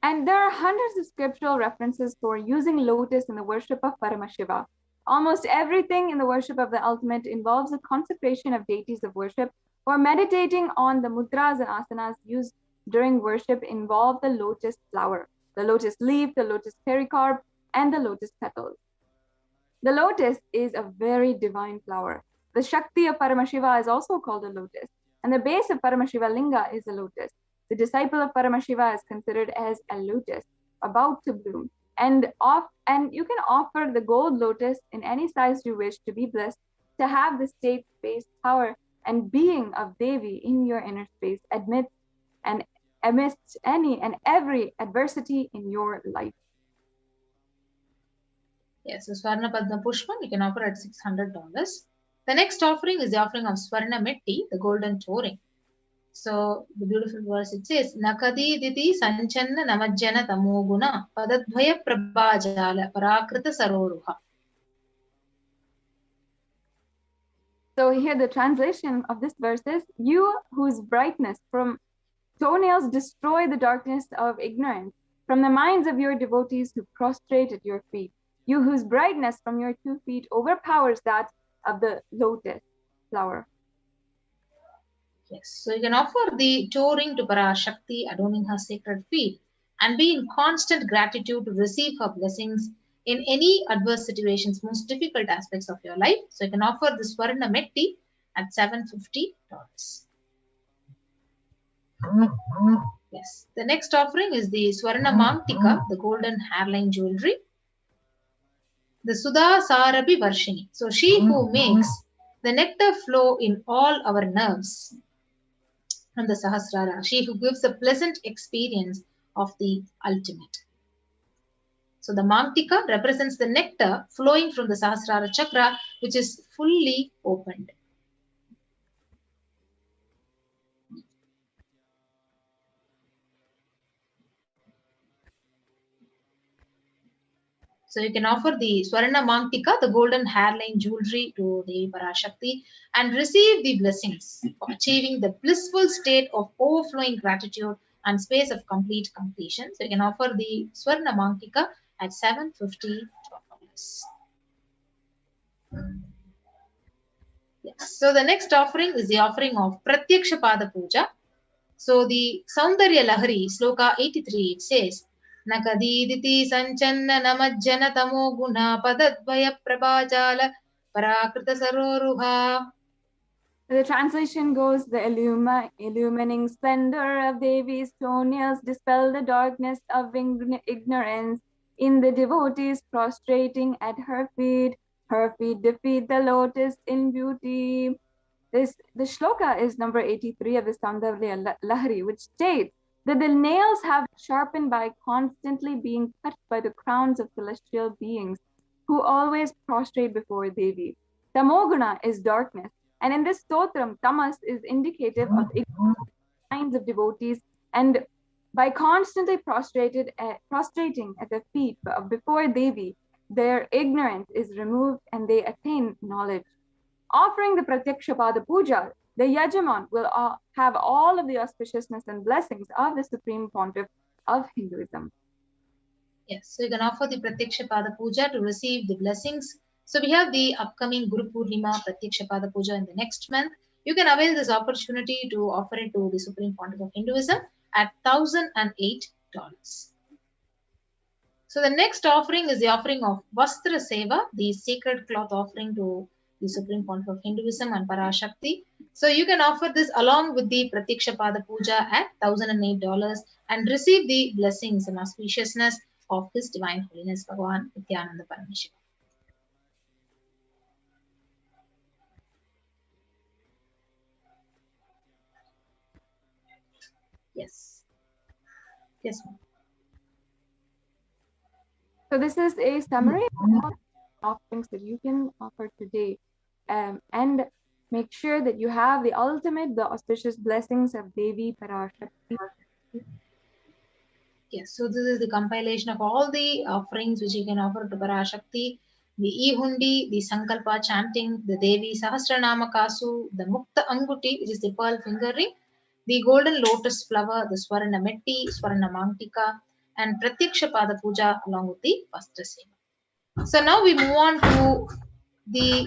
J: And there are hundreds of scriptural references for using lotus in the worship of Paramashiva. Almost everything in the worship of the ultimate involves the consecration of deities of worship, or meditating on the mudras and asanas used during worship involve the lotus flower, the lotus leaf, the lotus pericarp, and the lotus petals. The lotus is a very divine flower. The Shakti of Paramashiva is also called a lotus, and the base of Paramashiva Linga is a lotus. The disciple of Paramashiva is considered as a lotus, about to bloom. And you can offer the gold lotus in any size you wish to be blessed, to have the state, space, power, and being of Devi in your inner space amidst any and every adversity in your life.
B: Yes, so Swarna Padma Pushpam, you can offer at $600. The next offering is the offering of Swarna Metti, the golden touring. So the beautiful verse, it says, Nakadi diti sanchanna namajjana tamoguna padadvaya prabhajala parakrita saroruha.
J: So here the translation of this verse is, you whose brightness from toenails destroy the darkness of ignorance, from the minds of your devotees who prostrate at your feet, you whose brightness from your 2 feet overpowers that of the lotus flower.
B: Yes, so you can offer the touring to Parashakti, adorning her sacred feet, and be in constant gratitude to receive her blessings in any adverse situations, most difficult aspects of your life. So you can offer the Swarna Metti at $750. Yes, the next offering is the Swarna Mangtika, the golden hairline jewelry. The Sudha Sarabi Varshini. So she who makes the nectar flow in all our nerves from the Sahasrara, she who gives a pleasant experience of the ultimate. So the Mangtika represents the nectar flowing from the Sahasrara chakra, which is fully opened. So you can offer the Swarna Mangtika, the golden hairline jewelry, to the Parashakti and receive the blessings for achieving the blissful state of overflowing gratitude and space of complete completion. So you can offer the Swarna Mangtika at $750. Yes. So the next offering is the offering of Pratyaksha Pada Puja. So the Saundarya Lahari, Sloka 83, it says, Nakadiditi sanchanna namajjana tamo guna padadvaya prabhajala parakrita saroruha.
J: The translation goes, the illumining splendor of Devi's toenails dispel the darkness of ignorance in the devotees prostrating at her feet. Her feet defeat the lotus in beauty. The shloka is number 83 of the Saundarya Lahari, which states that the nails have sharpened by constantly being touched by the crowns of celestial beings who always prostrate before Devi. Tamoguna is darkness, and in this stotram, tamas is indicative of kinds of devotees, and by constantly prostrating at the feet before Devi, their ignorance is removed and they attain knowledge. offering the Pratyakshapada Puja, the Yajaman will have all of the auspiciousness and blessings of the Supreme Pontiff of Hinduism.
B: Yes, so you can offer the Pratyakshapada Puja to receive the blessings. So we have the upcoming Guru Purnima Pratyakshapada Puja in the next month. You can avail this opportunity to offer it to the Supreme Pontiff of Hinduism at $1,008. So the next offering is the offering of Vastra Seva, the sacred cloth offering to the Supreme Pontiff of Hinduism and Parashakti. So you can offer this along with the Pratyakshapada Puja at $1,008 and receive the blessings and auspiciousness of His Divine Holiness Bhagavan Nithyananda Paramashivam. Yes. Yes, ma'am.
J: So this is a summary of offerings that you can offer today, and make sure that you have the auspicious blessings of Devi Parashakti.
B: Yes, so this is the compilation of all the offerings which you can offer to Parashakti, the E-Hundi, the Sankalpa chanting, the Devi Sahasranama Kasu, the Mukta Anguti, which is the pearl finger ring, the golden lotus flower, the Swarna Metti, Swarna Mangtika, and Pratyakshapada Puja along with the Vastra Seva. So now we move on to the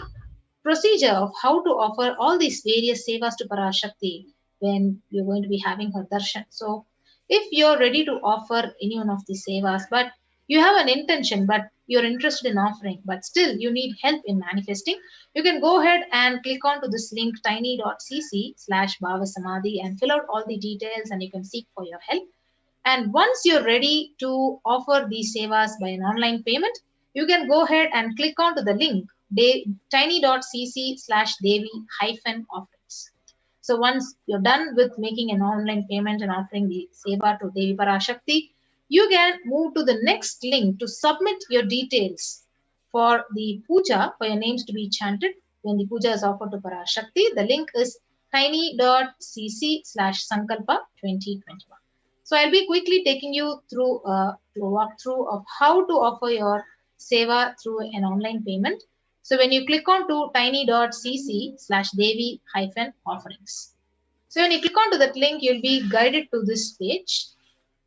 B: procedure of how to offer all these various sevas to Parashakti when you're going to be having her darshan. So if you're ready to offer any one of these sevas, but you have an intention, but you're interested in offering, but still you need help in manifesting, you can go ahead and click on to this link tiny.cc/bhavasamadhi and fill out all the details and you can seek for your help. And once you're ready to offer these sevas by an online payment, you can go ahead and click on to the link tiny.cc/devi-offerings. So once you're done with making an online payment and offering the seva to Devi Parashakti, you can move to the next link to submit your details for the puja, for your names to be chanted when the puja is offered to Parashakti. The link is tiny.cc/sankalpa 2021. So I'll be quickly taking you through a walkthrough of how to offer your seva through an online payment. So when you click on to tiny.cc/devi-offerings. So when you click on to that link, you'll be guided to this page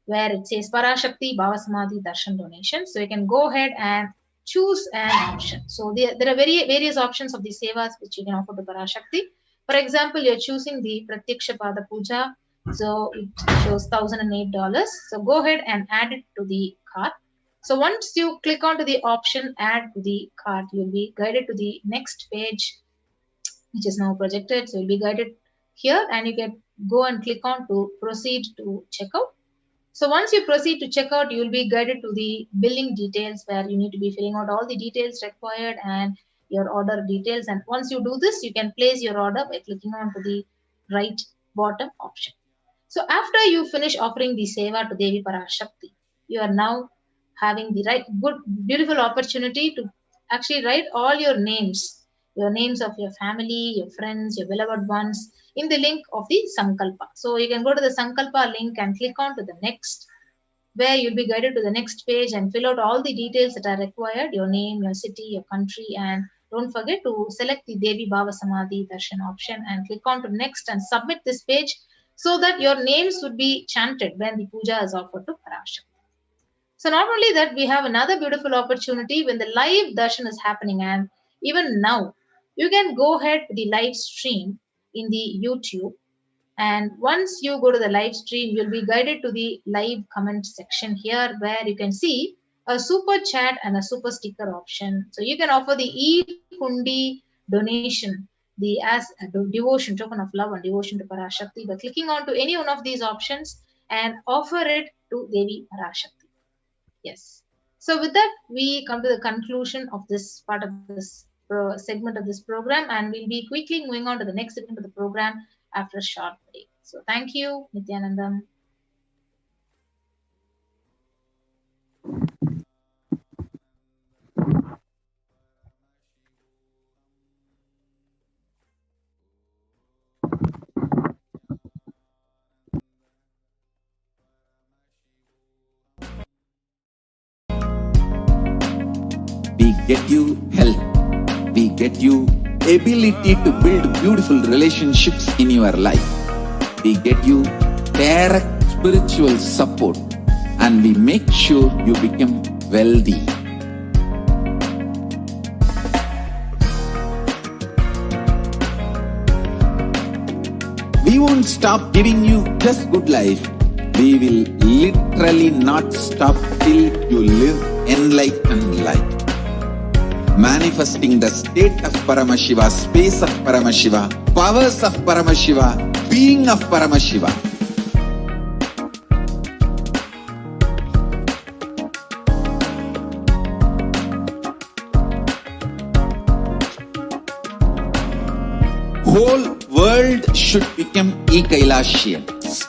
B: where it says Parashakti Bhavasamadhi Darshan Donation. So you can go ahead and choose an option. So there are various options of the sevas which you can offer to Parashakti. For example, you're choosing the Pratyakshapada Puja. So it shows $1,008. So go ahead and add it to the cart. So once you click onto the option add to the cart, you'll be guided to the next page, which is now projected. So you'll be guided here and you can go and click on to proceed to checkout. So once you proceed to checkout, you will be guided to the billing details where you need to be filling out all the details required and your order details. And once you do this, you can place your order by clicking on to the right bottom option. So after you finish offering the seva to Devi Parashakti, you are now having the beautiful opportunity to actually write all your names of your family, your friends, your beloved ones in the link of the Sankalpa. So you can go to the Sankalpa link and click on to the next, where you'll be guided to the next page and fill out all the details that are required, your name, your city, your country, and don't forget to select the Devi Bhavasamadhi Darshan option and click on to next and submit this page so that your names would be chanted when the puja is offered to Parashakti. So not only that, we have another beautiful opportunity when the live darshan is happening, and even now you can go ahead to the live stream in the YouTube, and once you go to the live stream, you'll be guided to the live comment section here where you can see a super chat and a super sticker option. So you can offer the e-hundi donation, as a devotion, token of love and devotion to Parashakti by clicking on to any one of these options and offer it to Devi Parashakti. Yes. So with that, we come to the conclusion of this part of this segment of this program, and we'll be quickly moving on to the next segment of the program after a short break. So thank you, Nithyanandam.
G: We get you help. We get you
F: ability to build beautiful relationships in your life. We get you direct spiritual support and we make sure you become wealthy. We won't stop giving you just good life. We will literally not stop till you live enlightened life. Manifesting the state of Paramashiva, space of Paramashiva, powers of Paramashiva, being of Paramashiva. Whole world should become Kailasians.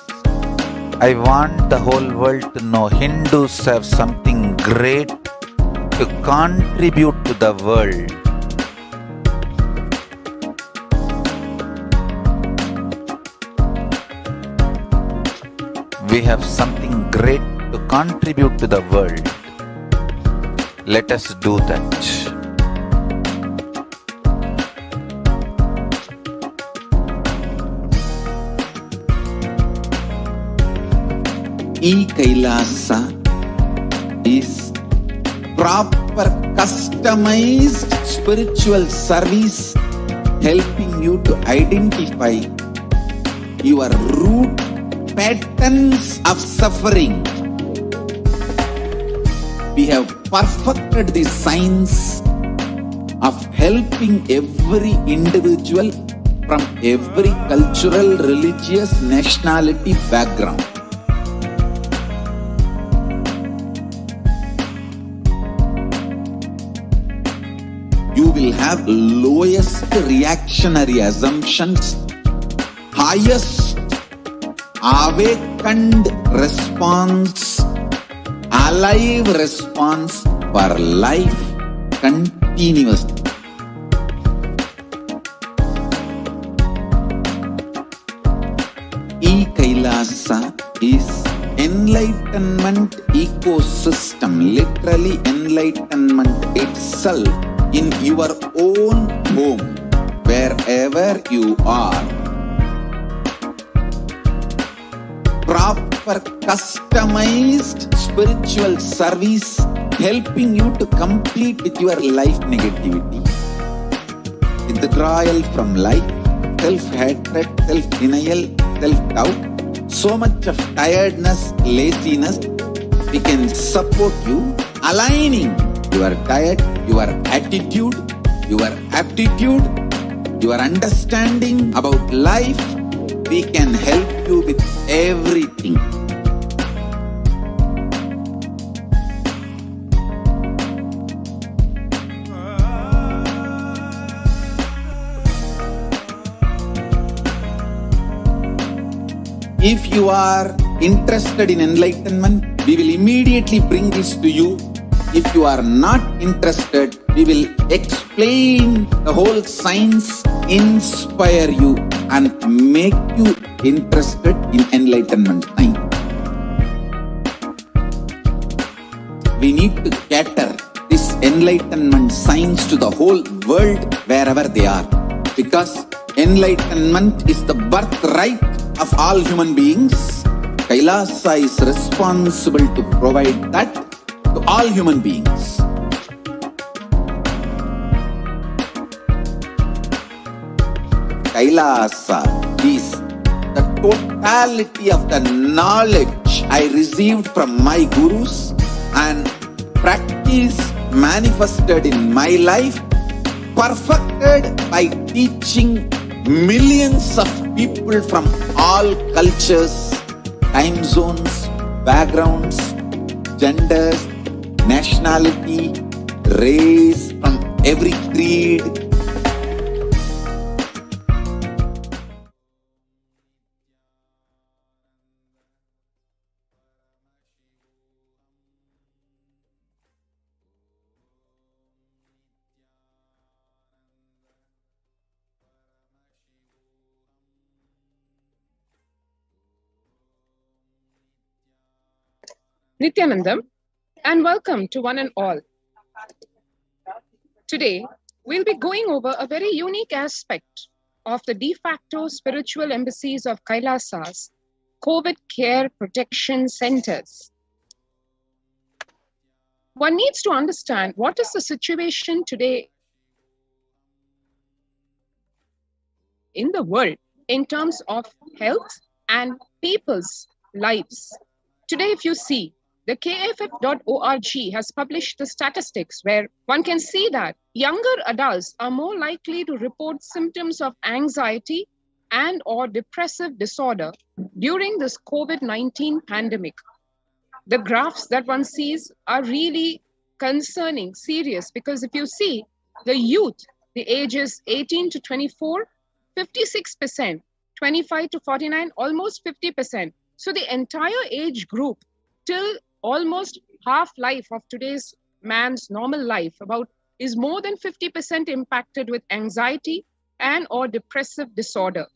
F: I want the whole world to know Hindus have something great to contribute to the world. We have something great to contribute to the world. Let us do that. Kailasa is proper customized spiritual service helping you to identify your root patterns of suffering. We have perfected the science of helping every individual from every cultural, religious, nationality background. You will have lowest reactionary assumptions, highest awakened response, alive response for life continuously. Kailasa is enlightenment ecosystem, literally enlightenment itself in your own home, wherever you are. Proper customized spiritual service helping you to complete with your life negativity. Withdrawal from life, self-hatred, self-denial, self-doubt, so much of tiredness, laziness, we can support you aligning your diet, your attitude, your aptitude, your understanding about life. We can help you with everything. If you are interested in enlightenment, we will immediately bring this to you. If you are not interested, we will explain the whole science, inspire you and make you interested in enlightenment science. We need to cater this enlightenment science to the whole world wherever they are, because enlightenment is the birthright of all human beings. Kailasa is responsible to provide that to all human beings. Kailasa is the totality of the knowledge I received from my gurus and practice manifested in my life, perfected by teaching millions of people from all cultures, time zones, backgrounds, genders, nationality, race, from every creed.
N: Nithyanandam, and welcome to one and all. Today, we'll be going over a very unique aspect of the de facto spiritual embassies of Kailasas, COVID care protection centers. One needs to understand what is the situation today in the world in terms of health and people's lives. Today, if you see, the kff.org has published the statistics where one can see that younger adults are more likely to report symptoms of anxiety and or depressive disorder during this COVID-19 pandemic. The graphs that one sees are really concerning, serious, because if you see the youth, the ages 18 to 24, 56%, 25 to 49, almost 50%. So the entire age group till almost half life of today's man's normal life is more than 50% impacted with anxiety and or depressive disorder,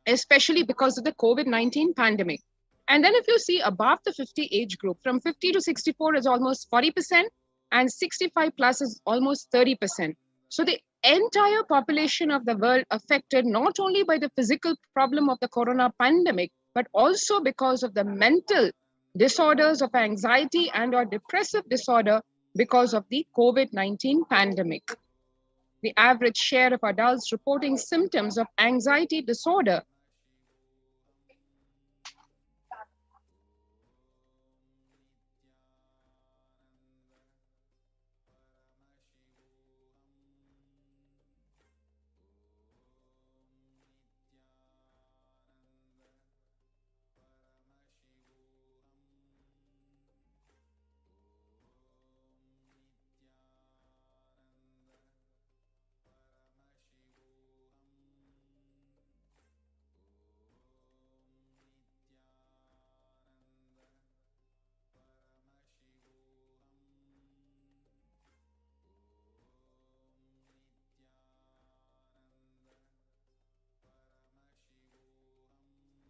N: especially because of the COVID-19 pandemic. And then if you see above the 50 age group, from 50 to 64 is almost 40%, and 65 plus is almost 30%. So the entire population of the world affected not only by the physical problem of the corona pandemic, but also because of the mental disorders of anxiety and or depressive disorder because of the COVID-19 pandemic. The average share of adults reporting symptoms of anxiety disorder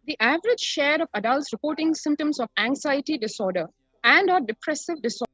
N: the average share of adults reporting symptoms of anxiety disorder and or depressive disorder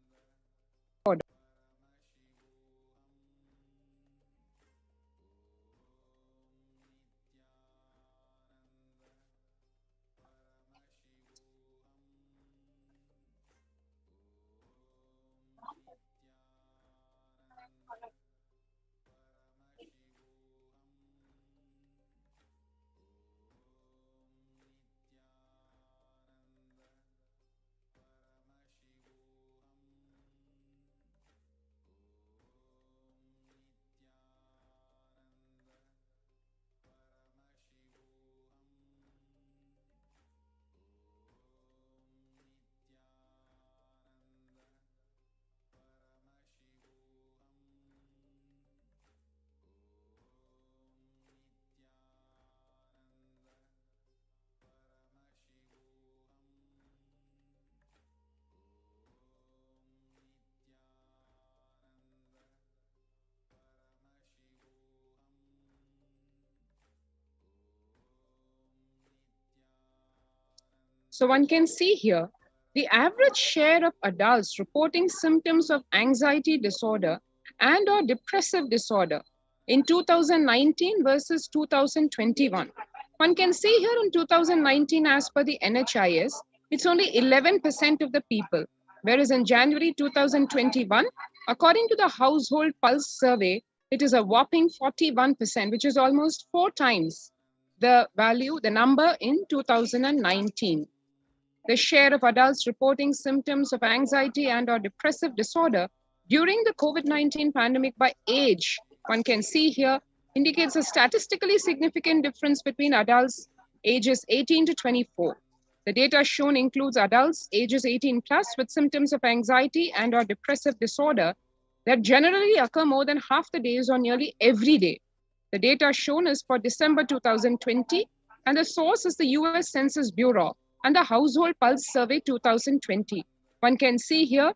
N: So one can see here, the average share of adults reporting symptoms of anxiety disorder and or depressive disorder in 2019 versus 2021. One can see here in 2019, as per the NHIS, it's only 11% of the people, whereas in January 2021, according to the Household Pulse Survey, it is a whopping 41%, which is almost 4 times the number in 2019. The share of adults reporting symptoms of anxiety and or depressive disorder during the COVID-19 pandemic by age, one can see here, indicates a statistically significant difference between adults ages 18 to 24. The data shown includes adults ages 18 plus with symptoms of anxiety and or depressive disorder that generally occur more than half the days or nearly every day. The data shown is for December 2020, and the source is the US Census Bureau and the Household Pulse Survey 2020. One can see here,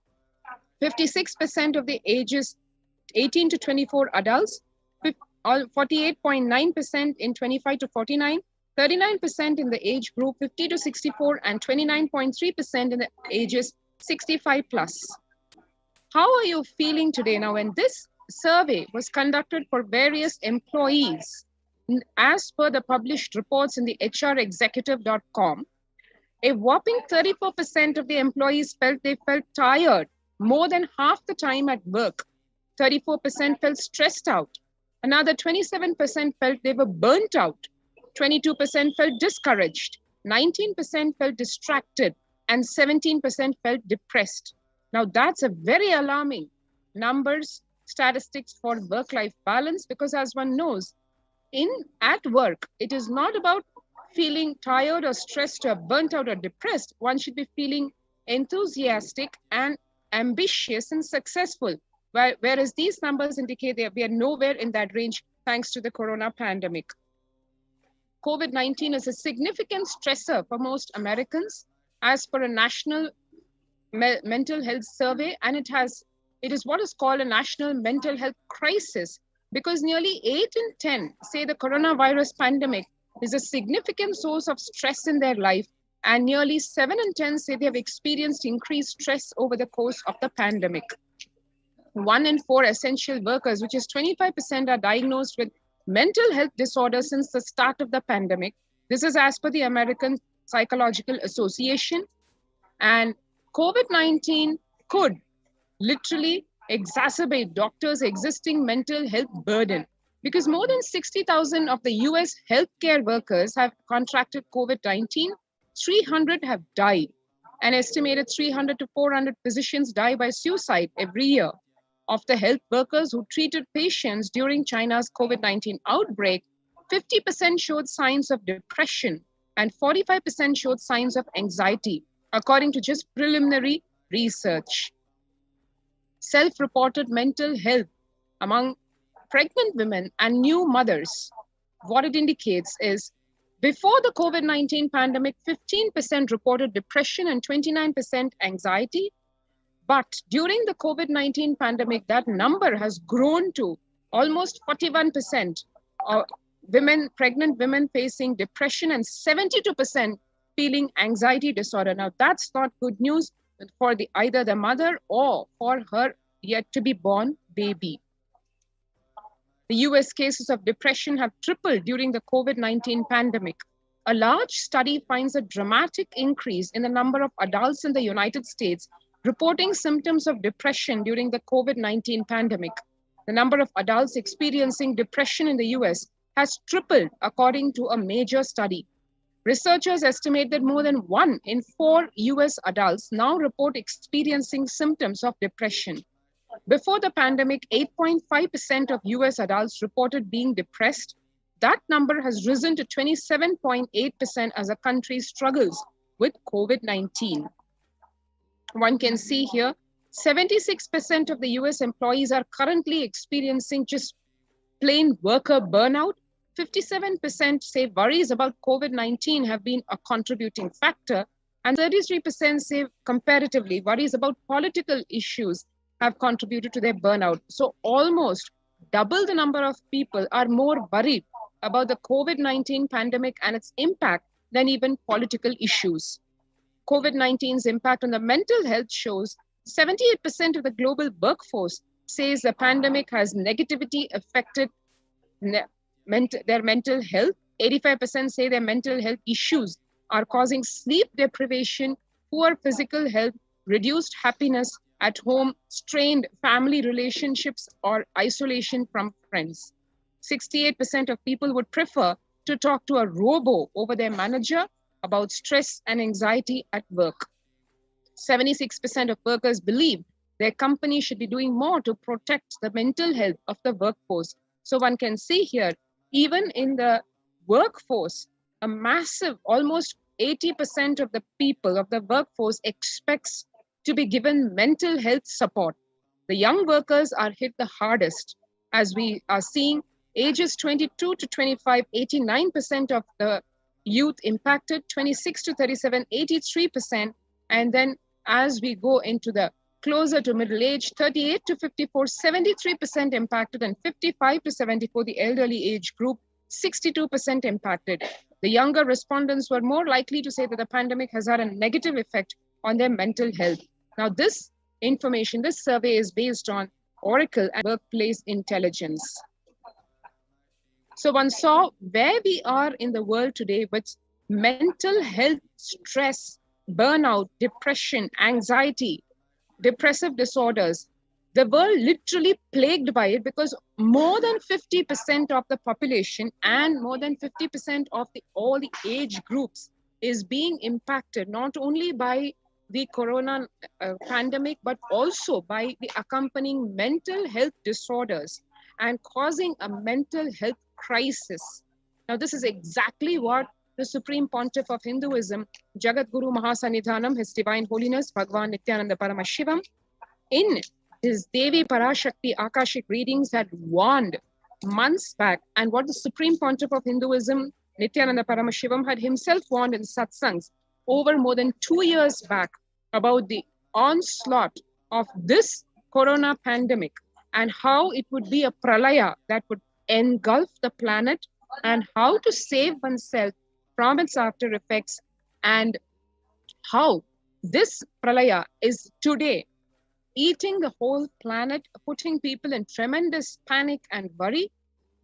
N: 56% of the ages 18 to 24 adults, 48.9% in 25 to 49, 39% in the age group 50 to 64, and 29.3% in the ages 65 plus. How are you feeling today? Now, when this survey was conducted for various employees. As per the published reports in the hrexecutive.com, a whopping 34% of the employees felt they felt tired more than half the time at work. 34% felt stressed out. Another 27% felt they were burnt out. 22% felt discouraged. 19% felt distracted. And 17% felt depressed. Now that's a very alarming numbers, statistics for work-life balance, because as one knows, at work, it is not about feeling tired or stressed or burnt out or depressed. One should be feeling enthusiastic and ambitious and successful. Whereas these numbers indicate that we are nowhere in that range thanks to the corona pandemic. COVID-19 is a significant stressor for most Americans as per a national mental health survey, and it is what is called a national mental health crisis, because nearly 8 in 10 say the coronavirus pandemic is a significant source of stress in their life, and nearly 7 in 10 say they have experienced increased stress over the course of the pandemic. 1 in 4 essential workers, which is 25%, are diagnosed with mental health disorders since the start of the pandemic. This is as per the American Psychological Association. And COVID-19 could literally exacerbate doctors' existing mental health burden, because more than 60,000 of the US healthcare workers have contracted COVID-19. 300 have died. An estimated 300 to 400 physicians die by suicide every year. Of the health workers who treated patients during China's COVID-19 outbreak, 50% showed signs of depression and 45% showed signs of anxiety, according to just preliminary research. Self-reported mental health among pregnant women and new mothers, what it indicates is, before the COVID-19 pandemic, 15% reported depression and 29% anxiety. But during the COVID-19 pandemic, that number has grown to almost 41% of pregnant women facing depression and 72% feeling anxiety disorder. Now, that's not good news for either the mother or for her yet to be born baby. The US cases of depression have tripled during the COVID-19 pandemic. A large study finds a dramatic increase in the number of adults in the United States reporting symptoms of depression during the COVID-19 pandemic. The number of adults experiencing depression in the US has tripled, according to a major study. Researchers estimate that more than 1 in 4 US adults now report experiencing symptoms of depression. Before the pandemic, 8.5% of US adults reported being depressed. That number has risen to 27.8% as the country struggles with COVID-19. One can see here, 76% of the US employees are currently experiencing just plain worker burnout. 57% say worries about COVID-19 have been a contributing factor, and 33% say comparatively worries about political issues have contributed to their burnout. So almost double the number of people are more worried about the COVID-19 pandemic and its impact than even political issues. COVID-19's impact on the mental health shows 78% of the global workforce says the pandemic has negatively affected their mental health. 85% say their mental health issues are causing sleep deprivation, poor physical health, reduced happiness at home, strained family relationships, or isolation from friends. 68% of people would prefer to talk to a robo over their manager about stress and anxiety at work. 76% of workers believe their company should be doing more to protect the mental health of the workforce. So one can see here, even in the workforce, a massive, almost 80% of the people of the workforce expects to be given mental health support. The young workers are hit the hardest. As we are seeing, ages 22 to 25, 89% of the youth impacted, 26 to 37, 83%. And then as we go into the closer to middle age, 38 to 54, 73% impacted, and 55 to 74, the elderly age group, 62% impacted. The younger respondents were more likely to say that the pandemic has had a negative effect on their mental health. Now, this information, this survey is based on oracle and workplace intelligence. So one saw where we are in the world today with mental health, stress, burnout, depression, anxiety, depressive disorders. The world literally plagued by it because more than 50% of the population and more than 50% of all the age groups is being impacted not only by the corona pandemic, but also by the accompanying mental health disorders and causing a mental health crisis. Now, this is exactly what the Supreme Pontiff of Hinduism, Jagat Guru Mahasannidhanam, His Divine Holiness, Bhagavan Nithyananda Paramashivam, in his Devi Parashakti Akashic readings had warned months back, and what the Supreme Pontiff of Hinduism, Nithyananda Paramashivam, had himself warned in satsangs over more than 2 years back about the onslaught of this corona pandemic and how it would be a pralaya that would engulf the planet, and how to save oneself from its after effects, and how this pralaya is today eating the whole planet, putting people in tremendous panic and worry.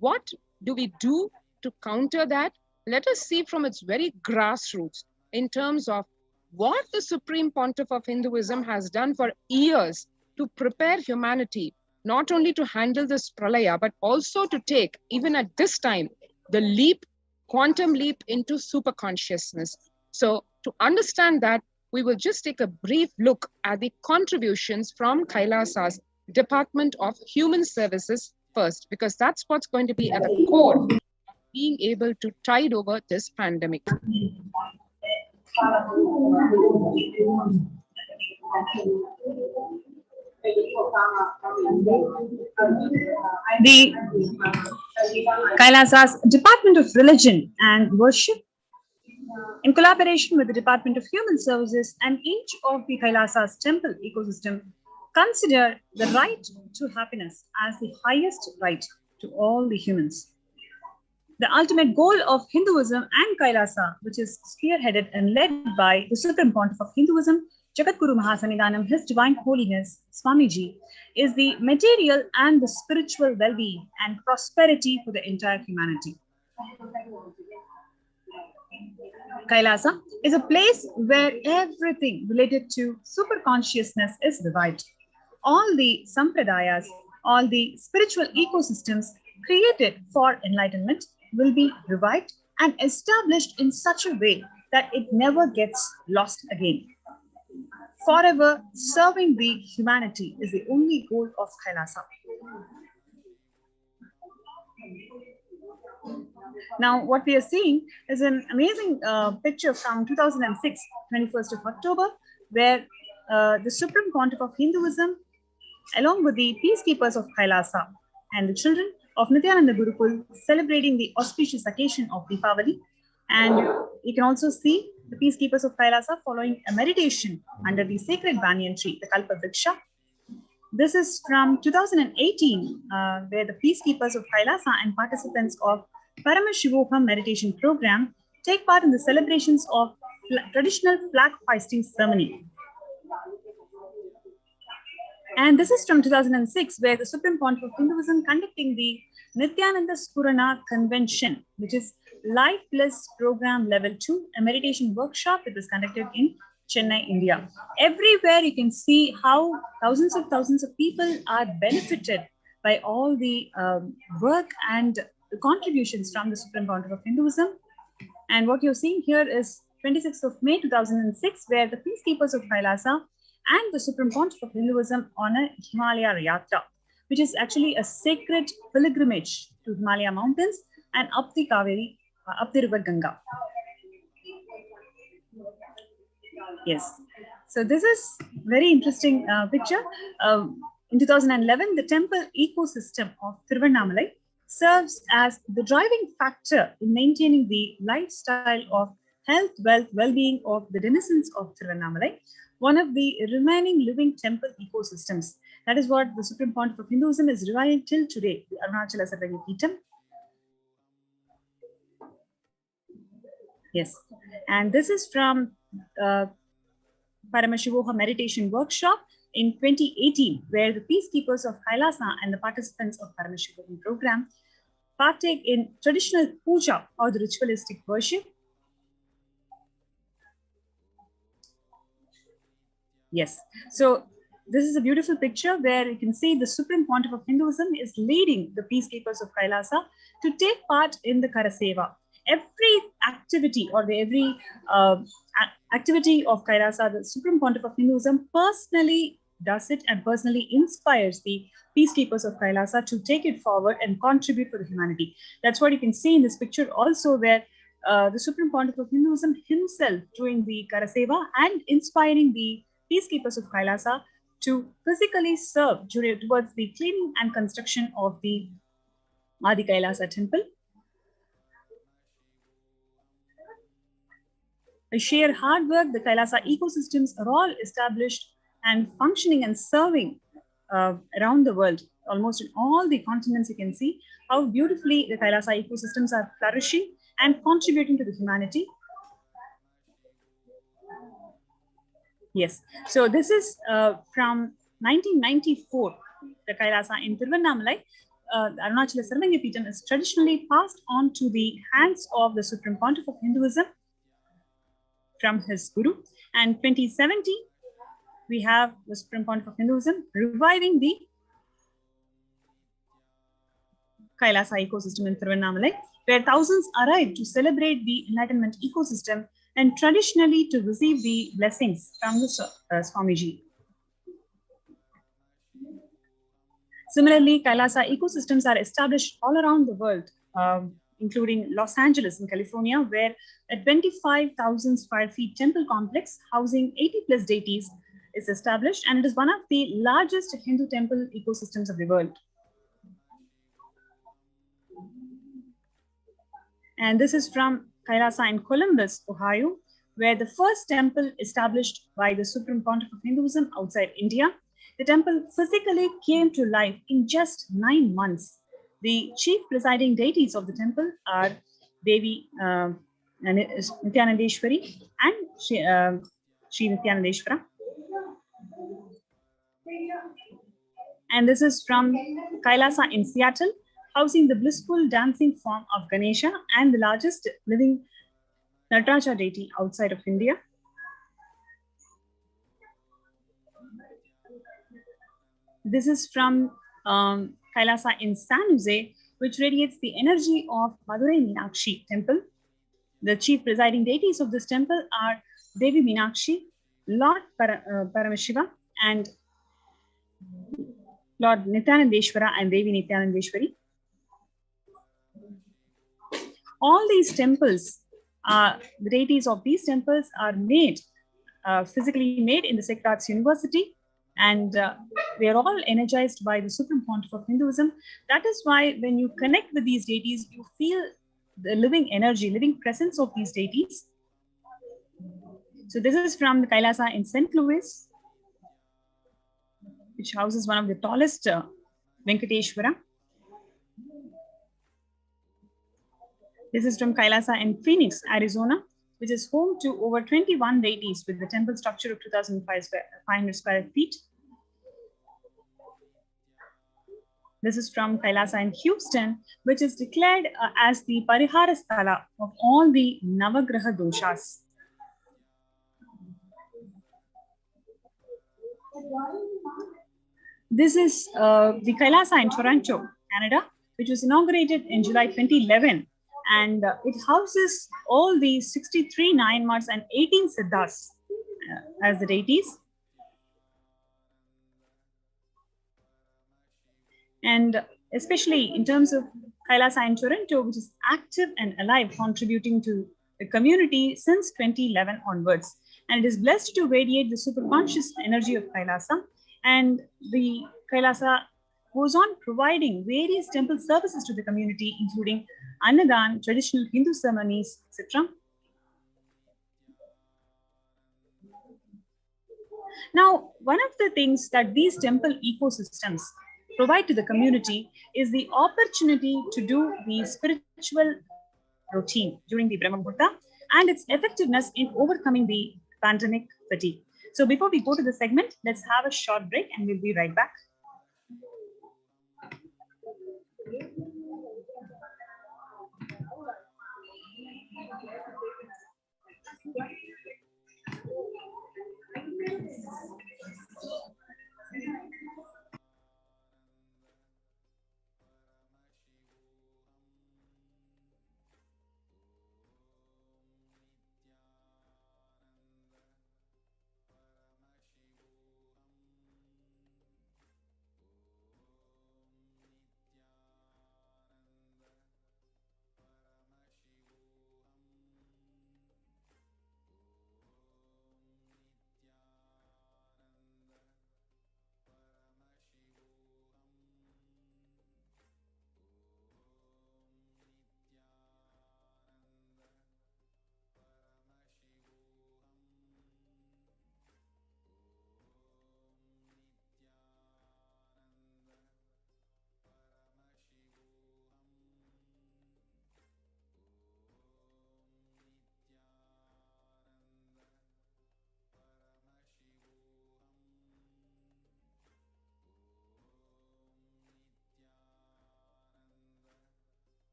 N: What do we do to counter that? Let us see from its very grassroots in terms of what the Supreme Pontiff of Hinduism has done for years to prepare humanity, not only to handle this pralaya, but also to take, even at this time, the leap, quantum leap into super consciousness. So to understand that, we will just take a brief look at the contributions from Kailasa's Department of Human Services first, because that's what's going to be at the core of being able to tide over this pandemic.
O: The Kailasa's Department of Religion and Worship, in collaboration with the Department of Human Services and each of the Kailasa's temple ecosystem, consider the right to happiness as the highest right to all the humans. The ultimate goal of Hinduism and Kailasa, which is spearheaded and led by the Supreme Pontiff of Hinduism, Jagat Guru Mahasannidhanam, His Divine Holiness, Swamiji, is the material and the spiritual well-being and prosperity for the entire humanity. Kailasa is a place where everything related to super consciousness is revived. All the sampradayas, all the spiritual ecosystems created for enlightenment will be revived and established in such a way that it never gets lost again. Forever serving the humanity is the only goal of Kailasa. Now, what we are seeing is an amazing picture from 2006, 21st of October, where the Supreme Pontiff of Hinduism, along with the peacekeepers of Kailasa and the children of Nithyananda Gurukul, celebrating the auspicious occasion of Deepavali. And you can also see the peacekeepers of Kailasa following a meditation under the sacred banyan tree, the Kalpa Vriksha. This is from 2018, where the peacekeepers of Kailasa and participants of Paramashivoham meditation program take part in the celebrations of traditional flag hoisting ceremony. And this is from 2006, where the Supreme Pontiff of Hinduism conducting the Nithyananda Spurana Convention, which is Life Bliss Program Level 2, a meditation workshop that was conducted in Chennai, India. Everywhere you can see how thousands of people are benefited by all the work and the contributions from the Supreme Pontiff of Hinduism. And what you're seeing here is 26th of May 2006, where the peacekeepers of Kailasa and the Supreme Pontiff of Hinduism on a Himalaya Yatra, which is actually a sacred pilgrimage to Himalaya mountains and up the Kaveri, up the river Ganga. Yes, so this is very interesting picture. In 2011, the temple ecosystem of Tiruvannamalai serves as the driving factor in maintaining the lifestyle of health, wealth, well-being of the denizens of Tiruvannamalai, one of the remaining living temple ecosystems. That is what the Supreme Pontiff of Hinduism is reviving till today, the Arunachala Sarvagi Peetham. Yes, and this is from Paramashivoham meditation workshop in 2018, where the peacekeepers of Kailasa and the participants of Paramashivoham program partake in traditional puja or the ritualistic worship. Yes, so this is a beautiful picture where you can see the Supreme Pontiff of Hinduism is leading the peacekeepers of Kailasa to take part in the Karaseva. Every activity or every activity of Kailasa, the Supreme Pontiff of Hinduism personally does it and personally inspires the peacekeepers of Kailasa to take it forward and contribute for the humanity. That's what you can see in this picture also, where the Supreme Pontiff of Hinduism himself doing the Karaseva and inspiring the peacekeepers of Kailasa to physically serve towards the cleaning and construction of the Adi Kailasa temple. By sheer hard work, the Kailasa ecosystems are all established and functioning and serving around the world. Almost in all the continents, you can see how beautifully the Kailasa ecosystems are flourishing and contributing to the humanity. Yes, so this is from 1994, the Kailasa in Tiruvannamalai. Arunachala Sarvangapeetham is traditionally passed on to the hands of the Supreme Pontiff of Hinduism from his Guru. And 2017, we have the Supreme Pontiff of Hinduism reviving the Kailasa ecosystem in Tiruvannamalai, where thousands arrive to celebrate the enlightenment ecosystem and traditionally to receive the blessings from the Swamiji. Similarly, Kailasa ecosystems are established all around the world, including Los Angeles in California, where a 25,000 square feet temple complex housing 80 plus deities is established, and it is one of the largest Hindu temple ecosystems of the world. And this is from Kailasa in Columbus, Ohio, where the first temple established by the Supreme Pontiff of Hinduism outside India. The temple physically came to life in just 9 months. The chief presiding deities of the temple are Devi Nithyanandeshwari and Sri Nithyanandeshwara. And this is from Kailasa in Seattle, housing the blissful dancing form of Ganesha and the largest living Nataraja deity outside of India. This is from Kailasa in San Jose, which radiates the energy of Madurai Meenakshi temple. The chief presiding deities of this temple are Devi Meenakshi, Lord Paramashiva, and Lord Nithyanandeshwara and Devi Nithyanandeshwari. All these temples, the deities of these temples are made, physically made in the Sacred Arts University, and they are all energized by the Supreme Pontiff of Hinduism. That is why when you connect with these deities, you feel the living energy, living presence of these deities. So this is from the Kailasa in St. Louis, which houses one of the tallest Venkateshwara. This is from Kailasa in Phoenix, Arizona, which is home to over 21 deities with the temple structure of 2,500 square feet. This is from Kailasa in Houston, which is declared as the Parihara Sthala of all the Navagraha doshas. This is the Kailasa in Toronto, Canada, which was inaugurated in July 2011. And it houses all the 63 Nayanmars and 18 Siddhas as the deities. And especially in terms of Kailasa in Toronto, which is active and alive, contributing to the community since 2011 onwards. And it is blessed to radiate the superconscious energy of Kailasa. And the Kailasa goes on providing various temple services to the community, including Annadan, traditional Hindu ceremonies, etc. Now, one of the things that these temple ecosystems provide to the community is the opportunity to do the spiritual routine during the Brahma Muhurta and its effectiveness in overcoming the pandemic fatigue. So before we go to the segment, let's have a short break and we'll be right back.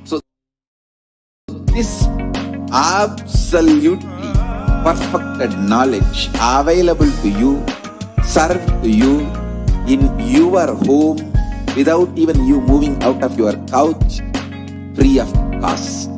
F: So this absolutely perfected knowledge available to you, served to you in your home without even you moving out of your couch, free of cost.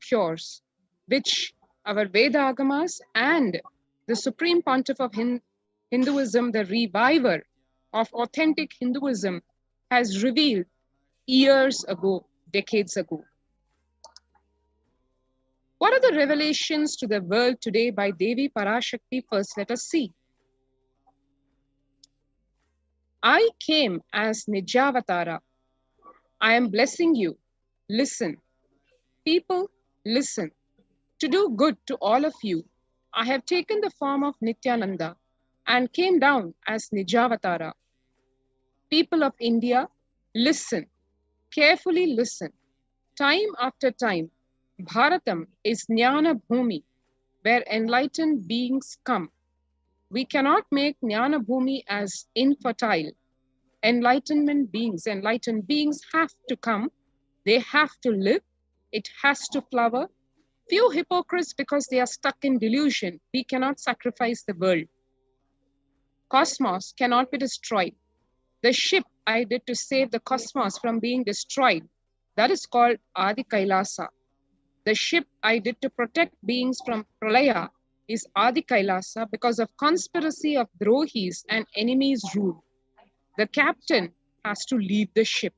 N: Cures, which our Veda Agamas and the Supreme Pontiff of Hinduism, the reviver of authentic Hinduism, has revealed years ago, decades ago. What are the revelations to the world today by Devi Parashakti? First, let us see. I came as Nijavatara. I am blessing you. Listen. People, listen. To do good to all of you, I have taken the form of Nithyananda and came down as Nijavatara. People of India, listen. Carefully listen. Time after time, Bharatam is Jnana Bhumi, where enlightened beings come. We cannot make Jnana Bhumi as infertile. Enlightened beings have to come. They have to live. It has to flower. Few hypocrites, because they are stuck in delusion. We cannot sacrifice the world. Cosmos cannot be destroyed. The ship I did to save the cosmos from being destroyed, that is called Adi Kailasa. The ship I did to protect beings from Pralaya is Adi Kailasa because of conspiracy of Drohis and enemies' rule. The captain has to leave the ship.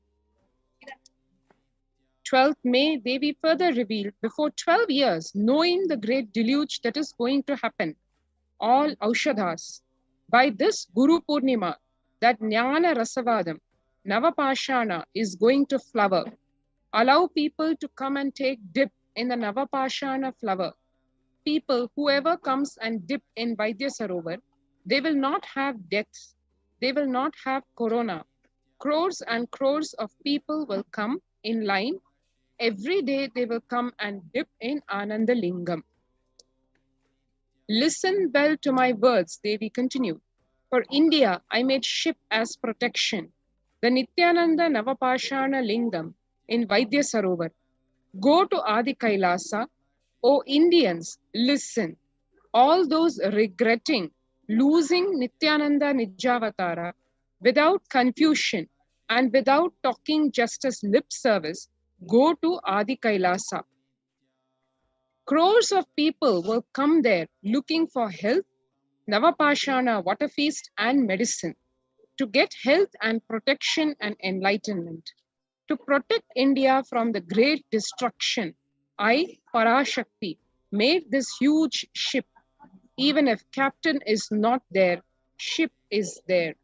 N: 12th May, Devi further revealed, before 12 years, knowing the great deluge that is going to happen, all Aushadhas, by this Guru Purnima, that Jnana Rasavadam, Navapashana is going to flower. Allow people to come and take dip in the Navapashana flower. People, whoever comes and dip in Vaidya Sarovar, they will not have deaths. They will not have corona. Crores and crores of people will come in line. Every day they will come and dip in Ananda Lingam. Listen well to my words, Devi continued. For India, I made ship as protection. The Nithyananda Navapashana Lingam in Vaidya Sarovar. Go to Adi Kailasa. O Indians, listen. All those regretting losing Nithyananda Nijavatara without confusion and without talking just as lip service, go to Adi Kailasa. Crores of people will come there looking for health, Navapashana water feast and medicine to get health and protection and enlightenment. To protect India from the great destruction, I, Parashakti, made this huge ship. Even if captain is not there, ship is there.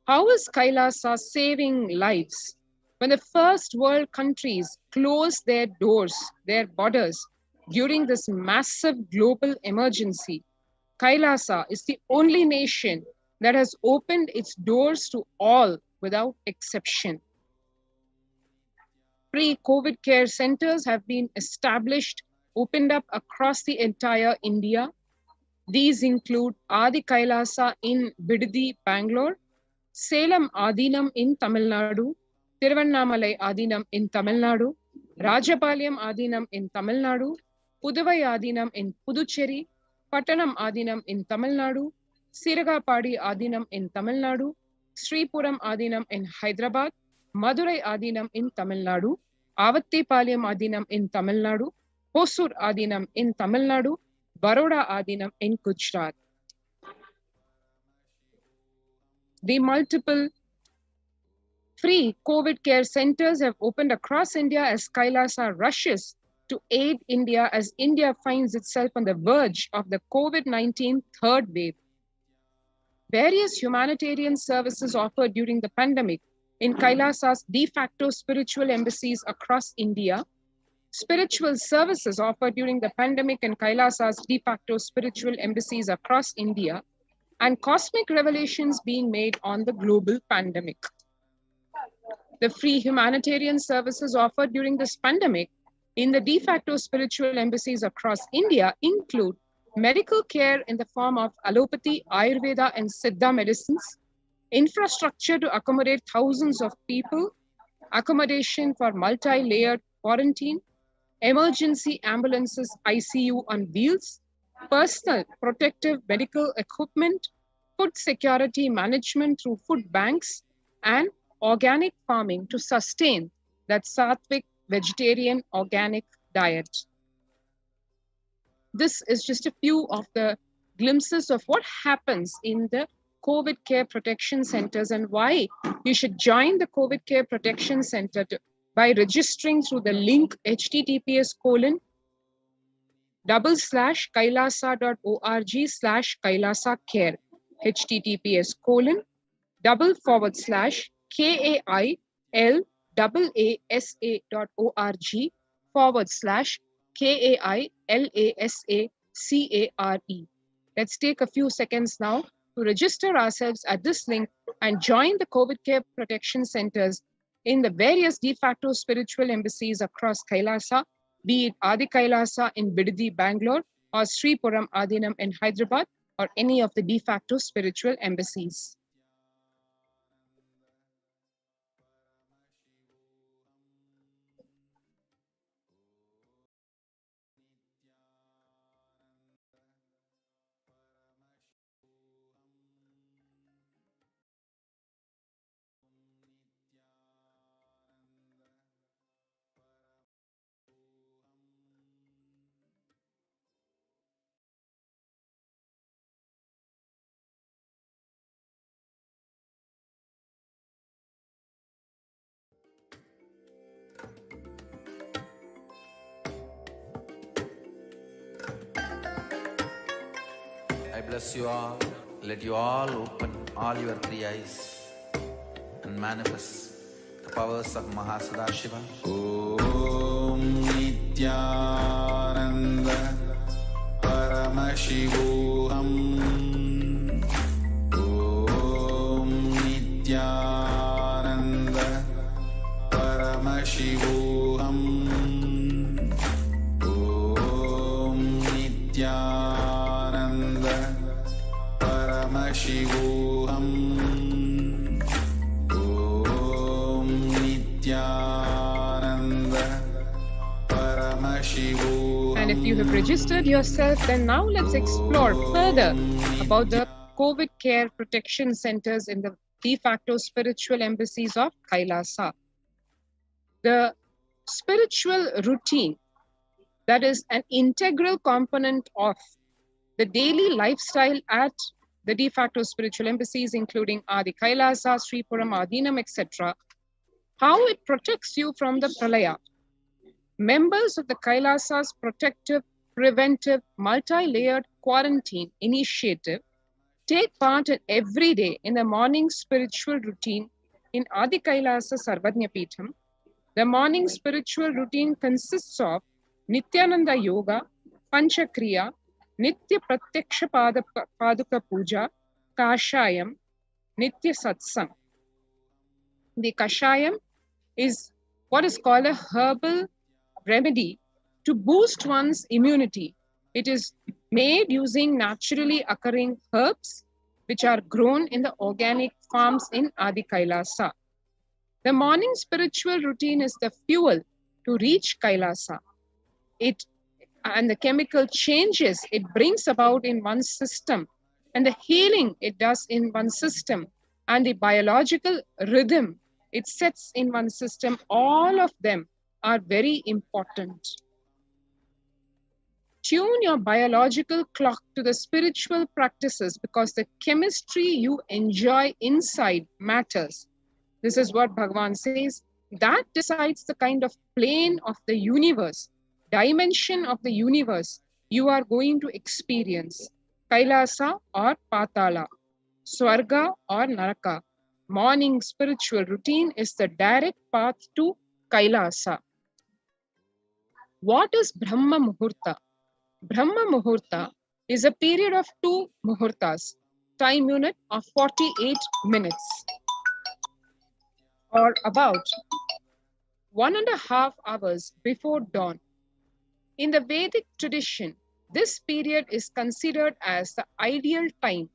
N: How is Kailasa saving lives? When the first world countries closed their doors, their borders, during this massive global emergency, Kailasa is the only nation that has opened its doors to all without exception. Pre-COVID care centers have been established, opened up across the entire India. These include Adi Kailasa in Bidadi, Bangalore, Salem Adinam in Tamil Nadu, Tiruvannamalai Adinam in Tamil Nadu, Rajapalayam Adinam in Tamil Nadu, Puduvai Adinam in Puducherry, Pattanam Adinam in Tamil Nadu, Siragapadi Adinam in Tamil Nadu, Sripuram Adinam in Hyderabad, Madurai Adinam in Tamil Nadu, Avattipalayam Adinam in Tamil Nadu, Hosur Adinam in Tamil Nadu, Baroda Adinam in Gujarat. The multiple free COVID care centers have opened across India as Kailasa rushes to aid India as India finds itself on the verge of the COVID-19 third wave. Various humanitarian services offered during the pandemic in Kailasa's de facto spiritual embassies across India, spiritual services offered during the pandemic in Kailasa's de facto spiritual embassies across India, and cosmic revelations being made on the global pandemic. The free humanitarian services offered during this pandemic in the de facto spiritual embassies across India include medical care in the form of allopathy, Ayurveda, and Siddha medicines, infrastructure to accommodate thousands of people, accommodation for multi-layered quarantine, emergency ambulances, ICU on wheels, personal protective medical equipment, food security management through food banks, and organic farming to sustain that sattvic vegetarian organic diet. This is just a few of the glimpses of what happens in the COVID care protection centers and why you should join the COVID care protection center by registering through the link https://kailasa.org/Kailasa care, https://kailasa.org/KAILASACARE. Let's take a few seconds now to register ourselves at this link and join the COVID care protection centers in the various de facto spiritual embassies across Kailasa, be it Adi Kailasa in Bidadi, Bangalore, or Sripuram Adinam in Hyderabad, or any of the de facto spiritual embassies.
F: I bless you all. Let you all open all your three eyes and manifest powers of Mahasadashiva.
A: Om Nithyananda Paramashivoham. Om Nithyananda Paramashivoham. Om Nithyananda Paramashivoham. Om Nithyananda Paramashivoham.
N: And if you have registered yourself, then now let's explore further about the COVID care protection centers in the de facto spiritual embassies of Kailasa. The spiritual routine that is an integral component of the daily lifestyle at the de facto spiritual embassies, including Adi Kailasa, Sripuram, Adinam, etc., how it protects you from the pralaya. Members of the Kailasa's protective, preventive, multi-layered quarantine initiative take part every day in the morning spiritual routine in Adi Kailasa Sarvajna Peetham. The morning spiritual routine consists of Nithyananda Yoga, Panchakriya, Nitya Pratyaksha Paduka Puja, Kashayam, Nitya Satsang. The Kashayam is what is called a herbal remedy to boost one's immunity. It is made using naturally occurring herbs which are grown in the organic farms in Adi Kailasa. The morning spiritual routine is the fuel to reach Kailasa. And the chemical changes it brings about in one's system, and the healing it does in one's system, and the biological rhythm it sets in one's system, all of them are very important. Tune your biological clock to the spiritual practices because the chemistry you enjoy inside matters. This is what Bhagavan says. That decides the kind of plane of the universe, dimension of the universe you are going to experience. Kailasa or Patala, Swarga or Naraka. Morning spiritual routine is the direct path to Kailasa. What is Brahma Muhurta? Brahma Muhurta is a period of 2 Muhurtas, time unit of 48 minutes, or about 1.5 hours before dawn. In the Vedic tradition, this period is considered as the ideal time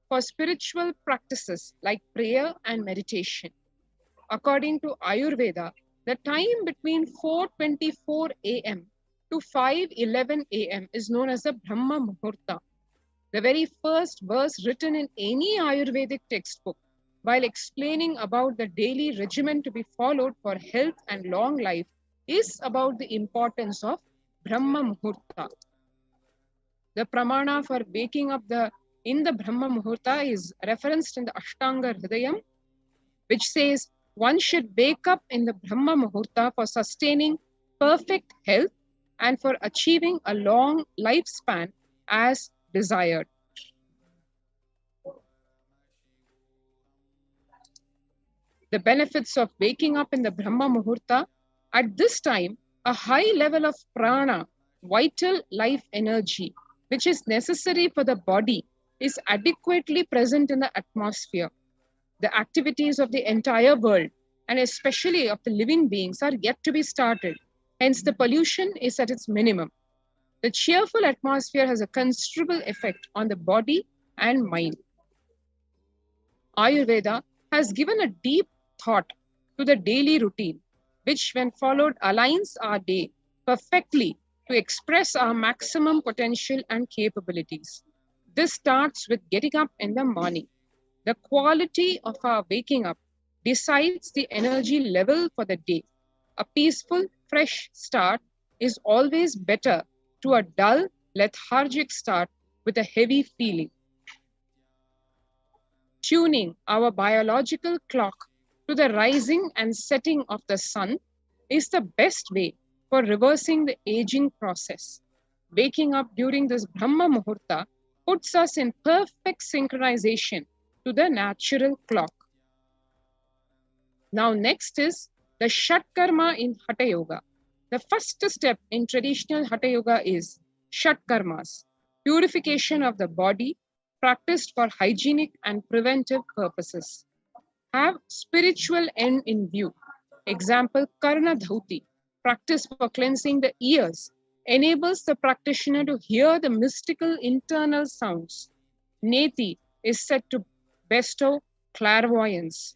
N: for spiritual practices like prayer and meditation. According to Ayurveda, the time between 4:24 a.m. to 5:11 a.m. is known as the Brahma Muhurta. The very first verse written in any Ayurvedic textbook while explaining about the daily regimen to be followed for health and long life is about the importance of Brahma Muhurta. The pramana for waking up in the Brahma Muhurta is referenced in the Ashtanga Hridayam, which says one should wake up in the Brahma Muhurta for sustaining perfect health and for achieving a long lifespan as desired. The benefits of waking up in the Brahma Muhurta: at this time, a high level of prana, vital life energy, which is necessary for the body, is adequately present in the atmosphere. The activities of the entire world, and especially of the living beings, are yet to be started. Hence, the pollution is at its minimum. The cheerful atmosphere has a considerable effect on the body and mind. Ayurveda has given a deep thought to the daily routine, which when followed aligns our day perfectly to express our maximum potential and capabilities. This starts with getting up in the morning. The quality of our waking up decides the energy level for the day. A peaceful, fresh start is always better to a dull, lethargic start with a heavy feeling. Tuning our biological clock to the rising and setting of the sun is the best way for reversing the aging process. Waking up during this Brahma Muhurta puts us in perfect synchronization to the natural clock. Now next is the Shat Karma in Hatha Yoga. The first step in traditional Hatha Yoga is Shat Karmas, purification of the body, practiced for hygienic and preventive purposes. Have spiritual end in view. Example, Karna Dhauti, practice for cleansing the ears, enables the practitioner to hear the mystical internal sounds. Neti is said to bestow clairvoyance.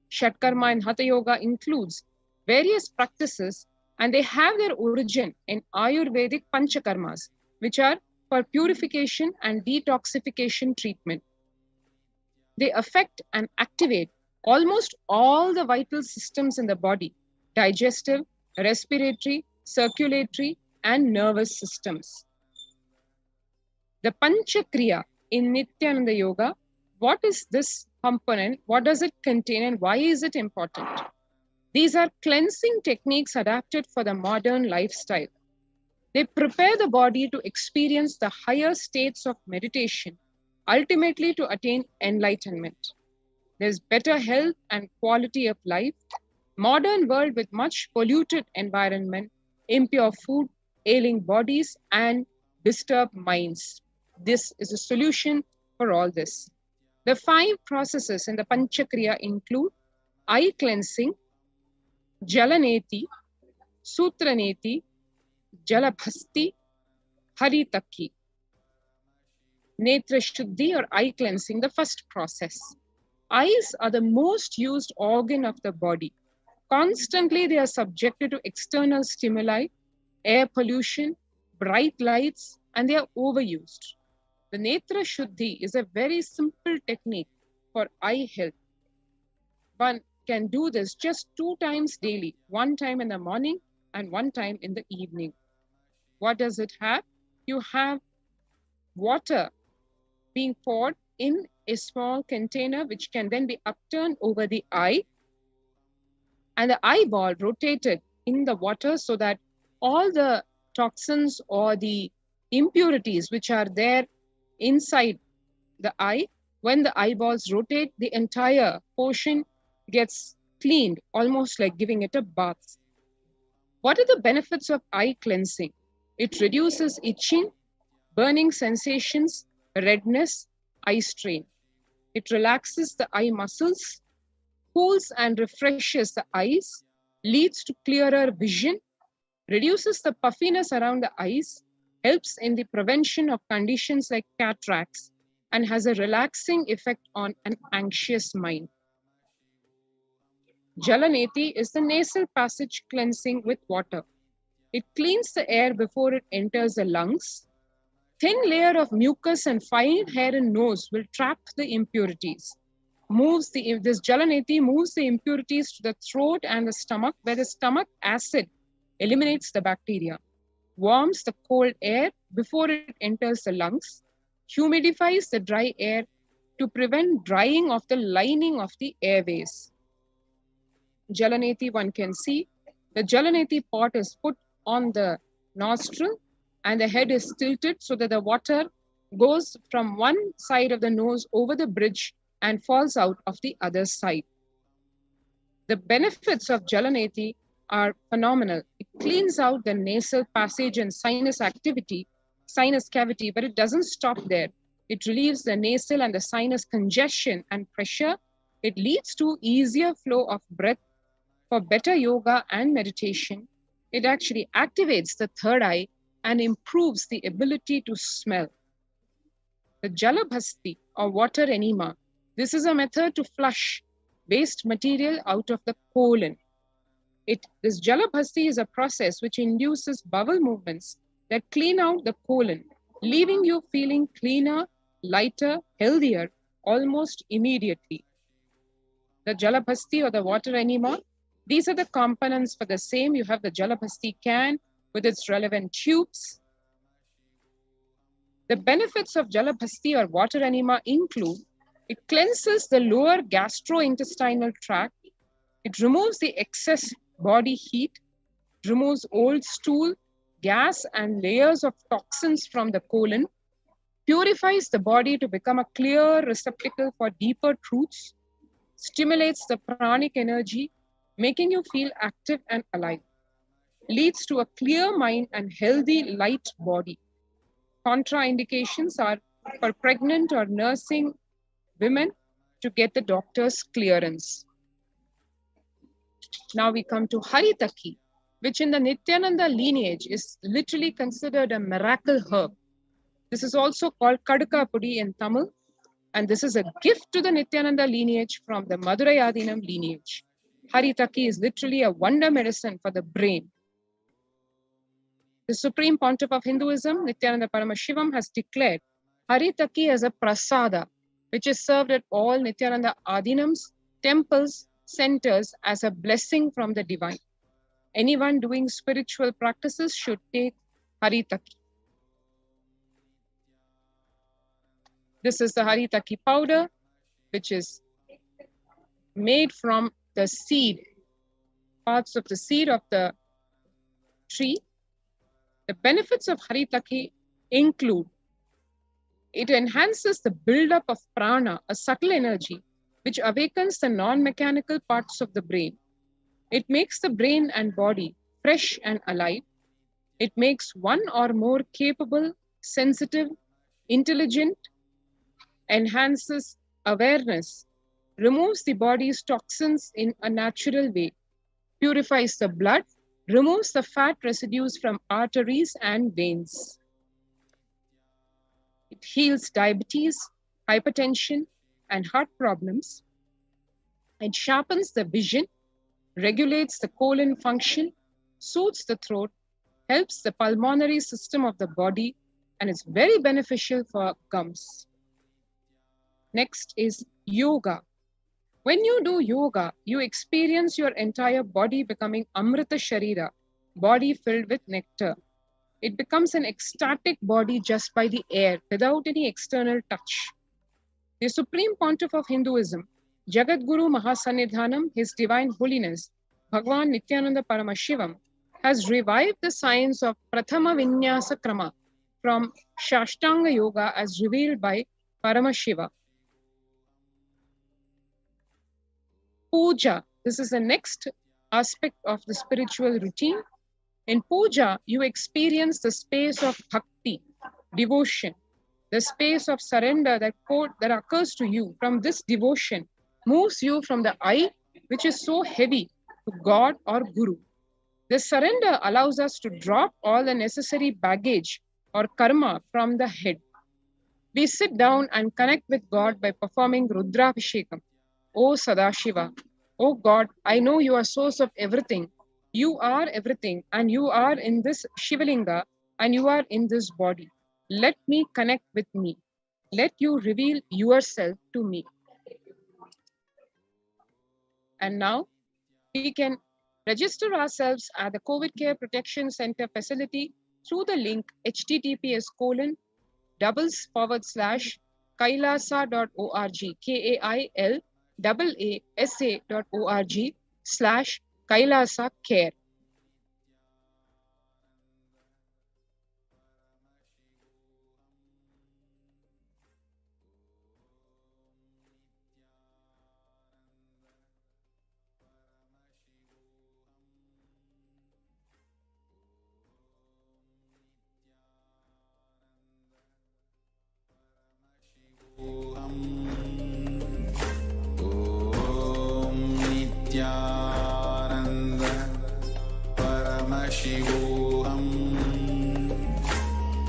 N: Shatkarma in Hatha Yoga includes various practices, and they have their origin in Ayurvedic Panchakarmas, which are for purification and detoxification treatment. They affect and activate almost all the vital systems in the body: digestive, respiratory, circulatory, and nervous systems. The Panchakriya in Nithyananda Yoga, what is this component? What does it contain and why is it important? These are cleansing techniques adapted for the modern lifestyle. They prepare the body to experience the higher states of meditation, ultimately to attain enlightenment. There's better health and quality of life. Modern world with much polluted environment, impure food, ailing bodies, and disturbed minds. This is a solution for all this. The 5 processes in the Panchakriya include eye cleansing, Jalaneti, Sutraneti, Jalabhasti, Haritakki. Netra Shuddhi or eye cleansing, the first process. Eyes are the most used organ of the body. Constantly they are subjected to external stimuli, air pollution, bright lights, and they are overused. The Netra Shuddhi is a very simple technique for eye health. One can do this just 2 times daily, 1 time in the morning and 1 time in the evening. What does it have? You have water being poured in a small container, which can then be upturned over the eye, and the eyeball rotated in the water so that all the toxins or the impurities which are there inside the eye, when the eyeballs rotate, the entire portion gets cleaned, almost like giving it a bath. What are the benefits of eye cleansing? It reduces itching, burning sensations, redness, eye strain. It relaxes the eye muscles, cools and refreshes the eyes, leads to clearer vision, reduces the puffiness around the eyes, helps in the prevention of conditions like cataracts, and has a relaxing effect on an anxious mind. Jalaneti is the nasal passage cleansing with water. It cleans the air before it enters the lungs. Thin layer of mucus and fine hair and nose will trap the impurities. This Jalaneti moves the impurities to the throat and the stomach, where the stomach acid eliminates the bacteria, warms the cold air before it enters the lungs, humidifies the dry air to prevent drying of the lining of the airways. Jalaneti, one can see, the Jalaneti pot is put on the nostril and the head is tilted so that the water goes from one side of the nose over the bridge and falls out of the other side. The benefits of Jalaneti are phenomenal. It cleans out the nasal passage and sinus cavity, but it doesn't stop there. It relieves the nasal and the sinus congestion and pressure. It leads to easier flow of breath for better yoga and meditation. It actually activates the third eye and improves the ability to smell. The Jalabhasti or water enema, this is a method to flush waste material out of the colon. This Jalabhasti is a process which induces bowel movements that clean out the colon, leaving you feeling cleaner, lighter, healthier almost immediately. The Jalabhasti or the water enema, these are the components for the same. You have the Jalabhasti can with its relevant tubes. The benefits of Jalabhasti or water enema include: it cleanses the lower gastrointestinal tract, it removes the excess body heat, removes old stool, gas and layers of toxins from the colon, purifies the body to become a clear receptacle for deeper truths, stimulates the pranic energy, making you feel active and alive. Leads to a clear mind and healthy, light body. Contraindications are for pregnant or nursing women to get the doctor's clearance. Now we come to Haritaki, which in the Nithyananda lineage is literally considered a miracle herb. This is also called Kadaka Pudi in Tamil, and this is a gift to the Nithyananda lineage from the Madurai Adinam lineage. Haritaki is literally a wonder medicine for the brain. The Supreme Pontiff of Hinduism, Nithyananda Paramashivam, has declared Haritaki as a prasada, which is served at all Nithyananda Adinams, temples, centers as a blessing from the divine. Anyone doing spiritual practices should take Haritaki. This is the Haritaki powder, which is made from the seed, parts of the seed of the tree. The benefits of Haritaki include it enhances the buildup of prana, a subtle energy, which awakens the non-mechanical parts of the brain. It makes the brain and body fresh and alive. It makes one or more capable, sensitive, intelligent, enhances awareness, removes the body's toxins in a natural way, purifies the blood, removes the fat residues from arteries and veins. It heals diabetes, hypertension, and heart problems. It sharpens the vision, regulates the colon function, soothes the throat, helps the pulmonary system of the body, and is very beneficial for gums. Next is yoga. When you do yoga, you experience your entire body becoming Amrita Sharira, body filled with nectar. It becomes an ecstatic body just by the air, without any external touch. The Supreme Pontiff of Hinduism, Jagadguru Mahasannidhanam, His Divine Holiness, Bhagwan Nithyananda Paramashivam, has revived the science of Prathama Vinyasa Krama from Shashtanga Yoga as revealed by Paramashiva. Puja. This is the next aspect of the spiritual routine. In puja, you experience the space of bhakti, devotion, the space of surrender that occurs to you from this devotion moves you from the I, which is so heavy, to God or Guru. This surrender allows us to drop all the necessary baggage or karma from the head. We sit down and connect with God by performing Rudrabhishekam. O Sadashiva, O God, I know you are source of everything. You are everything, and you are in this Shivalinga, and you are in this body. Let me connect with me. Let you reveal yourself to me. And now, we can register ourselves at the COVID Care Protection Center facility through the link https://kailasa.org, KAILASA.org/Kailasa Care.
A: Nithyananda Paramashivoham.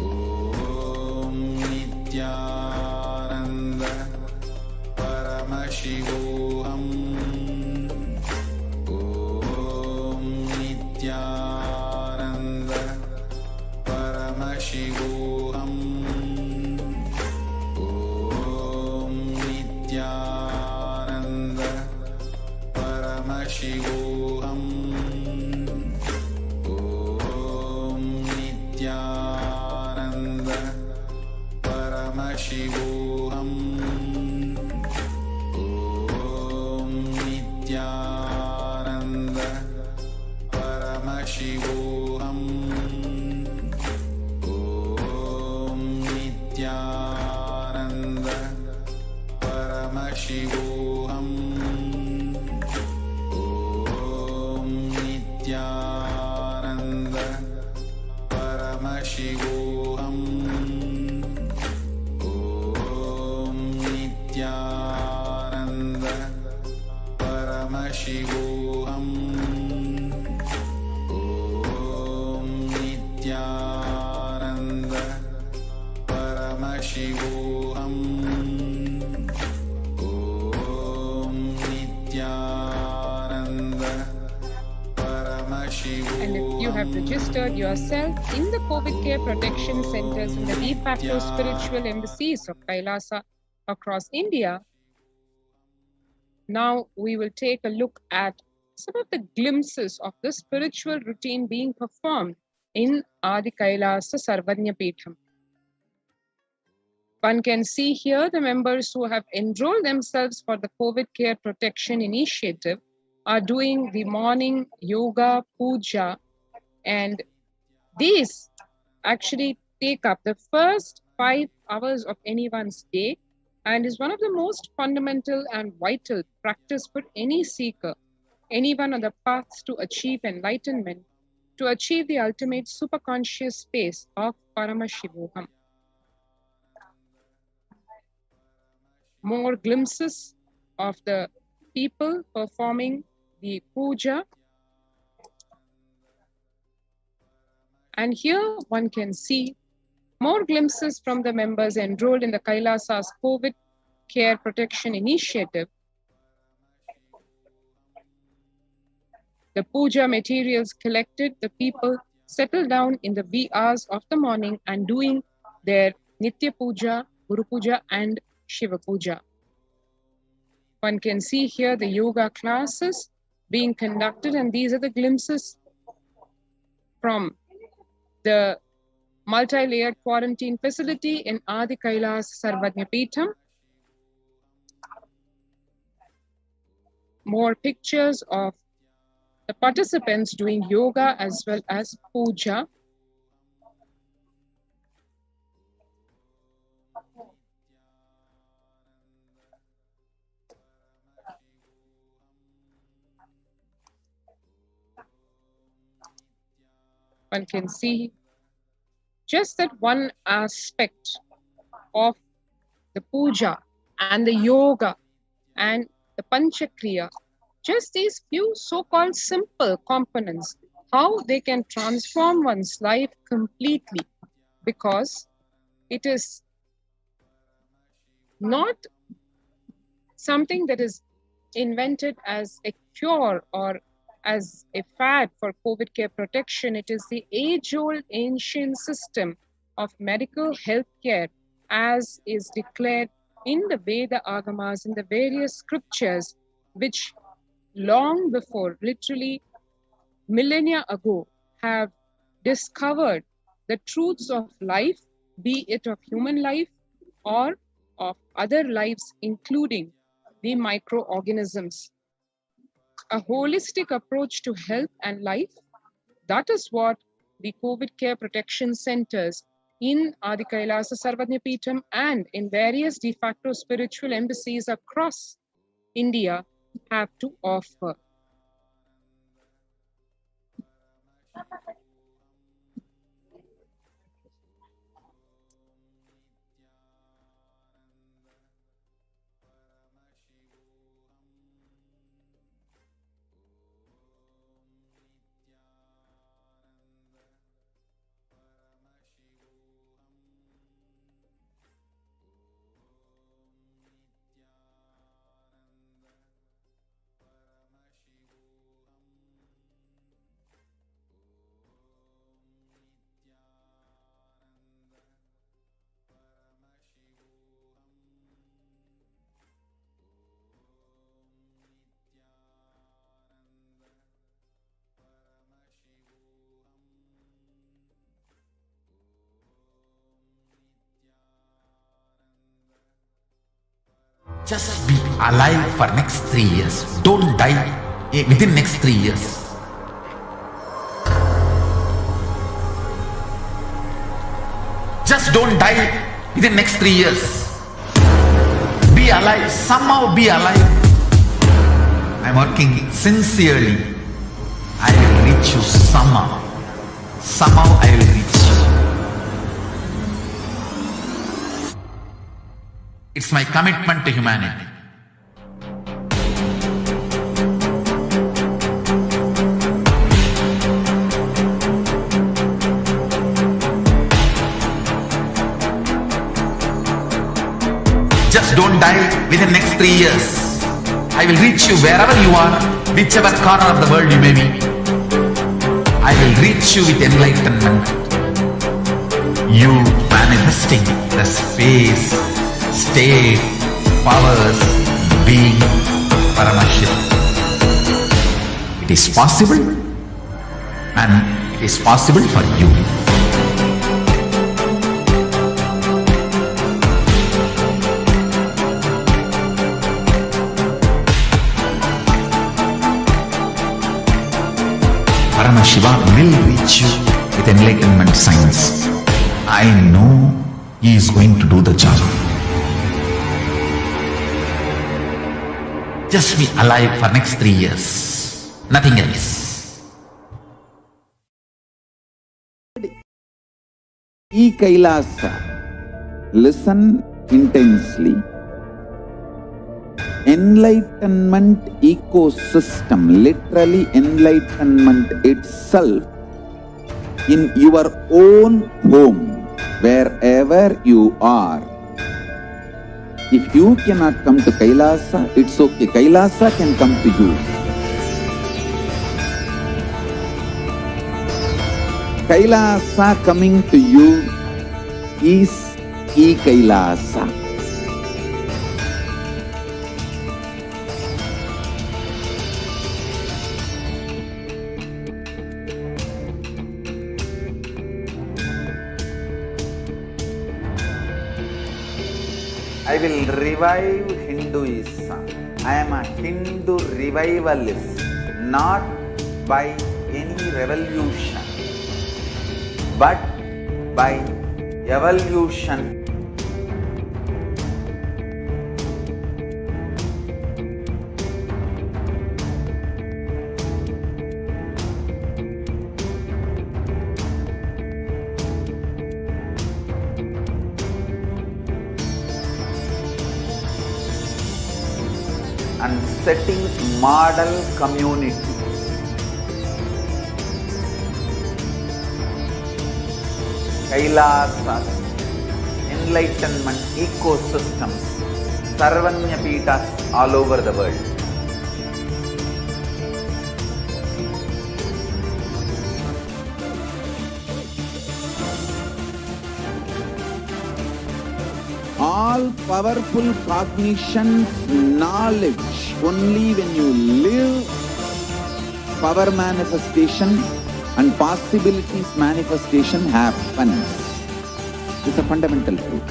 A: Om Nithyananda Paramashivoham. Om Nithyananda Paramashivoham. Om Nithyananda Paramashivoham. Om Nithyananda Paramashivoham. Om Nithyananda Paramashivoham. Om Nithyananda Paramashivoham. Paramashivoham. Om Nithyananda Paramashivoham. Om Nithyananda Paramashivoham.
N: And if you have registered yourself in the COVID care protection centers in the de facto spiritual embassies of Kailasa across India, now we will take a look at some of the glimpses of the spiritual routine being performed in Adi Kailasa Sarvanya Peetham. One can see here the members who have enrolled themselves for the COVID care protection initiative are doing the morning yoga, puja, and these actually take up the first 5 hours of anyone's day and is one of the most fundamental and vital practice for any seeker, anyone on the path to achieve enlightenment, to achieve the ultimate superconscious space of Paramashivoham. More glimpses of the people performing the puja. And here one can see more glimpses from the members enrolled in the Kailasa's COVID Care Protection Initiative. The puja materials collected, the people settled down in the wee hours of the morning and doing their Nitya Puja, Guru Puja and Shiva Puja. One can see here the yoga classes being conducted, and these are the glimpses from the multi-layered quarantine facility in Adi Kailasa Sarvanya Peetham. More pictures of the participants doing yoga as well as puja. One can see just that one aspect of the puja and the yoga and the panchakriya, just these few so-called simple components, how they can transform one's life completely, because it is not something that is invented as a cure or as a fad for COVID care protection. It is the age-old ancient system of medical health care as is declared in the Veda Agamas, in the various scriptures, which long before, literally millennia ago, have discovered the truths of life, be it of human life or of other lives, including the microorganisms. A holistic approach to health and life, that is what the COVID care protection centers in Adi Kailasa Sarvanya Peetham and in various de facto spiritual embassies across India have to offer.
G: Just be alive for next 3 years. Don't die within next 3 years. Just don't die within next 3 years. Be alive. Somehow be alive. I'm working sincerely. I will reach you somehow. Somehow I will reach you. It's my commitment to humanity. don't die within next 3 years. I will reach you wherever you are, whichever corner of the world you may be. I will reach you with enlightenment. You manifesting the space, state, powers, being Paramashivam. It is possible, and it is possible for you. Paramashiva will reach you with enlightenment science. I know he is going to do the job. Just be alive for next 3 years. Nothing else.
F: Kailasa. Listen intensely. Enlightenment ecosystem, literally enlightenment itself, in your own home, wherever you are. If you cannot come to Kailasa, it's okay. Kailasa can come to you. Kailasa coming to you is Kailasa. I will revive Hinduism. I am a Hindu revivalist, not by any revolution, but by evolution. And setting model community. Kailasas, enlightenment ecosystems, Sarvanya Pitas all over the world. All powerful cognition, knowledge, only when you live, power manifestation and possibilities manifestation happens. It's a fundamental truth.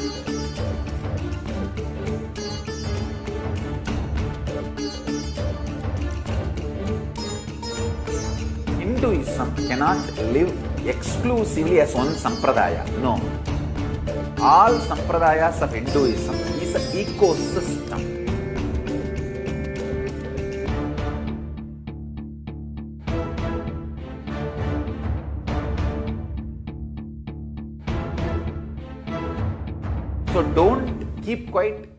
F: Hinduism cannot live exclusively as one sampradaya. No. All sampradayas of Hinduism is an ecosystem. So don't keep quiet.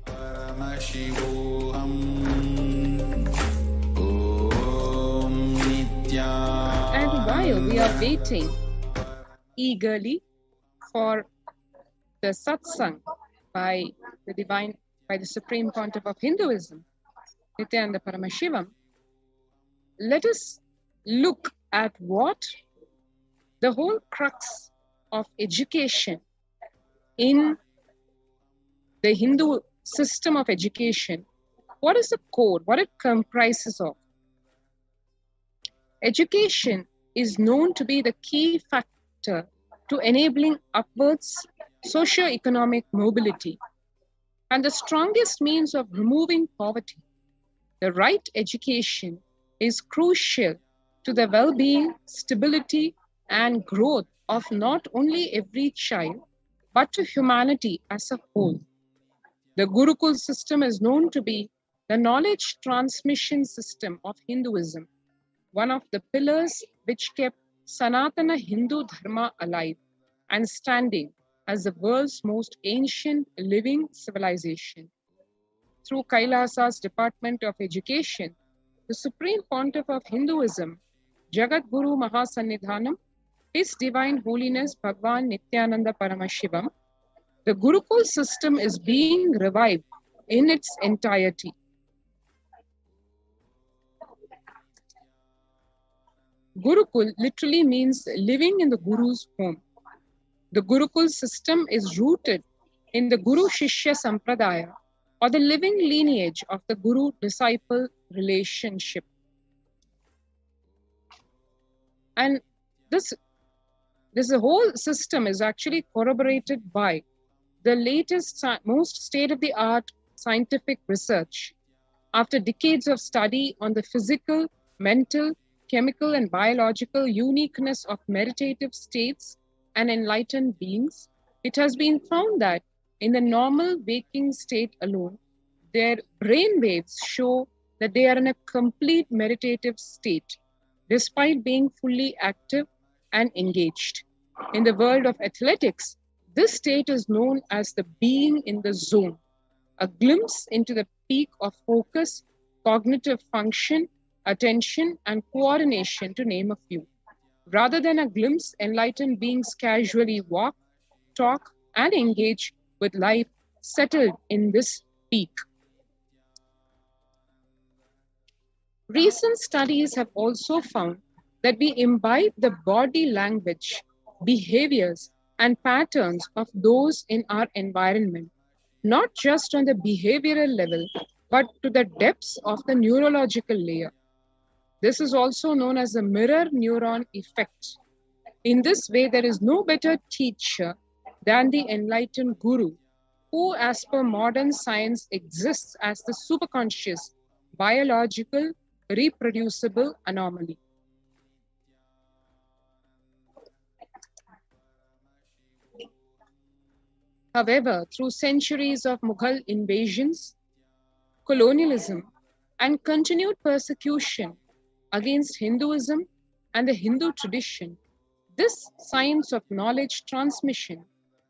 A: Paramashivoham. Om Nithyananda.
N: And while we are waiting eagerly for the satsang by the Supreme Pontiff of Hinduism, Nithyananda Paramashivam, let us look at what the whole crux of education in the Hindu system of education, what is the core, what it comprises of. Education is known to be the key factor to enabling upwards socio-economic mobility and the strongest means of removing poverty. The right education is crucial to the well-being, stability, and growth of not only every child, but to humanity as a whole. The Gurukul system is known to be the knowledge transmission system of Hinduism, one of the pillars which kept Sanatana Hindu Dharma alive and standing as the world's most ancient living civilization. Through Kailasa's Department of Education, the Supreme Pontiff of Hinduism, Jagat Guru Mahasannidhanam, His Divine Holiness Bhagwan Nithyananda Paramashivam, the Gurukul system is being revived in its entirety. Gurukul literally means living in the Guru's home. The Gurukul system is rooted in the Guru Shishya Sampradaya, or the living lineage of the Guru-disciple relationship. And this whole system is actually corroborated by the latest, most state-of-the-art scientific research. After decades of study on the physical, mental, chemical, and biological uniqueness of meditative states and enlightened beings, it has been found that in the normal waking state alone, their brain waves show that they are in a complete meditative state, despite being fully active and engaged. In the world of athletics, this state is known as the being in the zone, a glimpse into the peak of focus, cognitive function, attention, and coordination, to name a few. Rather than a glimpse, enlightened beings casually walk, talk, and engage with life settled in this peak. Recent studies have also found that we imbibe the body language, behaviors, and patterns of those in our environment, not just on the behavioral level, but to the depths of the neurological layer. This is also known as the mirror neuron effect. In this way, there is no better teacher than the enlightened Guru, who, as per modern science, exists as the superconscious, biological, reproducible anomaly. However, through centuries of Mughal invasions, colonialism, and continued persecution against Hinduism and the Hindu tradition, this science of knowledge transmission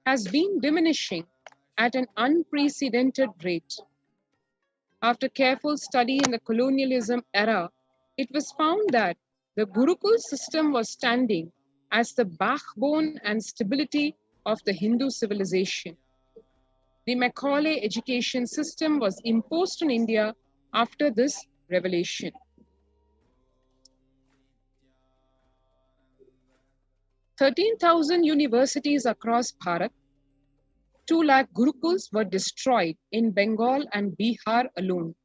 N: has been diminishing at an unprecedented rate. After careful study in the colonialism era, it was found that the Gurukul system was standing as the backbone and stability of the Hindu civilization. The Macaulay education system was imposed on India after this revelation. 13,000 universities across Bharat, 2 lakh Gurukuls were destroyed in Bengal and Bihar alone.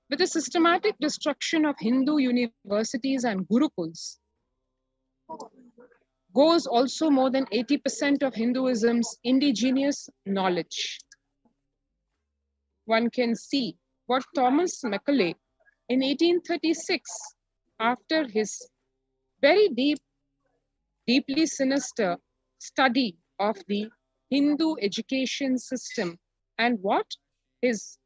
N: With the systematic destruction of Hindu universities and Gurukuls, goes also more than 80% of Hinduism's indigenous knowledge. One can see what Thomas Macaulay in 1836, after his very deeply sinister study of the Hindu education system and what his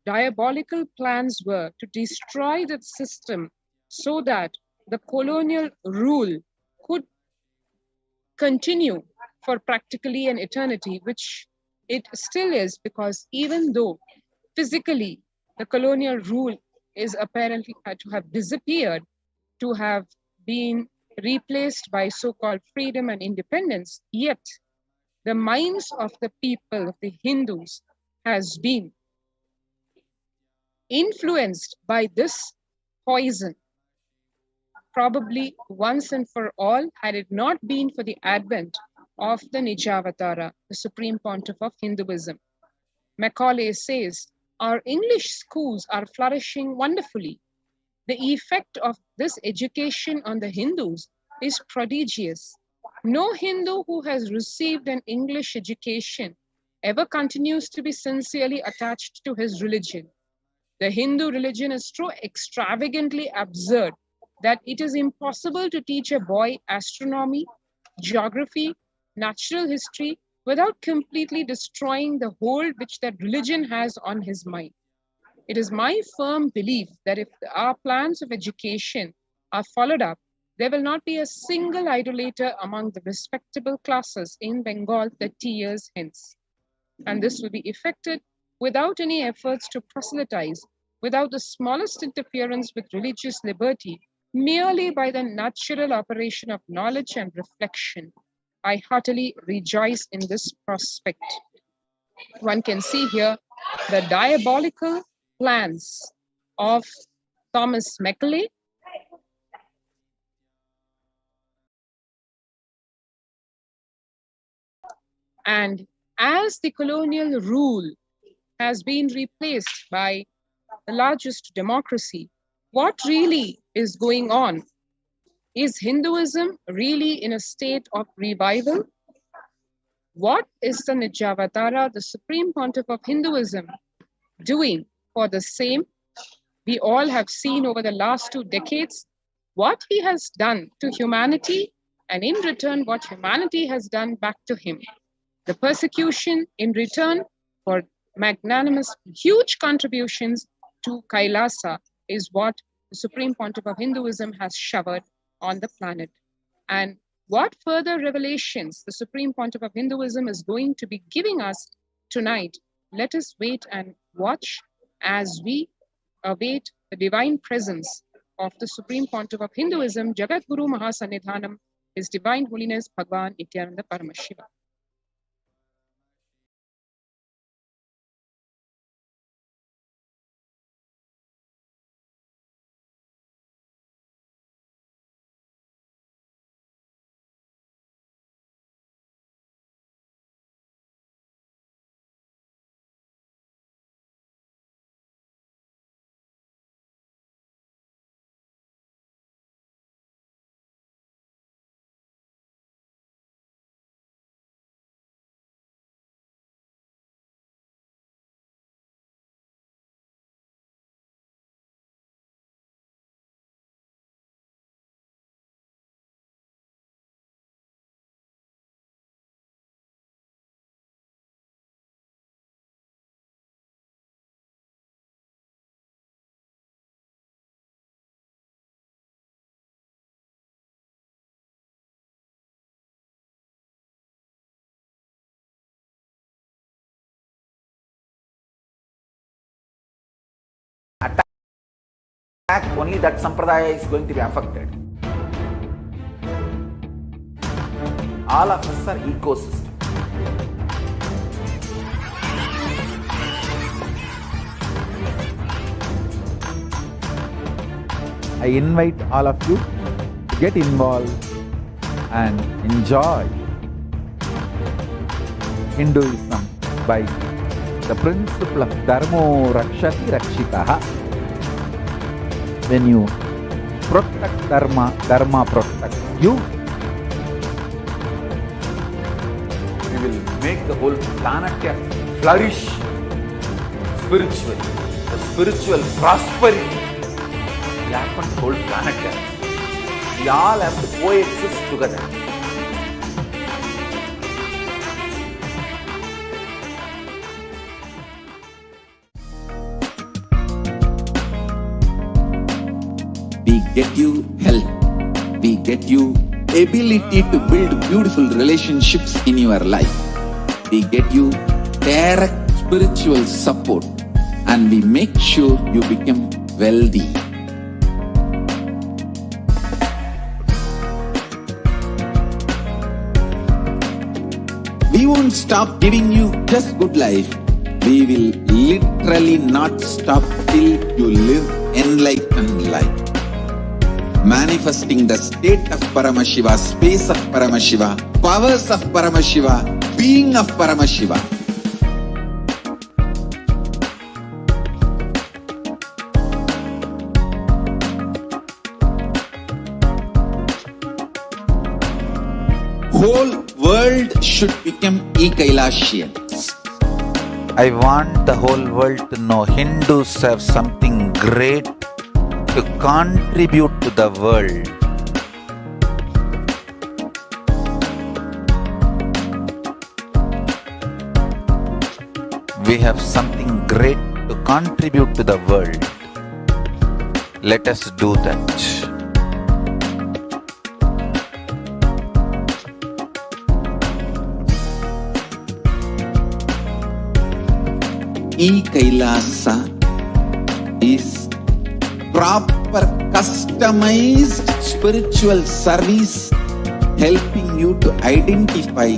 N: diabolical plans were to destroy the system so that the colonial rule could continue for practically an eternity, which it still is, because even though physically the colonial rule is apparently to have disappeared, to have been replaced by so-called freedom and independence, yet the minds of the people, of the Hindus, has been influenced by this poison. Probably once and for all, had it not been for the advent of the Nijavatara, the Supreme Pontiff of Hinduism. Macaulay says, our English schools are flourishing wonderfully. The effect of this education on the Hindus is prodigious. No Hindu who has received an English education ever continues to be sincerely attached to his religion. The Hindu religion is so extravagantly absurd that it is impossible to teach a boy astronomy, geography, natural history without completely destroying the hold which that religion has on his mind. It is my firm belief that if our plans of education are followed up, there will not be a single idolater among the respectable classes in Bengal 30 years hence. And this will be effected without any efforts to proselytize, without the smallest interference with religious liberty, merely by the natural operation of knowledge and reflection. I heartily rejoice in this prospect. One can see here the diabolical plans of Thomas Macaulay, and as the colonial rule has been replaced by the largest democracy, what really is going on? Is Hinduism really in a state of revival? What is the Nijavatara, the Supreme Pontiff of Hinduism, doing for the same? We all have seen over the last 2 decades what he has done to humanity, and in return, what humanity has done back to him. The persecution in return for magnanimous, huge contributions to Kailasa is what the Supreme Pontiff of Hinduism has showered on the planet. And what further revelations the Supreme Pontiff of Hinduism is going to be giving us tonight, let us wait and watch as we await the divine presence of the Supreme Pontiff of Hinduism, Jagat Guru Mahasannidhanam, His Divine Holiness Bhagwan Nithyananda Paramashivam.
F: Only that sampradaya is going to be affected. All of us are ecosystem. I invite all of you to get involved and enjoy Hinduism by the principle of Dharmo Rakshati Rakshitaha. When you protect Dharma, Dharma protects you. We will make the whole planet flourish spiritually. The spiritual prosperity will happen to the whole planet. We all have to coexist together.
G: We get you health. We get you ability to build beautiful relationships in your life. We get you direct spiritual support, and we make sure you become wealthy. We won't stop giving you just good life. We will literally not stop till you live enlightened life. Manifesting the state of Paramashiva, space of Paramashiva, powers of Paramashiva, being of Paramashiva. Whole world should become Kailasians.
F: I want the whole world to know Hindus have something great to contribute to the world. We have something great to contribute to the world. Let us do that. Kailasa is proper customized spiritual service helping you to identify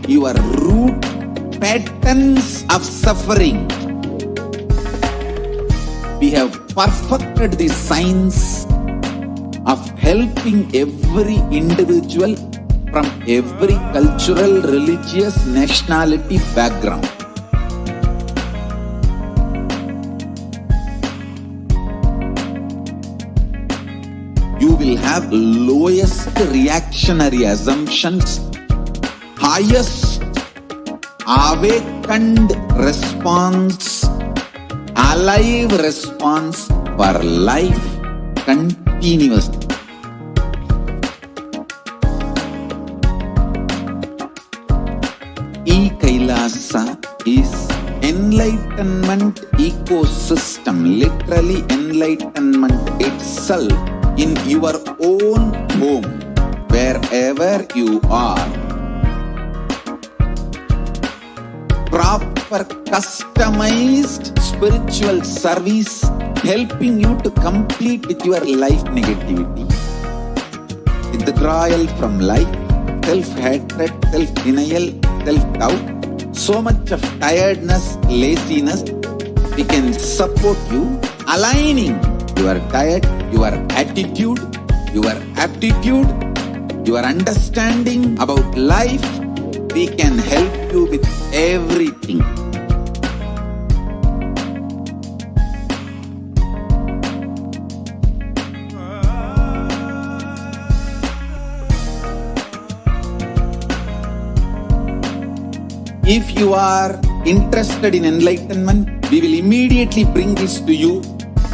F: your root patterns of suffering. We have perfected the science of helping every individual from every cultural, religious, nationality background. You will have lowest reactionary assumptions, highest awakened response, alive response for life continuously. Kailasa is enlightenment ecosystem, literally enlightenment itself in your own home, wherever you are. Proper customized spiritual service helping you to complete with your life negativity, withdrawal from life, self-hatred, self-denial, self-doubt, so much of tiredness, laziness. We can support you aligning your diet, your attitude, your aptitude, your understanding about life. We can help you with everything. If you are interested in enlightenment, we will immediately bring this to you.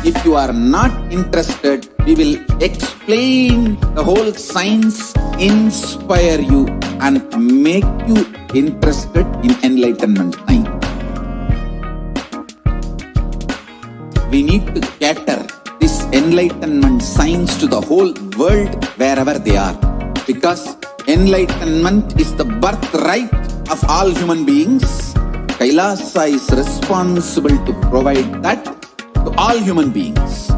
F: If you are not interested, we will explain the whole science, inspire you and make you interested in enlightenment science. We need to cater this enlightenment science to the whole world wherever they are, because enlightenment is the birthright of all human beings. Kailasa is responsible to provide that to all human beings.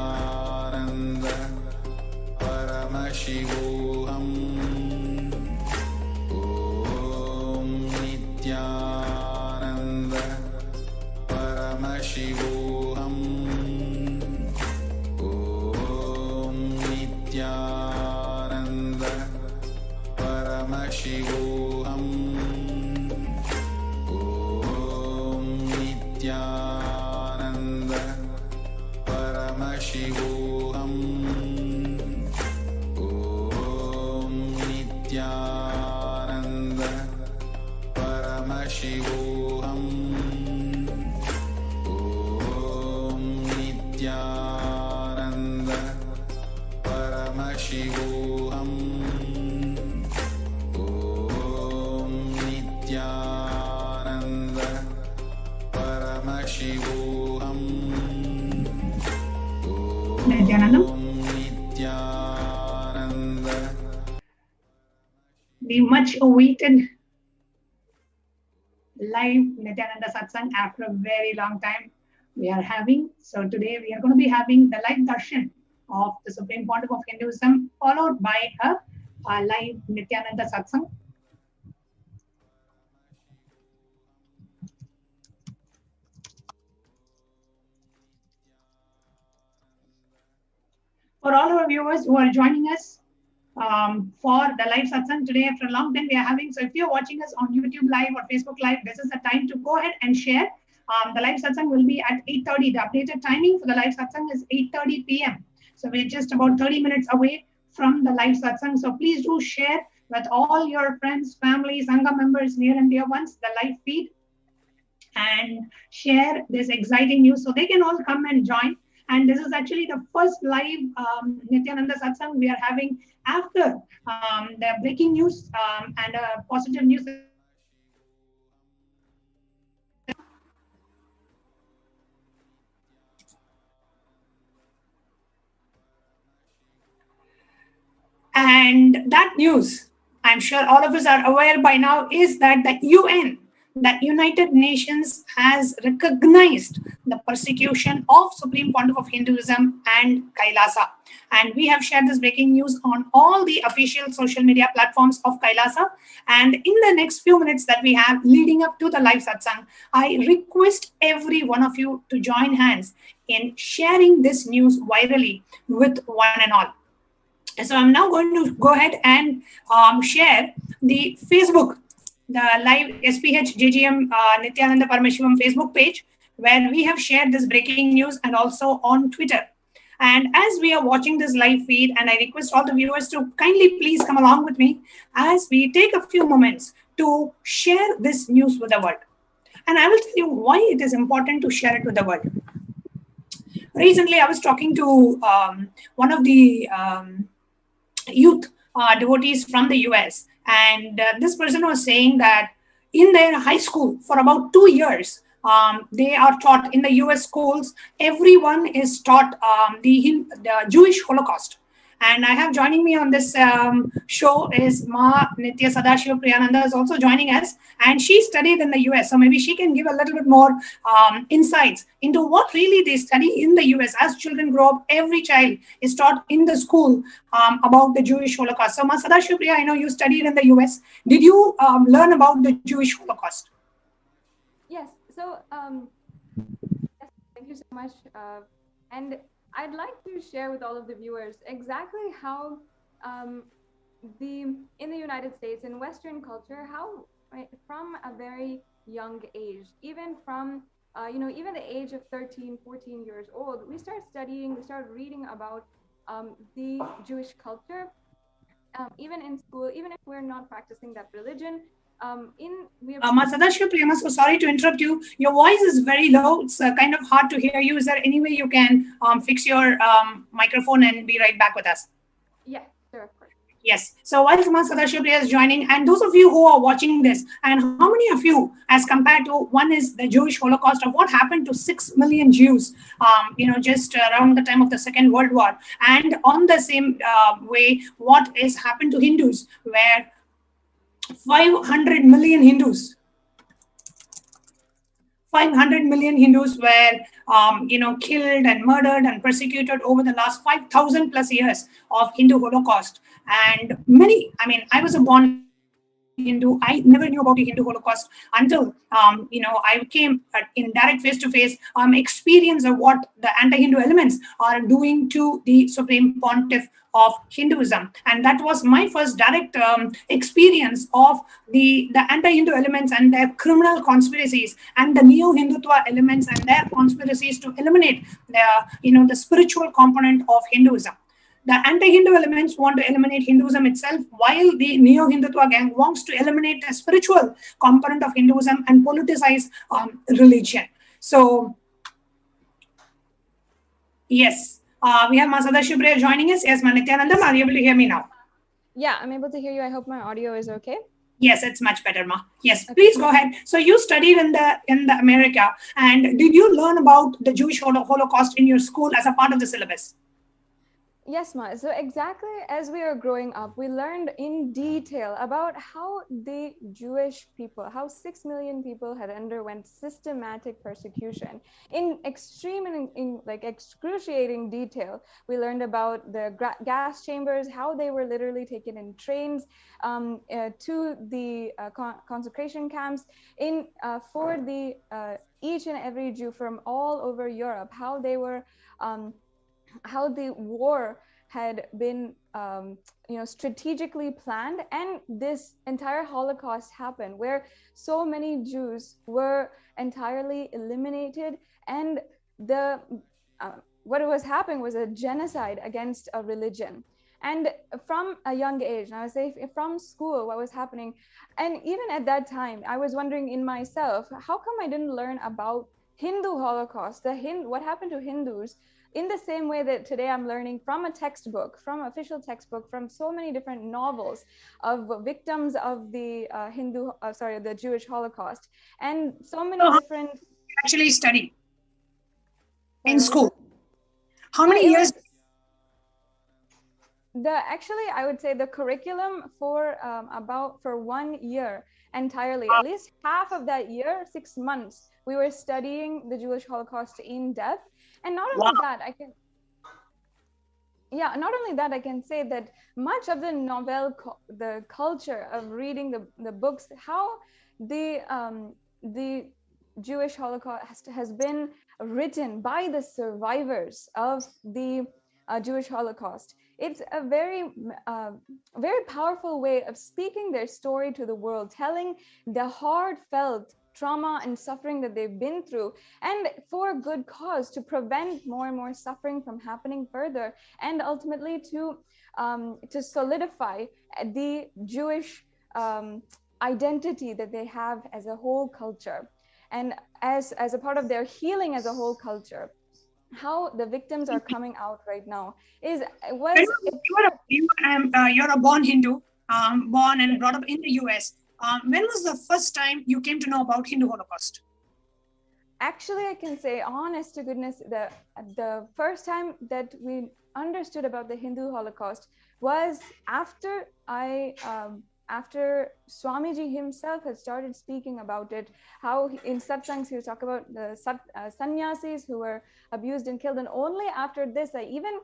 F: Nithyananda Paramashivoham. Om Nithyananda Paramashivoham. Om Nithyananda Paramashivoham. Om Nithyananda Paramashivoham. Om Nithyananda Paramashivoham. Om Nithyananda Paramashivoham. Om Nithyananda Paramashivoham.
P: Nithyanandam. The much awaited live Nithyananda Satsang after a very long time we are having. So today we are going to be having the live darshan of the Supreme Pontiff of Hinduism, followed by a live Nithyananda Satsang. For all our viewers who are joining us for the live satsang today after a long time we are having. So if you're watching us on YouTube Live or Facebook Live, this is the time to go ahead and share. The live satsang will be at 8:30. The updated timing for the live satsang is 8:30 p.m. So we're just about 30 minutes away from the live satsang. So please do share with all your friends, family, Sangha members, near and dear ones, the live feed, and share this exciting news so they can all come and join. And this is actually the first live Nithyananda Satsang we are having after the breaking news and positive news. And that news, I'm sure all of us are aware by now, is that the UN, the United Nations, has recognized the persecution of Supreme Pontiff of Hinduism and Kailasa. And we have shared this breaking news on all the official social media platforms of Kailasa. And in the next few minutes that we have leading up to the live satsang, I request every one of you to join hands in sharing this news virally with one and all. So I'm now going to go ahead and share the Facebook, the live SPH JGM Nithyananda Paramashivam Facebook page, where we have shared this breaking news, and also on Twitter. And as we are watching this live feed, and I request all the viewers to kindly please come along with me as we take a few moments to share this news with the world. And I will tell you why it is important to share it with the world. Recently, I was talking to one of the youth devotees from the US, and this person was saying that in their high school for about 2 years, they are taught in the US schools, everyone is taught the Jewish Holocaust. And I have joining me on this show is Ma Nitya Sadashiva Priyananda is also joining us, and she studied in the US, so maybe she can give a little bit more insights into what really they study in the US. As children grow up, every child is taught in the school about the Jewish Holocaust. So Ma Sadashiva Priya, I know you studied in the US. Did you learn about the Jewish Holocaust?
J: Yes, so yes, thank you so much. And I'd like to share with all of the viewers exactly how in the United States, in Western culture, how from a very young age, even from even the age of 13, 14 years old, we start studying, we start reading about the Jewish culture, even in school, even if we're not practicing that religion.
P: Sadashiva Priyama, so sorry to interrupt you. Your voice is very low. It's kind of hard to hear you. Is there any way you can fix your microphone and be right back with us?
J: Yeah, sure, of course.
P: Yes. So while Ma Sadashiva Priya is joining, and those of you who are watching this, and how many of you, as compared to one is the Jewish Holocaust of what happened to 6 million Jews, just around the time of the Second World War, and on the same way, what is happened to Hindus, where 500 million Hindus. 500 million Hindus were, killed and murdered and persecuted over the last 5,000 plus years of Hindu Holocaust. And many, I was born Hindu. I never knew about the Hindu Holocaust until, I came in direct face-to-face experience of what the anti-Hindu elements are doing to the Supreme Pontiff of Hinduism. And that was my first direct experience of the anti-Hindu elements and their criminal conspiracies, and the neo-Hindutva elements and their conspiracies to eliminate the spiritual component of Hinduism. The anti-Hindu elements want to eliminate Hinduism itself, while the neo-Hindutva gang wants to eliminate the spiritual component of Hinduism and politicize religion. So, yes. We have Ma Sadashiva Priya joining us. Yes, Ma Nithyananda, are you able to hear me now?
J: Yeah, I'm able to hear you. I hope my audio is okay.
P: Yes, it's much better, Ma. Yes, okay. Please go ahead. So you studied in the America, and did you learn about the Jewish Holocaust in your school as a part of the syllabus?
J: Yes, Ma. So exactly as we are growing up, we learned in detail about how the Jewish people, how 6 million people had underwent systematic persecution in extreme and in excruciating detail. We learned about the gas chambers, how they were literally taken in trains to the concentration camps for the each and every Jew from all over Europe, how they were how the war had been strategically planned, and this entire Holocaust happened where so many Jews were entirely eliminated, and what was happening was a genocide against a religion. And from a young age, and I would say from school, what was happening, and even at that time, I was wondering in myself, how come I didn't learn about Hindu Holocaust, what happened to Hindus, in the same way that today I'm learning from a textbook, from official textbook, from so many different novels of victims of the the Jewish Holocaust, and so many different.
P: Actually study in school. How many years?
J: Actually, I would say the curriculum for 1 year entirely, at least half of that year, 6 months, we were studying the Jewish Holocaust in depth. And not only that, not only that, I can say that much of the novel, the culture of reading the books, how the Jewish Holocaust has been written by the survivors of the Jewish Holocaust. It's a very powerful way of speaking their story to the world, telling the heartfelt trauma and suffering that they've been through, and for a good cause, to prevent more and more suffering from happening further, and ultimately to solidify the Jewish identity that they have as a whole culture, and as a part of their healing as a whole culture. How the victims are coming out right now you're
P: a born Hindu, born and brought up in the US. When was the first time you came to know about Hindu Holocaust?
J: Actually, I can say, honest to goodness, the first time that we understood about the Hindu Holocaust was after Swamiji himself had started speaking about it, how in satsangs he was talking about the sannyasis who were abused and killed. And only after this, I even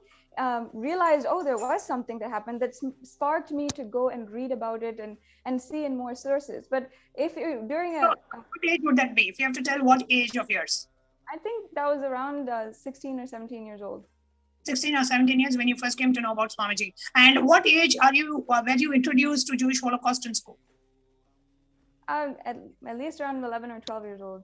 J: realized, there was something that happened that sparked me to go and read about it and see in more sources. But if you what
P: age would that be? If you have to tell, what age of yours?
J: I think that was around 16 or 17 years old.
P: 16 or 17 years when you first came to know about Swamiji. And what age were you introduced to Jewish Holocaust in school?
J: At least around 11 or 12 years old.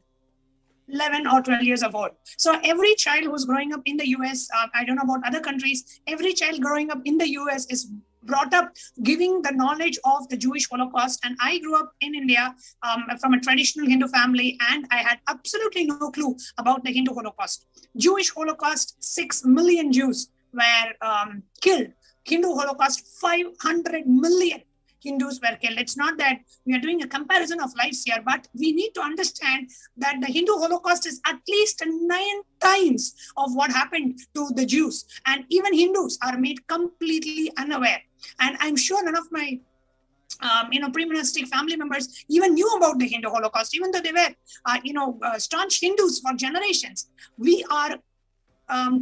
P: 11 or 12 years of old. So every child who's growing up in the US, I don't know about other countries, every child growing up in the US is brought up giving the knowledge of the Jewish Holocaust. And I grew up in India from a traditional Hindu family, and I had absolutely no clue about the Hindu Holocaust. Jewish Holocaust, 6 million Jews were killed. Hindu Holocaust, 500 million Hindus were killed. It's not that we are doing a comparison of lives here, but we need to understand that the Hindu Holocaust is at least 9 times of what happened to the Jews. And even Hindus are made completely unaware. And I'm sure none of my pre-monastic family members even knew about the Hindu Holocaust, even though they were, staunch Hindus for generations. We are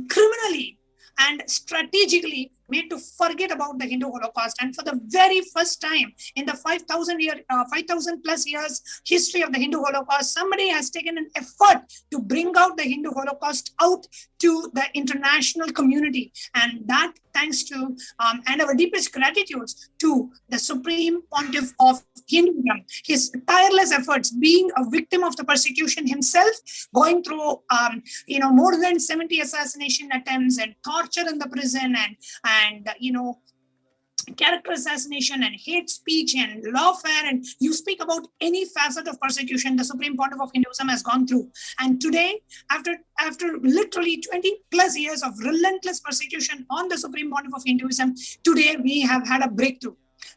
P: criminally and strategically made to forget about the Hindu Holocaust. And for the very first time in the 5,000 plus years history of the Hindu Holocaust, somebody has taken an effort to bring out the Hindu Holocaust out to the international community. And that thanks to, and our deepest gratitude to the Supreme Pontiff of Hinduism, his tireless efforts, being a victim of the persecution himself, going through, more than 70 assassination attempts and torture in the prison and character assassination and hate speech and lawfare, and you speak about any facet of persecution the Supreme Pontiff of Hinduism has gone through. And today, after literally 20 plus years of relentless persecution on the Supreme Pontiff of Hinduism, today we have had a breakthrough.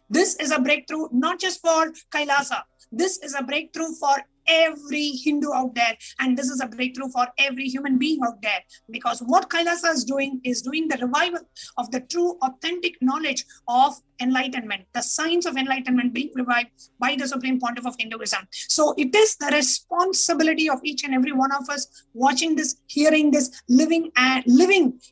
P: This is a breakthrough not just for Kailasa. This is a breakthrough for every Hindu out there, and this is a breakthrough for every human being out there, because what Kailasa is doing the revival of the true authentic knowledge of enlightenment, the science of enlightenment being revived by the Supreme Pontiff of Hinduism. So it is the responsibility of each and every one of us watching this, hearing this, living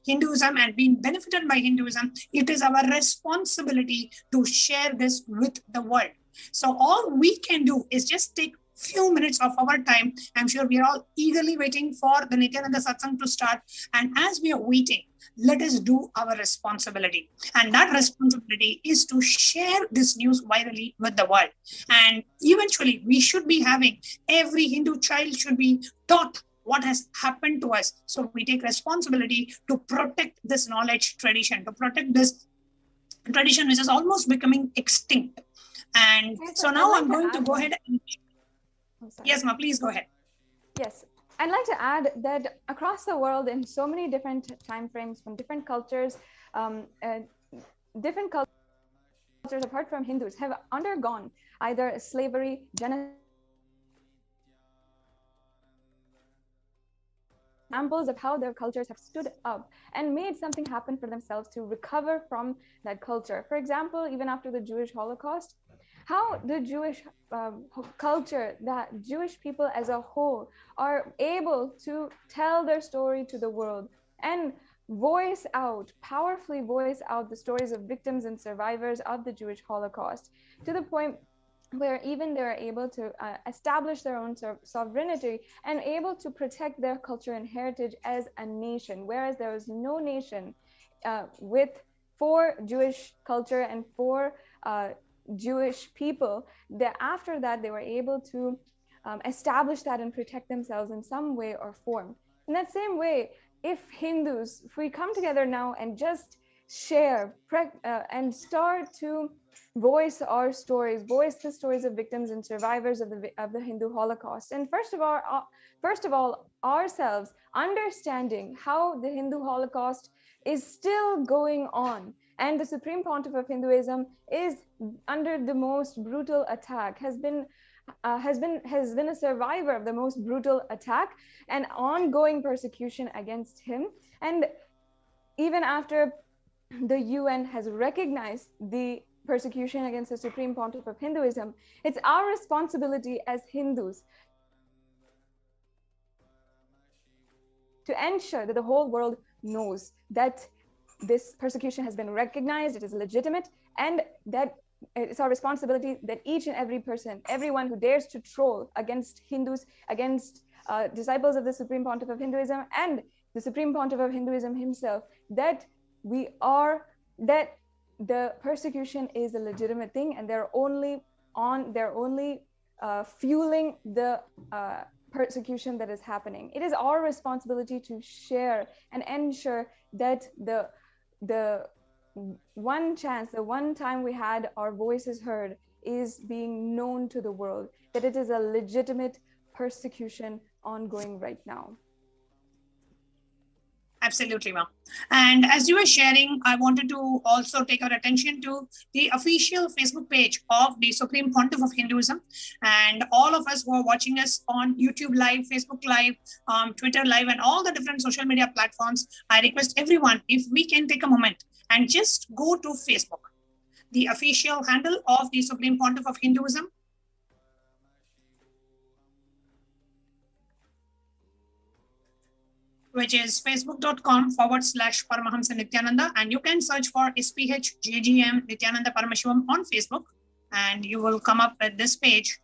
P: Hinduism and being benefited by Hinduism. It is our responsibility to share this with the world. So all we can do is just take few minutes of our time. I'm sure we are all eagerly waiting for the Nithyananda Satsang to start. And as we are waiting, let us do our responsibility. And that responsibility is to share this news virally with the world. And eventually, we should be having, every Hindu child should be taught what has happened to us. So we take responsibility to protect this knowledge tradition, to protect this tradition which is almost becoming extinct. And so now I'm going to go ahead and... Yes, ma, please go ahead.
J: Yes, I'd like to add that across the world, in so many different time frames, from different cultures, different cultures apart from Hindus have undergone either slavery, genocide, examples of how their cultures have stood up and made something happen for themselves to recover from that culture. For example, even after the Jewish Holocaust, how the Jewish culture, that Jewish people as a whole are able to tell their story to the world and voice out, powerfully voice out the stories of victims and survivors of the Jewish Holocaust, to the point where even they're able to establish their own sovereignty and able to protect their culture and heritage as a nation, whereas there was no nation for Jewish culture and for Jewish people. That after that, they were able to establish that and protect themselves in some way or form. In that same way, if we come together now and just share and start to voice our stories, voice the stories of victims and survivors of the Hindu Holocaust, and first of all ourselves understanding how the Hindu Holocaust is still going on, and the Supreme Pontiff of Hinduism is under the most brutal attack, has been a survivor of the most brutal attack and ongoing persecution against him. And even after the UN has recognized the persecution against the Supreme Pontiff of Hinduism, it's our responsibility as Hindus to ensure that the whole world knows that this persecution has been recognized, it is legitimate, and that it's our responsibility that each and every person, everyone who dares to troll against Hindus, against disciples of the Supreme Pontiff of Hinduism and the Supreme Pontiff of Hinduism himself, that the persecution is a legitimate thing, and they're only fueling the persecution that is happening. It is our responsibility to share and ensure that the one time we had our voices heard is being known to the world, that it is a legitimate persecution ongoing right now.
P: Absolutely, ma'am. And as you were sharing, I wanted to also take our attention to the official Facebook page of the Supreme Pontiff of Hinduism. And all of us who are watching us on YouTube Live, Facebook Live, Twitter Live, and all the different social media platforms, I request everyone, if we can take a moment and just go to Facebook, the official handle of the Supreme Pontiff of Hinduism, which is facebook.com/Paramahamsa Nithyananda. And you can search for SPH JGM Nithyananda Paramashivam on Facebook, and you will come up with this page.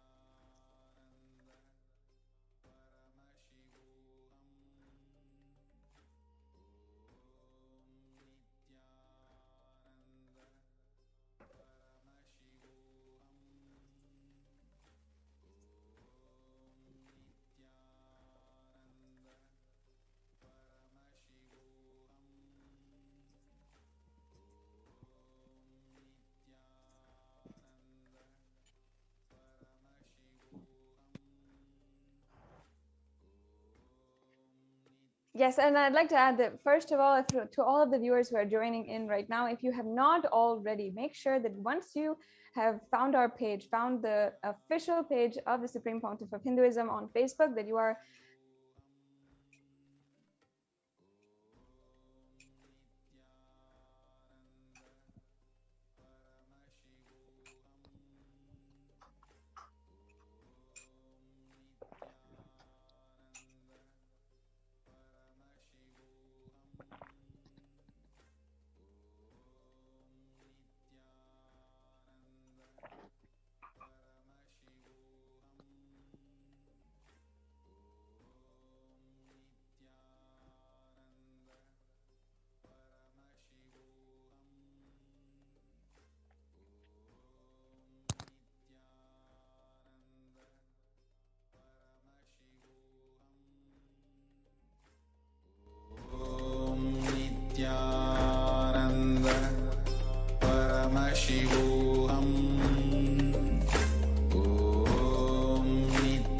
J: Yes, and I'd like to add that, first of all, to all of the viewers who are joining in right now, if you have not already, make sure that once you have found our page, found the official page of the Supreme Pontiff of Hinduism on Facebook, that you are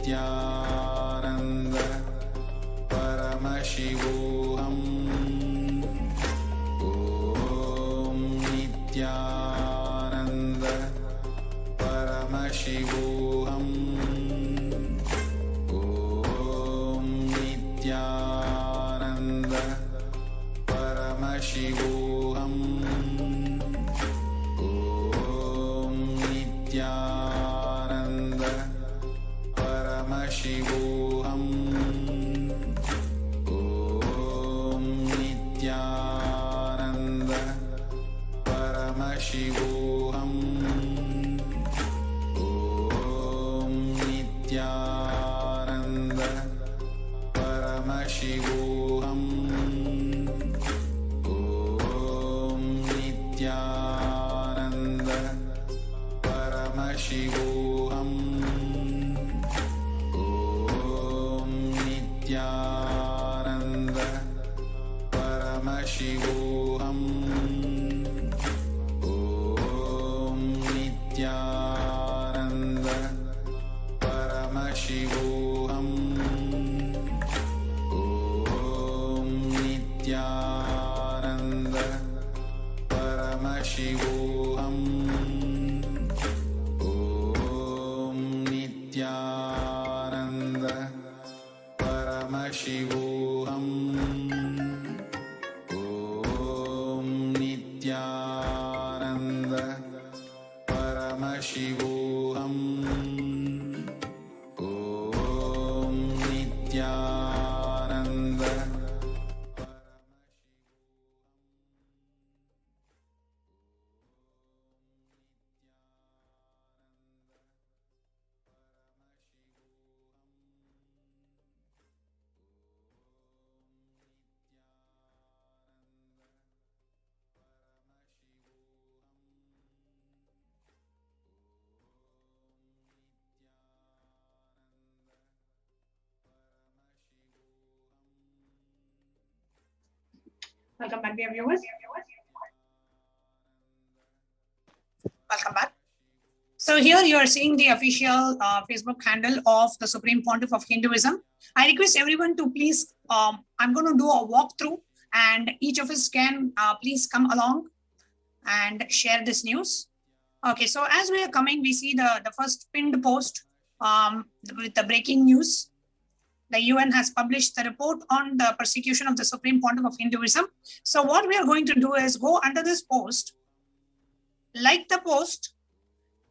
A: Nithyananda Paramashivoham. Om Nithyananda Paramashivoham. Om Nithyananda Paramashivoham. Om Nithyananda Paramashivoham. Om Nithyananda Paramashivoham. Om Nithyananda Paramashivoham. Om Nithyananda Paramashivoham. Om Nithyananda Paramashivoham. Om Nithyananda Paramashivoham. Om Nithyananda Paramashivoham. Om Nithyananda Paramashivoham. Om Nithyananda Paramashivoham. Om Nithyananda.
P: Welcome back, dear viewers. Welcome back. So here you are seeing the official Facebook handle of the Supreme Pontiff of Hinduism. I request everyone to please, I'm going to do a walkthrough and each of us can please come along and share this news. Okay, so as we are coming, we see the first pinned post with the breaking news. The UN has published the report on the persecution of the Supreme Pontiff of Hinduism. So what we are going to do is go under this post, like the post,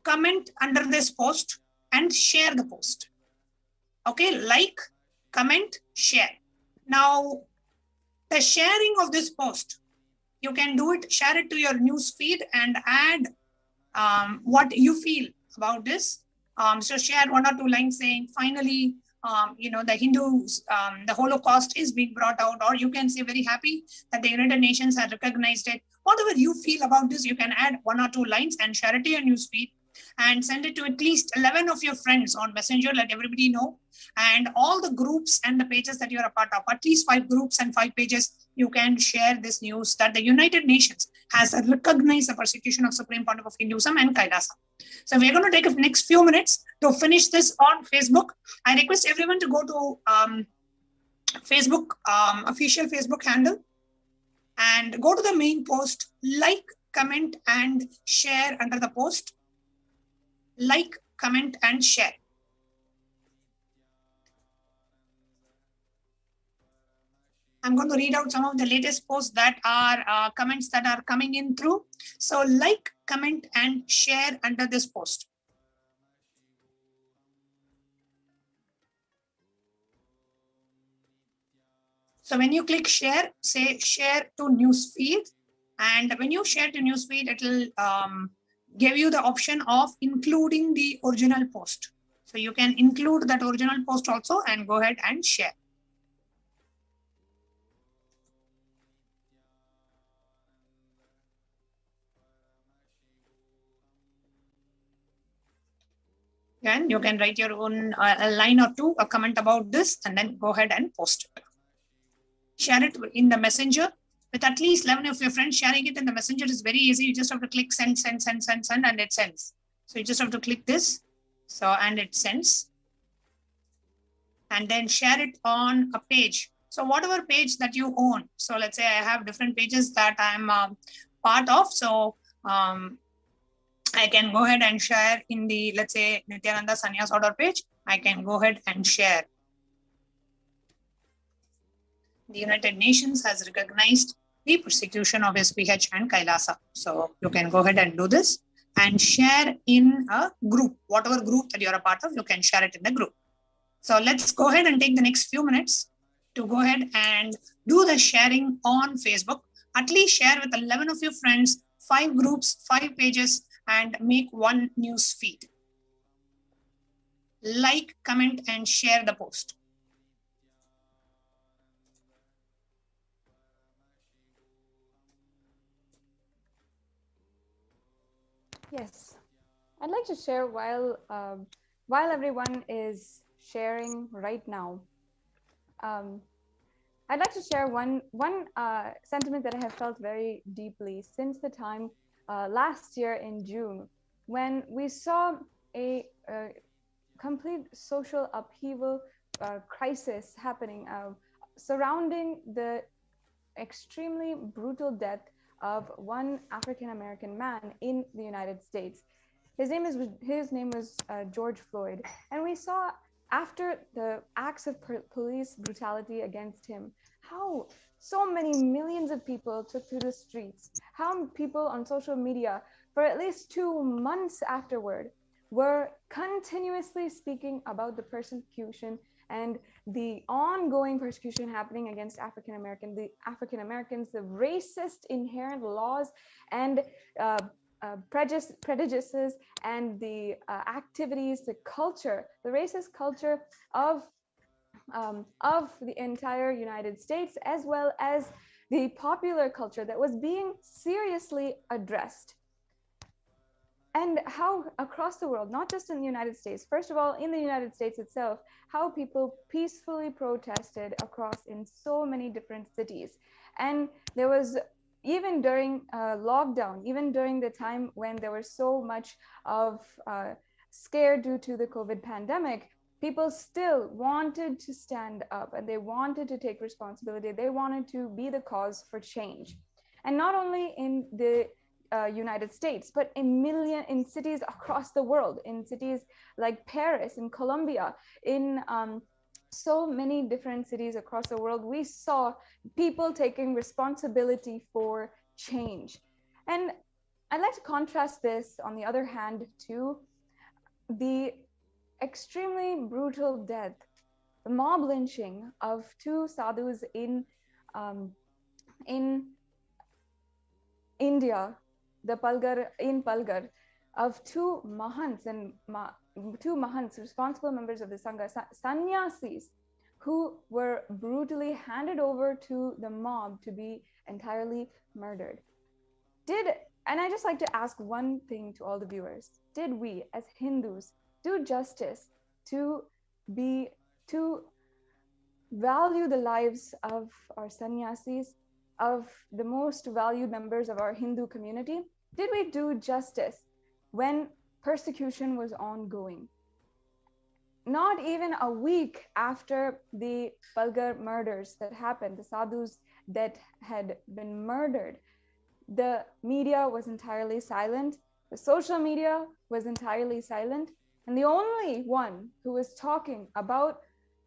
P: comment under this post and share the post. Okay, like, comment, share. Now, the sharing of this post, you can do it, share it to your news feed and add what you feel about this. So share 1 or 2 lines saying, finally, the Hindus, the Holocaust is being brought out, or you can say very happy that the United Nations has recognized it. Whatever you feel about this, you can add 1 or 2 lines and share it to your newsfeed and send it to at least 11 of your friends on Messenger, let everybody know. And all the groups and the pages that you're a part of, at least 5 groups and 5 pages, you can share this news that the United Nations has recognized the persecution of Supreme Pontiff of Hinduism and Kailasa. So we're going to take the next few minutes to finish this on Facebook. I request everyone to go to Facebook, official Facebook handle, and go to the main post, like, comment, and share under the post. Like, comment, and share. I'm going to read out some of the latest posts that are comments that are coming in through. So like, comment, and share under this post. So when you click share, say share to newsfeed. And when you share to newsfeed, it will give you the option of including the original post. So you can include that original post also and go ahead and share. And you can write your own a line or 2, a comment about this, and then go ahead and post it. Share it in the messenger with at least 11 of your friends. Sharing it in the messenger is very easy. You just have to click send, send, send, send, send, and it sends. So you just have to click this. So, and it sends. and then share it on a page. So whatever page that you own. So let's say I have different pages that I'm part of. So I can go ahead and share in the, let's say, Nithyananda Sannyas order page. I can go ahead and share. The United Nations has recognized the persecution of SPH and Kailasa. So you can go ahead and do this and share in a group. Whatever group that you're a part of, you can share it in the group. So let's go ahead and take the next few minutes to go ahead and do the sharing on Facebook. At least share with 11 of your friends, 5 groups, 5 pages, and make one news feed. Like, comment, and share the post.
J: Yes, I'd like to share while everyone is sharing right now. I'd like to share one sentiment that I have felt very deeply since the time last year in June, when we saw a complete social upheaval crisis happening surrounding the extremely brutal death of one African-American man in the United States. His name was George Floyd, and we saw after the acts of police brutality against him, how so many millions of people took to the streets, how people on social media for at least 2 months afterward were continuously speaking about the persecution and the ongoing persecution happening against African Americans, the racist inherent laws and prejudices and the activities, the culture, the racist culture of the entire United States, as well as the popular culture that was being seriously addressed. And how across the world, not just in the United States, first of all, in the United States itself, how people peacefully protested across in so many different cities. And there was, even during lockdown, even during the time when there was so much of scare due to the COVID pandemic, people still wanted to stand up and they wanted to take responsibility. They wanted to be the cause for change. And not only in the United States, but in cities across the world, in cities like Paris, in Colombia, in so many different cities across the world, we saw people taking responsibility for change. And I'd like to contrast this, on the other hand, to the extremely brutal death, the mob lynching of 2 sadhus in India, in Palghar, of 2 mahants and 2 mahants, responsible members of the Sangha, sannyasis, who were brutally handed over to the mob to be entirely murdered. And I just like to ask one thing to all the viewers: did we as Hindus do justice to value the lives of our sannyasis, of the most valued members of our Hindu community? Did we do justice when persecution was ongoing? Not even a week after the Palghar murders that happened, the sadhus that had been murdered, the media was entirely silent. The social media was entirely silent. And the only one who was talking about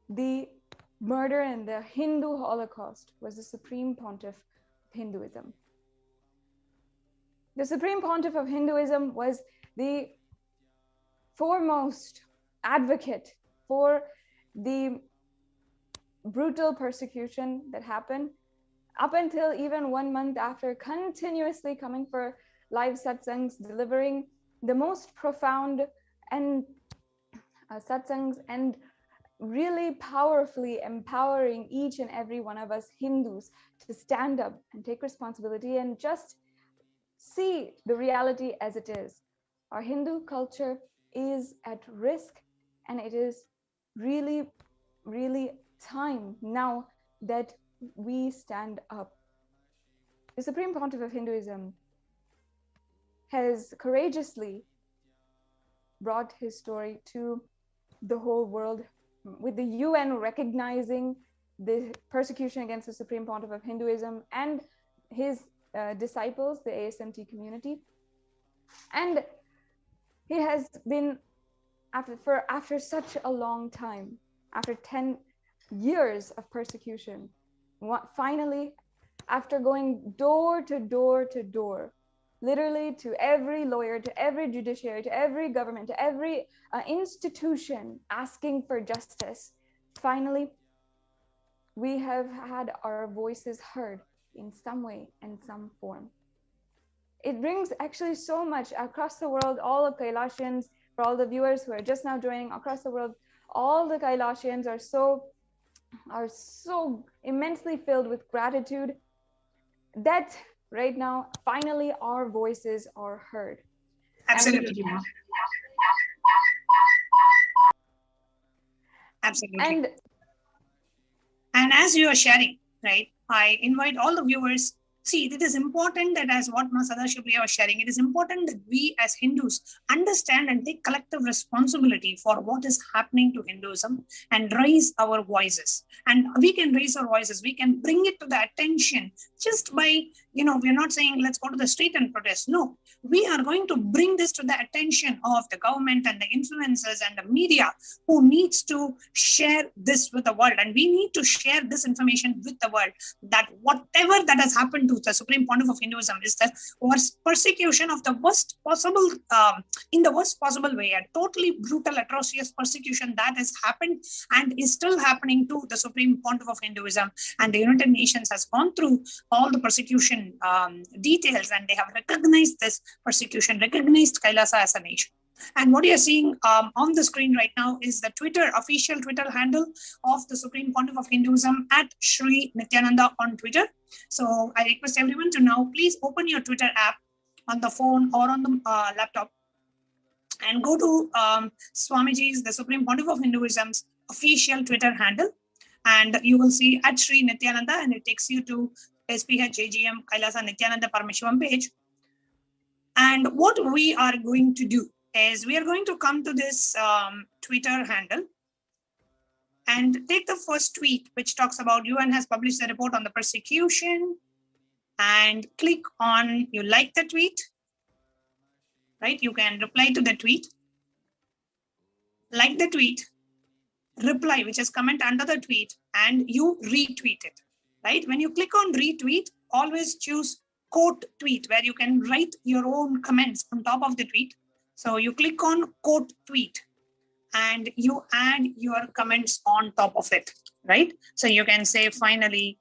J: the murder and the Hindu Holocaust was the Supreme Pontiff of Hinduism. The Supreme Pontiff of Hinduism was the foremost advocate for the brutal persecution that happened, up until even 1 month after, continuously coming for live satsangs, delivering the most profound and satsangs, and really powerfully empowering each and every one of us Hindus to stand up and take responsibility and just see the reality as it is. Our Hindu culture is at risk, and it is really, really time now that we stand up. The Supreme Pontiff of Hinduism has courageously brought his story to the whole world with the UN recognizing the persecution against the Supreme Pontiff of Hinduism and his disciples, the ASMT community. And he has been, after such a long time, after 10 years of persecution, finally, after going door to door to door, literally to every lawyer, to every judiciary, to every government, to every institution asking for justice, finally, we have had our voices heard in some way and some form. It brings actually so much across the world. All of Kailasians, for all the viewers who are just now joining across the world, all the Kailasians are so immensely filled with gratitude that right now, finally, our voices are heard.
P: Absolutely. Absolutely. And as you are sharing, right, I invite all the viewers. See, it is important that, as what Masada Shubhriya was sharing, it is important that we as Hindus understand and take collective responsibility for what is happening to Hinduism and raise our voices. And we can raise our voices, we can bring it to the attention just by, we're not saying let's go to the street and protest. No, we are going to bring this to the attention of the government and the influencers and the media who needs to share this with the world. And we need to share this information with the world, that whatever that has happened to the Supreme Pontiff of Hinduism is the worst persecution of the worst possible, in the worst possible way, a totally brutal, atrocious persecution that has happened and is still happening to the Supreme Pontiff of Hinduism. And the United Nations has gone through all the persecution details, and they have recognized this persecution, recognized Kailasa as a nation. And what you're seeing on the screen right now is the official Twitter handle of the Supreme Pontiff of Hinduism at Sri Nithyananda on Twitter. So I request everyone to now please open your Twitter app on the phone or on the laptop and go to Swamiji's, the Supreme Pontiff of Hinduism's official Twitter handle. And you will see at Sri Nithyananda, and it takes you to SPH AGM Kailasa Nithyananda Paramashivam page. And what we are going to do is we are going to come to this Twitter handle and take the first tweet, which talks about UN has published a report on the persecution, and click on, you like the tweet, right? You can reply to the tweet, like the tweet, reply, which is comment under the tweet, and you retweet it, right? When you click on retweet, always choose quote tweet, where you can write your own comments on top of the tweet. So you click on quote tweet and you add your comments on top of it, right? So you can say, finally,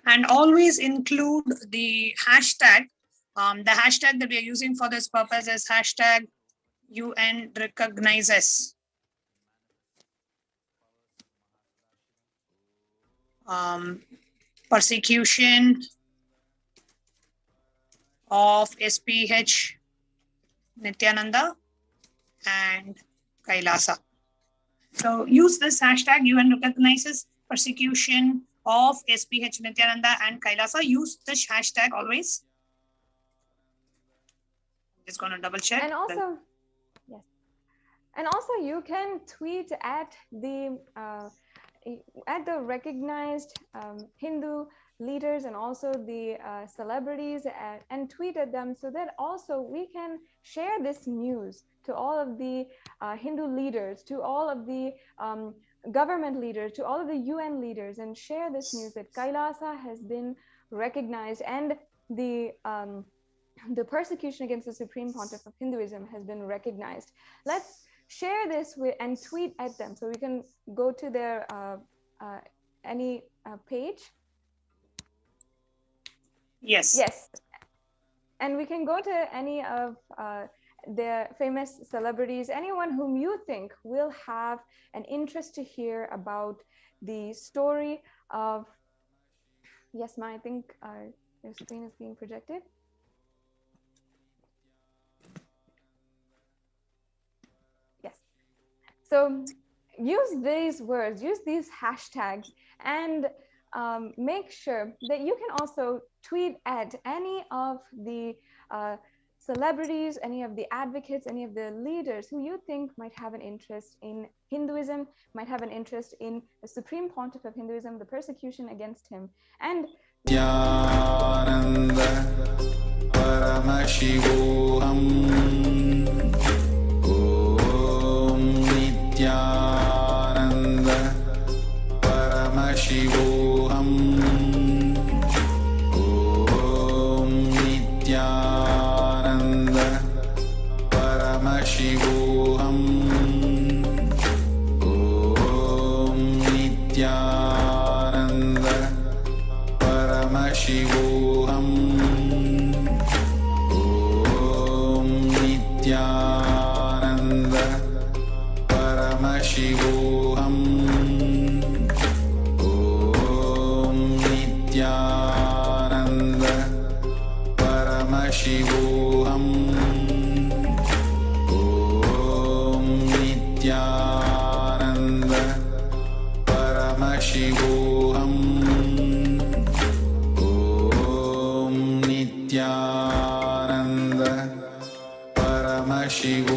P: and always include the hashtag. The hashtag that we are using for this purpose is hashtag UN recognizes. Persecution of SPH Nithyananda and Kailasa. So use this hashtag UN recognizes persecution of SPH Nithyananda and Kailasa. Use this hashtag always. Just going to double check.
J: And also, yes. And also you can tweet at the recognized Hindu leaders and also the celebrities and tweet at them, so that also we can share this news to all of the Hindu leaders, to all of the government leaders, to all of the UN leaders, and share this news that Kailasa has been recognized and the persecution against the Supreme Pontiff of Hinduism has been recognized. Let's share this and tweet at them. So we can go to their any page.
P: Yes.
J: Yes. And we can go to any of the famous celebrities, anyone whom you think will have an interest to hear about the story of, yes, Ma, I think your screen is being projected. Yes. So use these words, use these hashtags, and make sure that you can also tweet at any of the celebrities, any of the advocates, any of the leaders who you think might have an interest in Hinduism, might have an interest in the Supreme Pontiff of Hinduism, the persecution against him. And
A: Nithyananda Paramashivoham. Om Nithyananda Paramashivoham. Om Nithyananda Paramashivoham. Om Nithyananda Paramashivoham. Om Nithyananda Paramashivoham. Om Nithyananda Paramashivoham. Om Nithyananda Paramashivoham. Om Nithyananda Paramashivoham.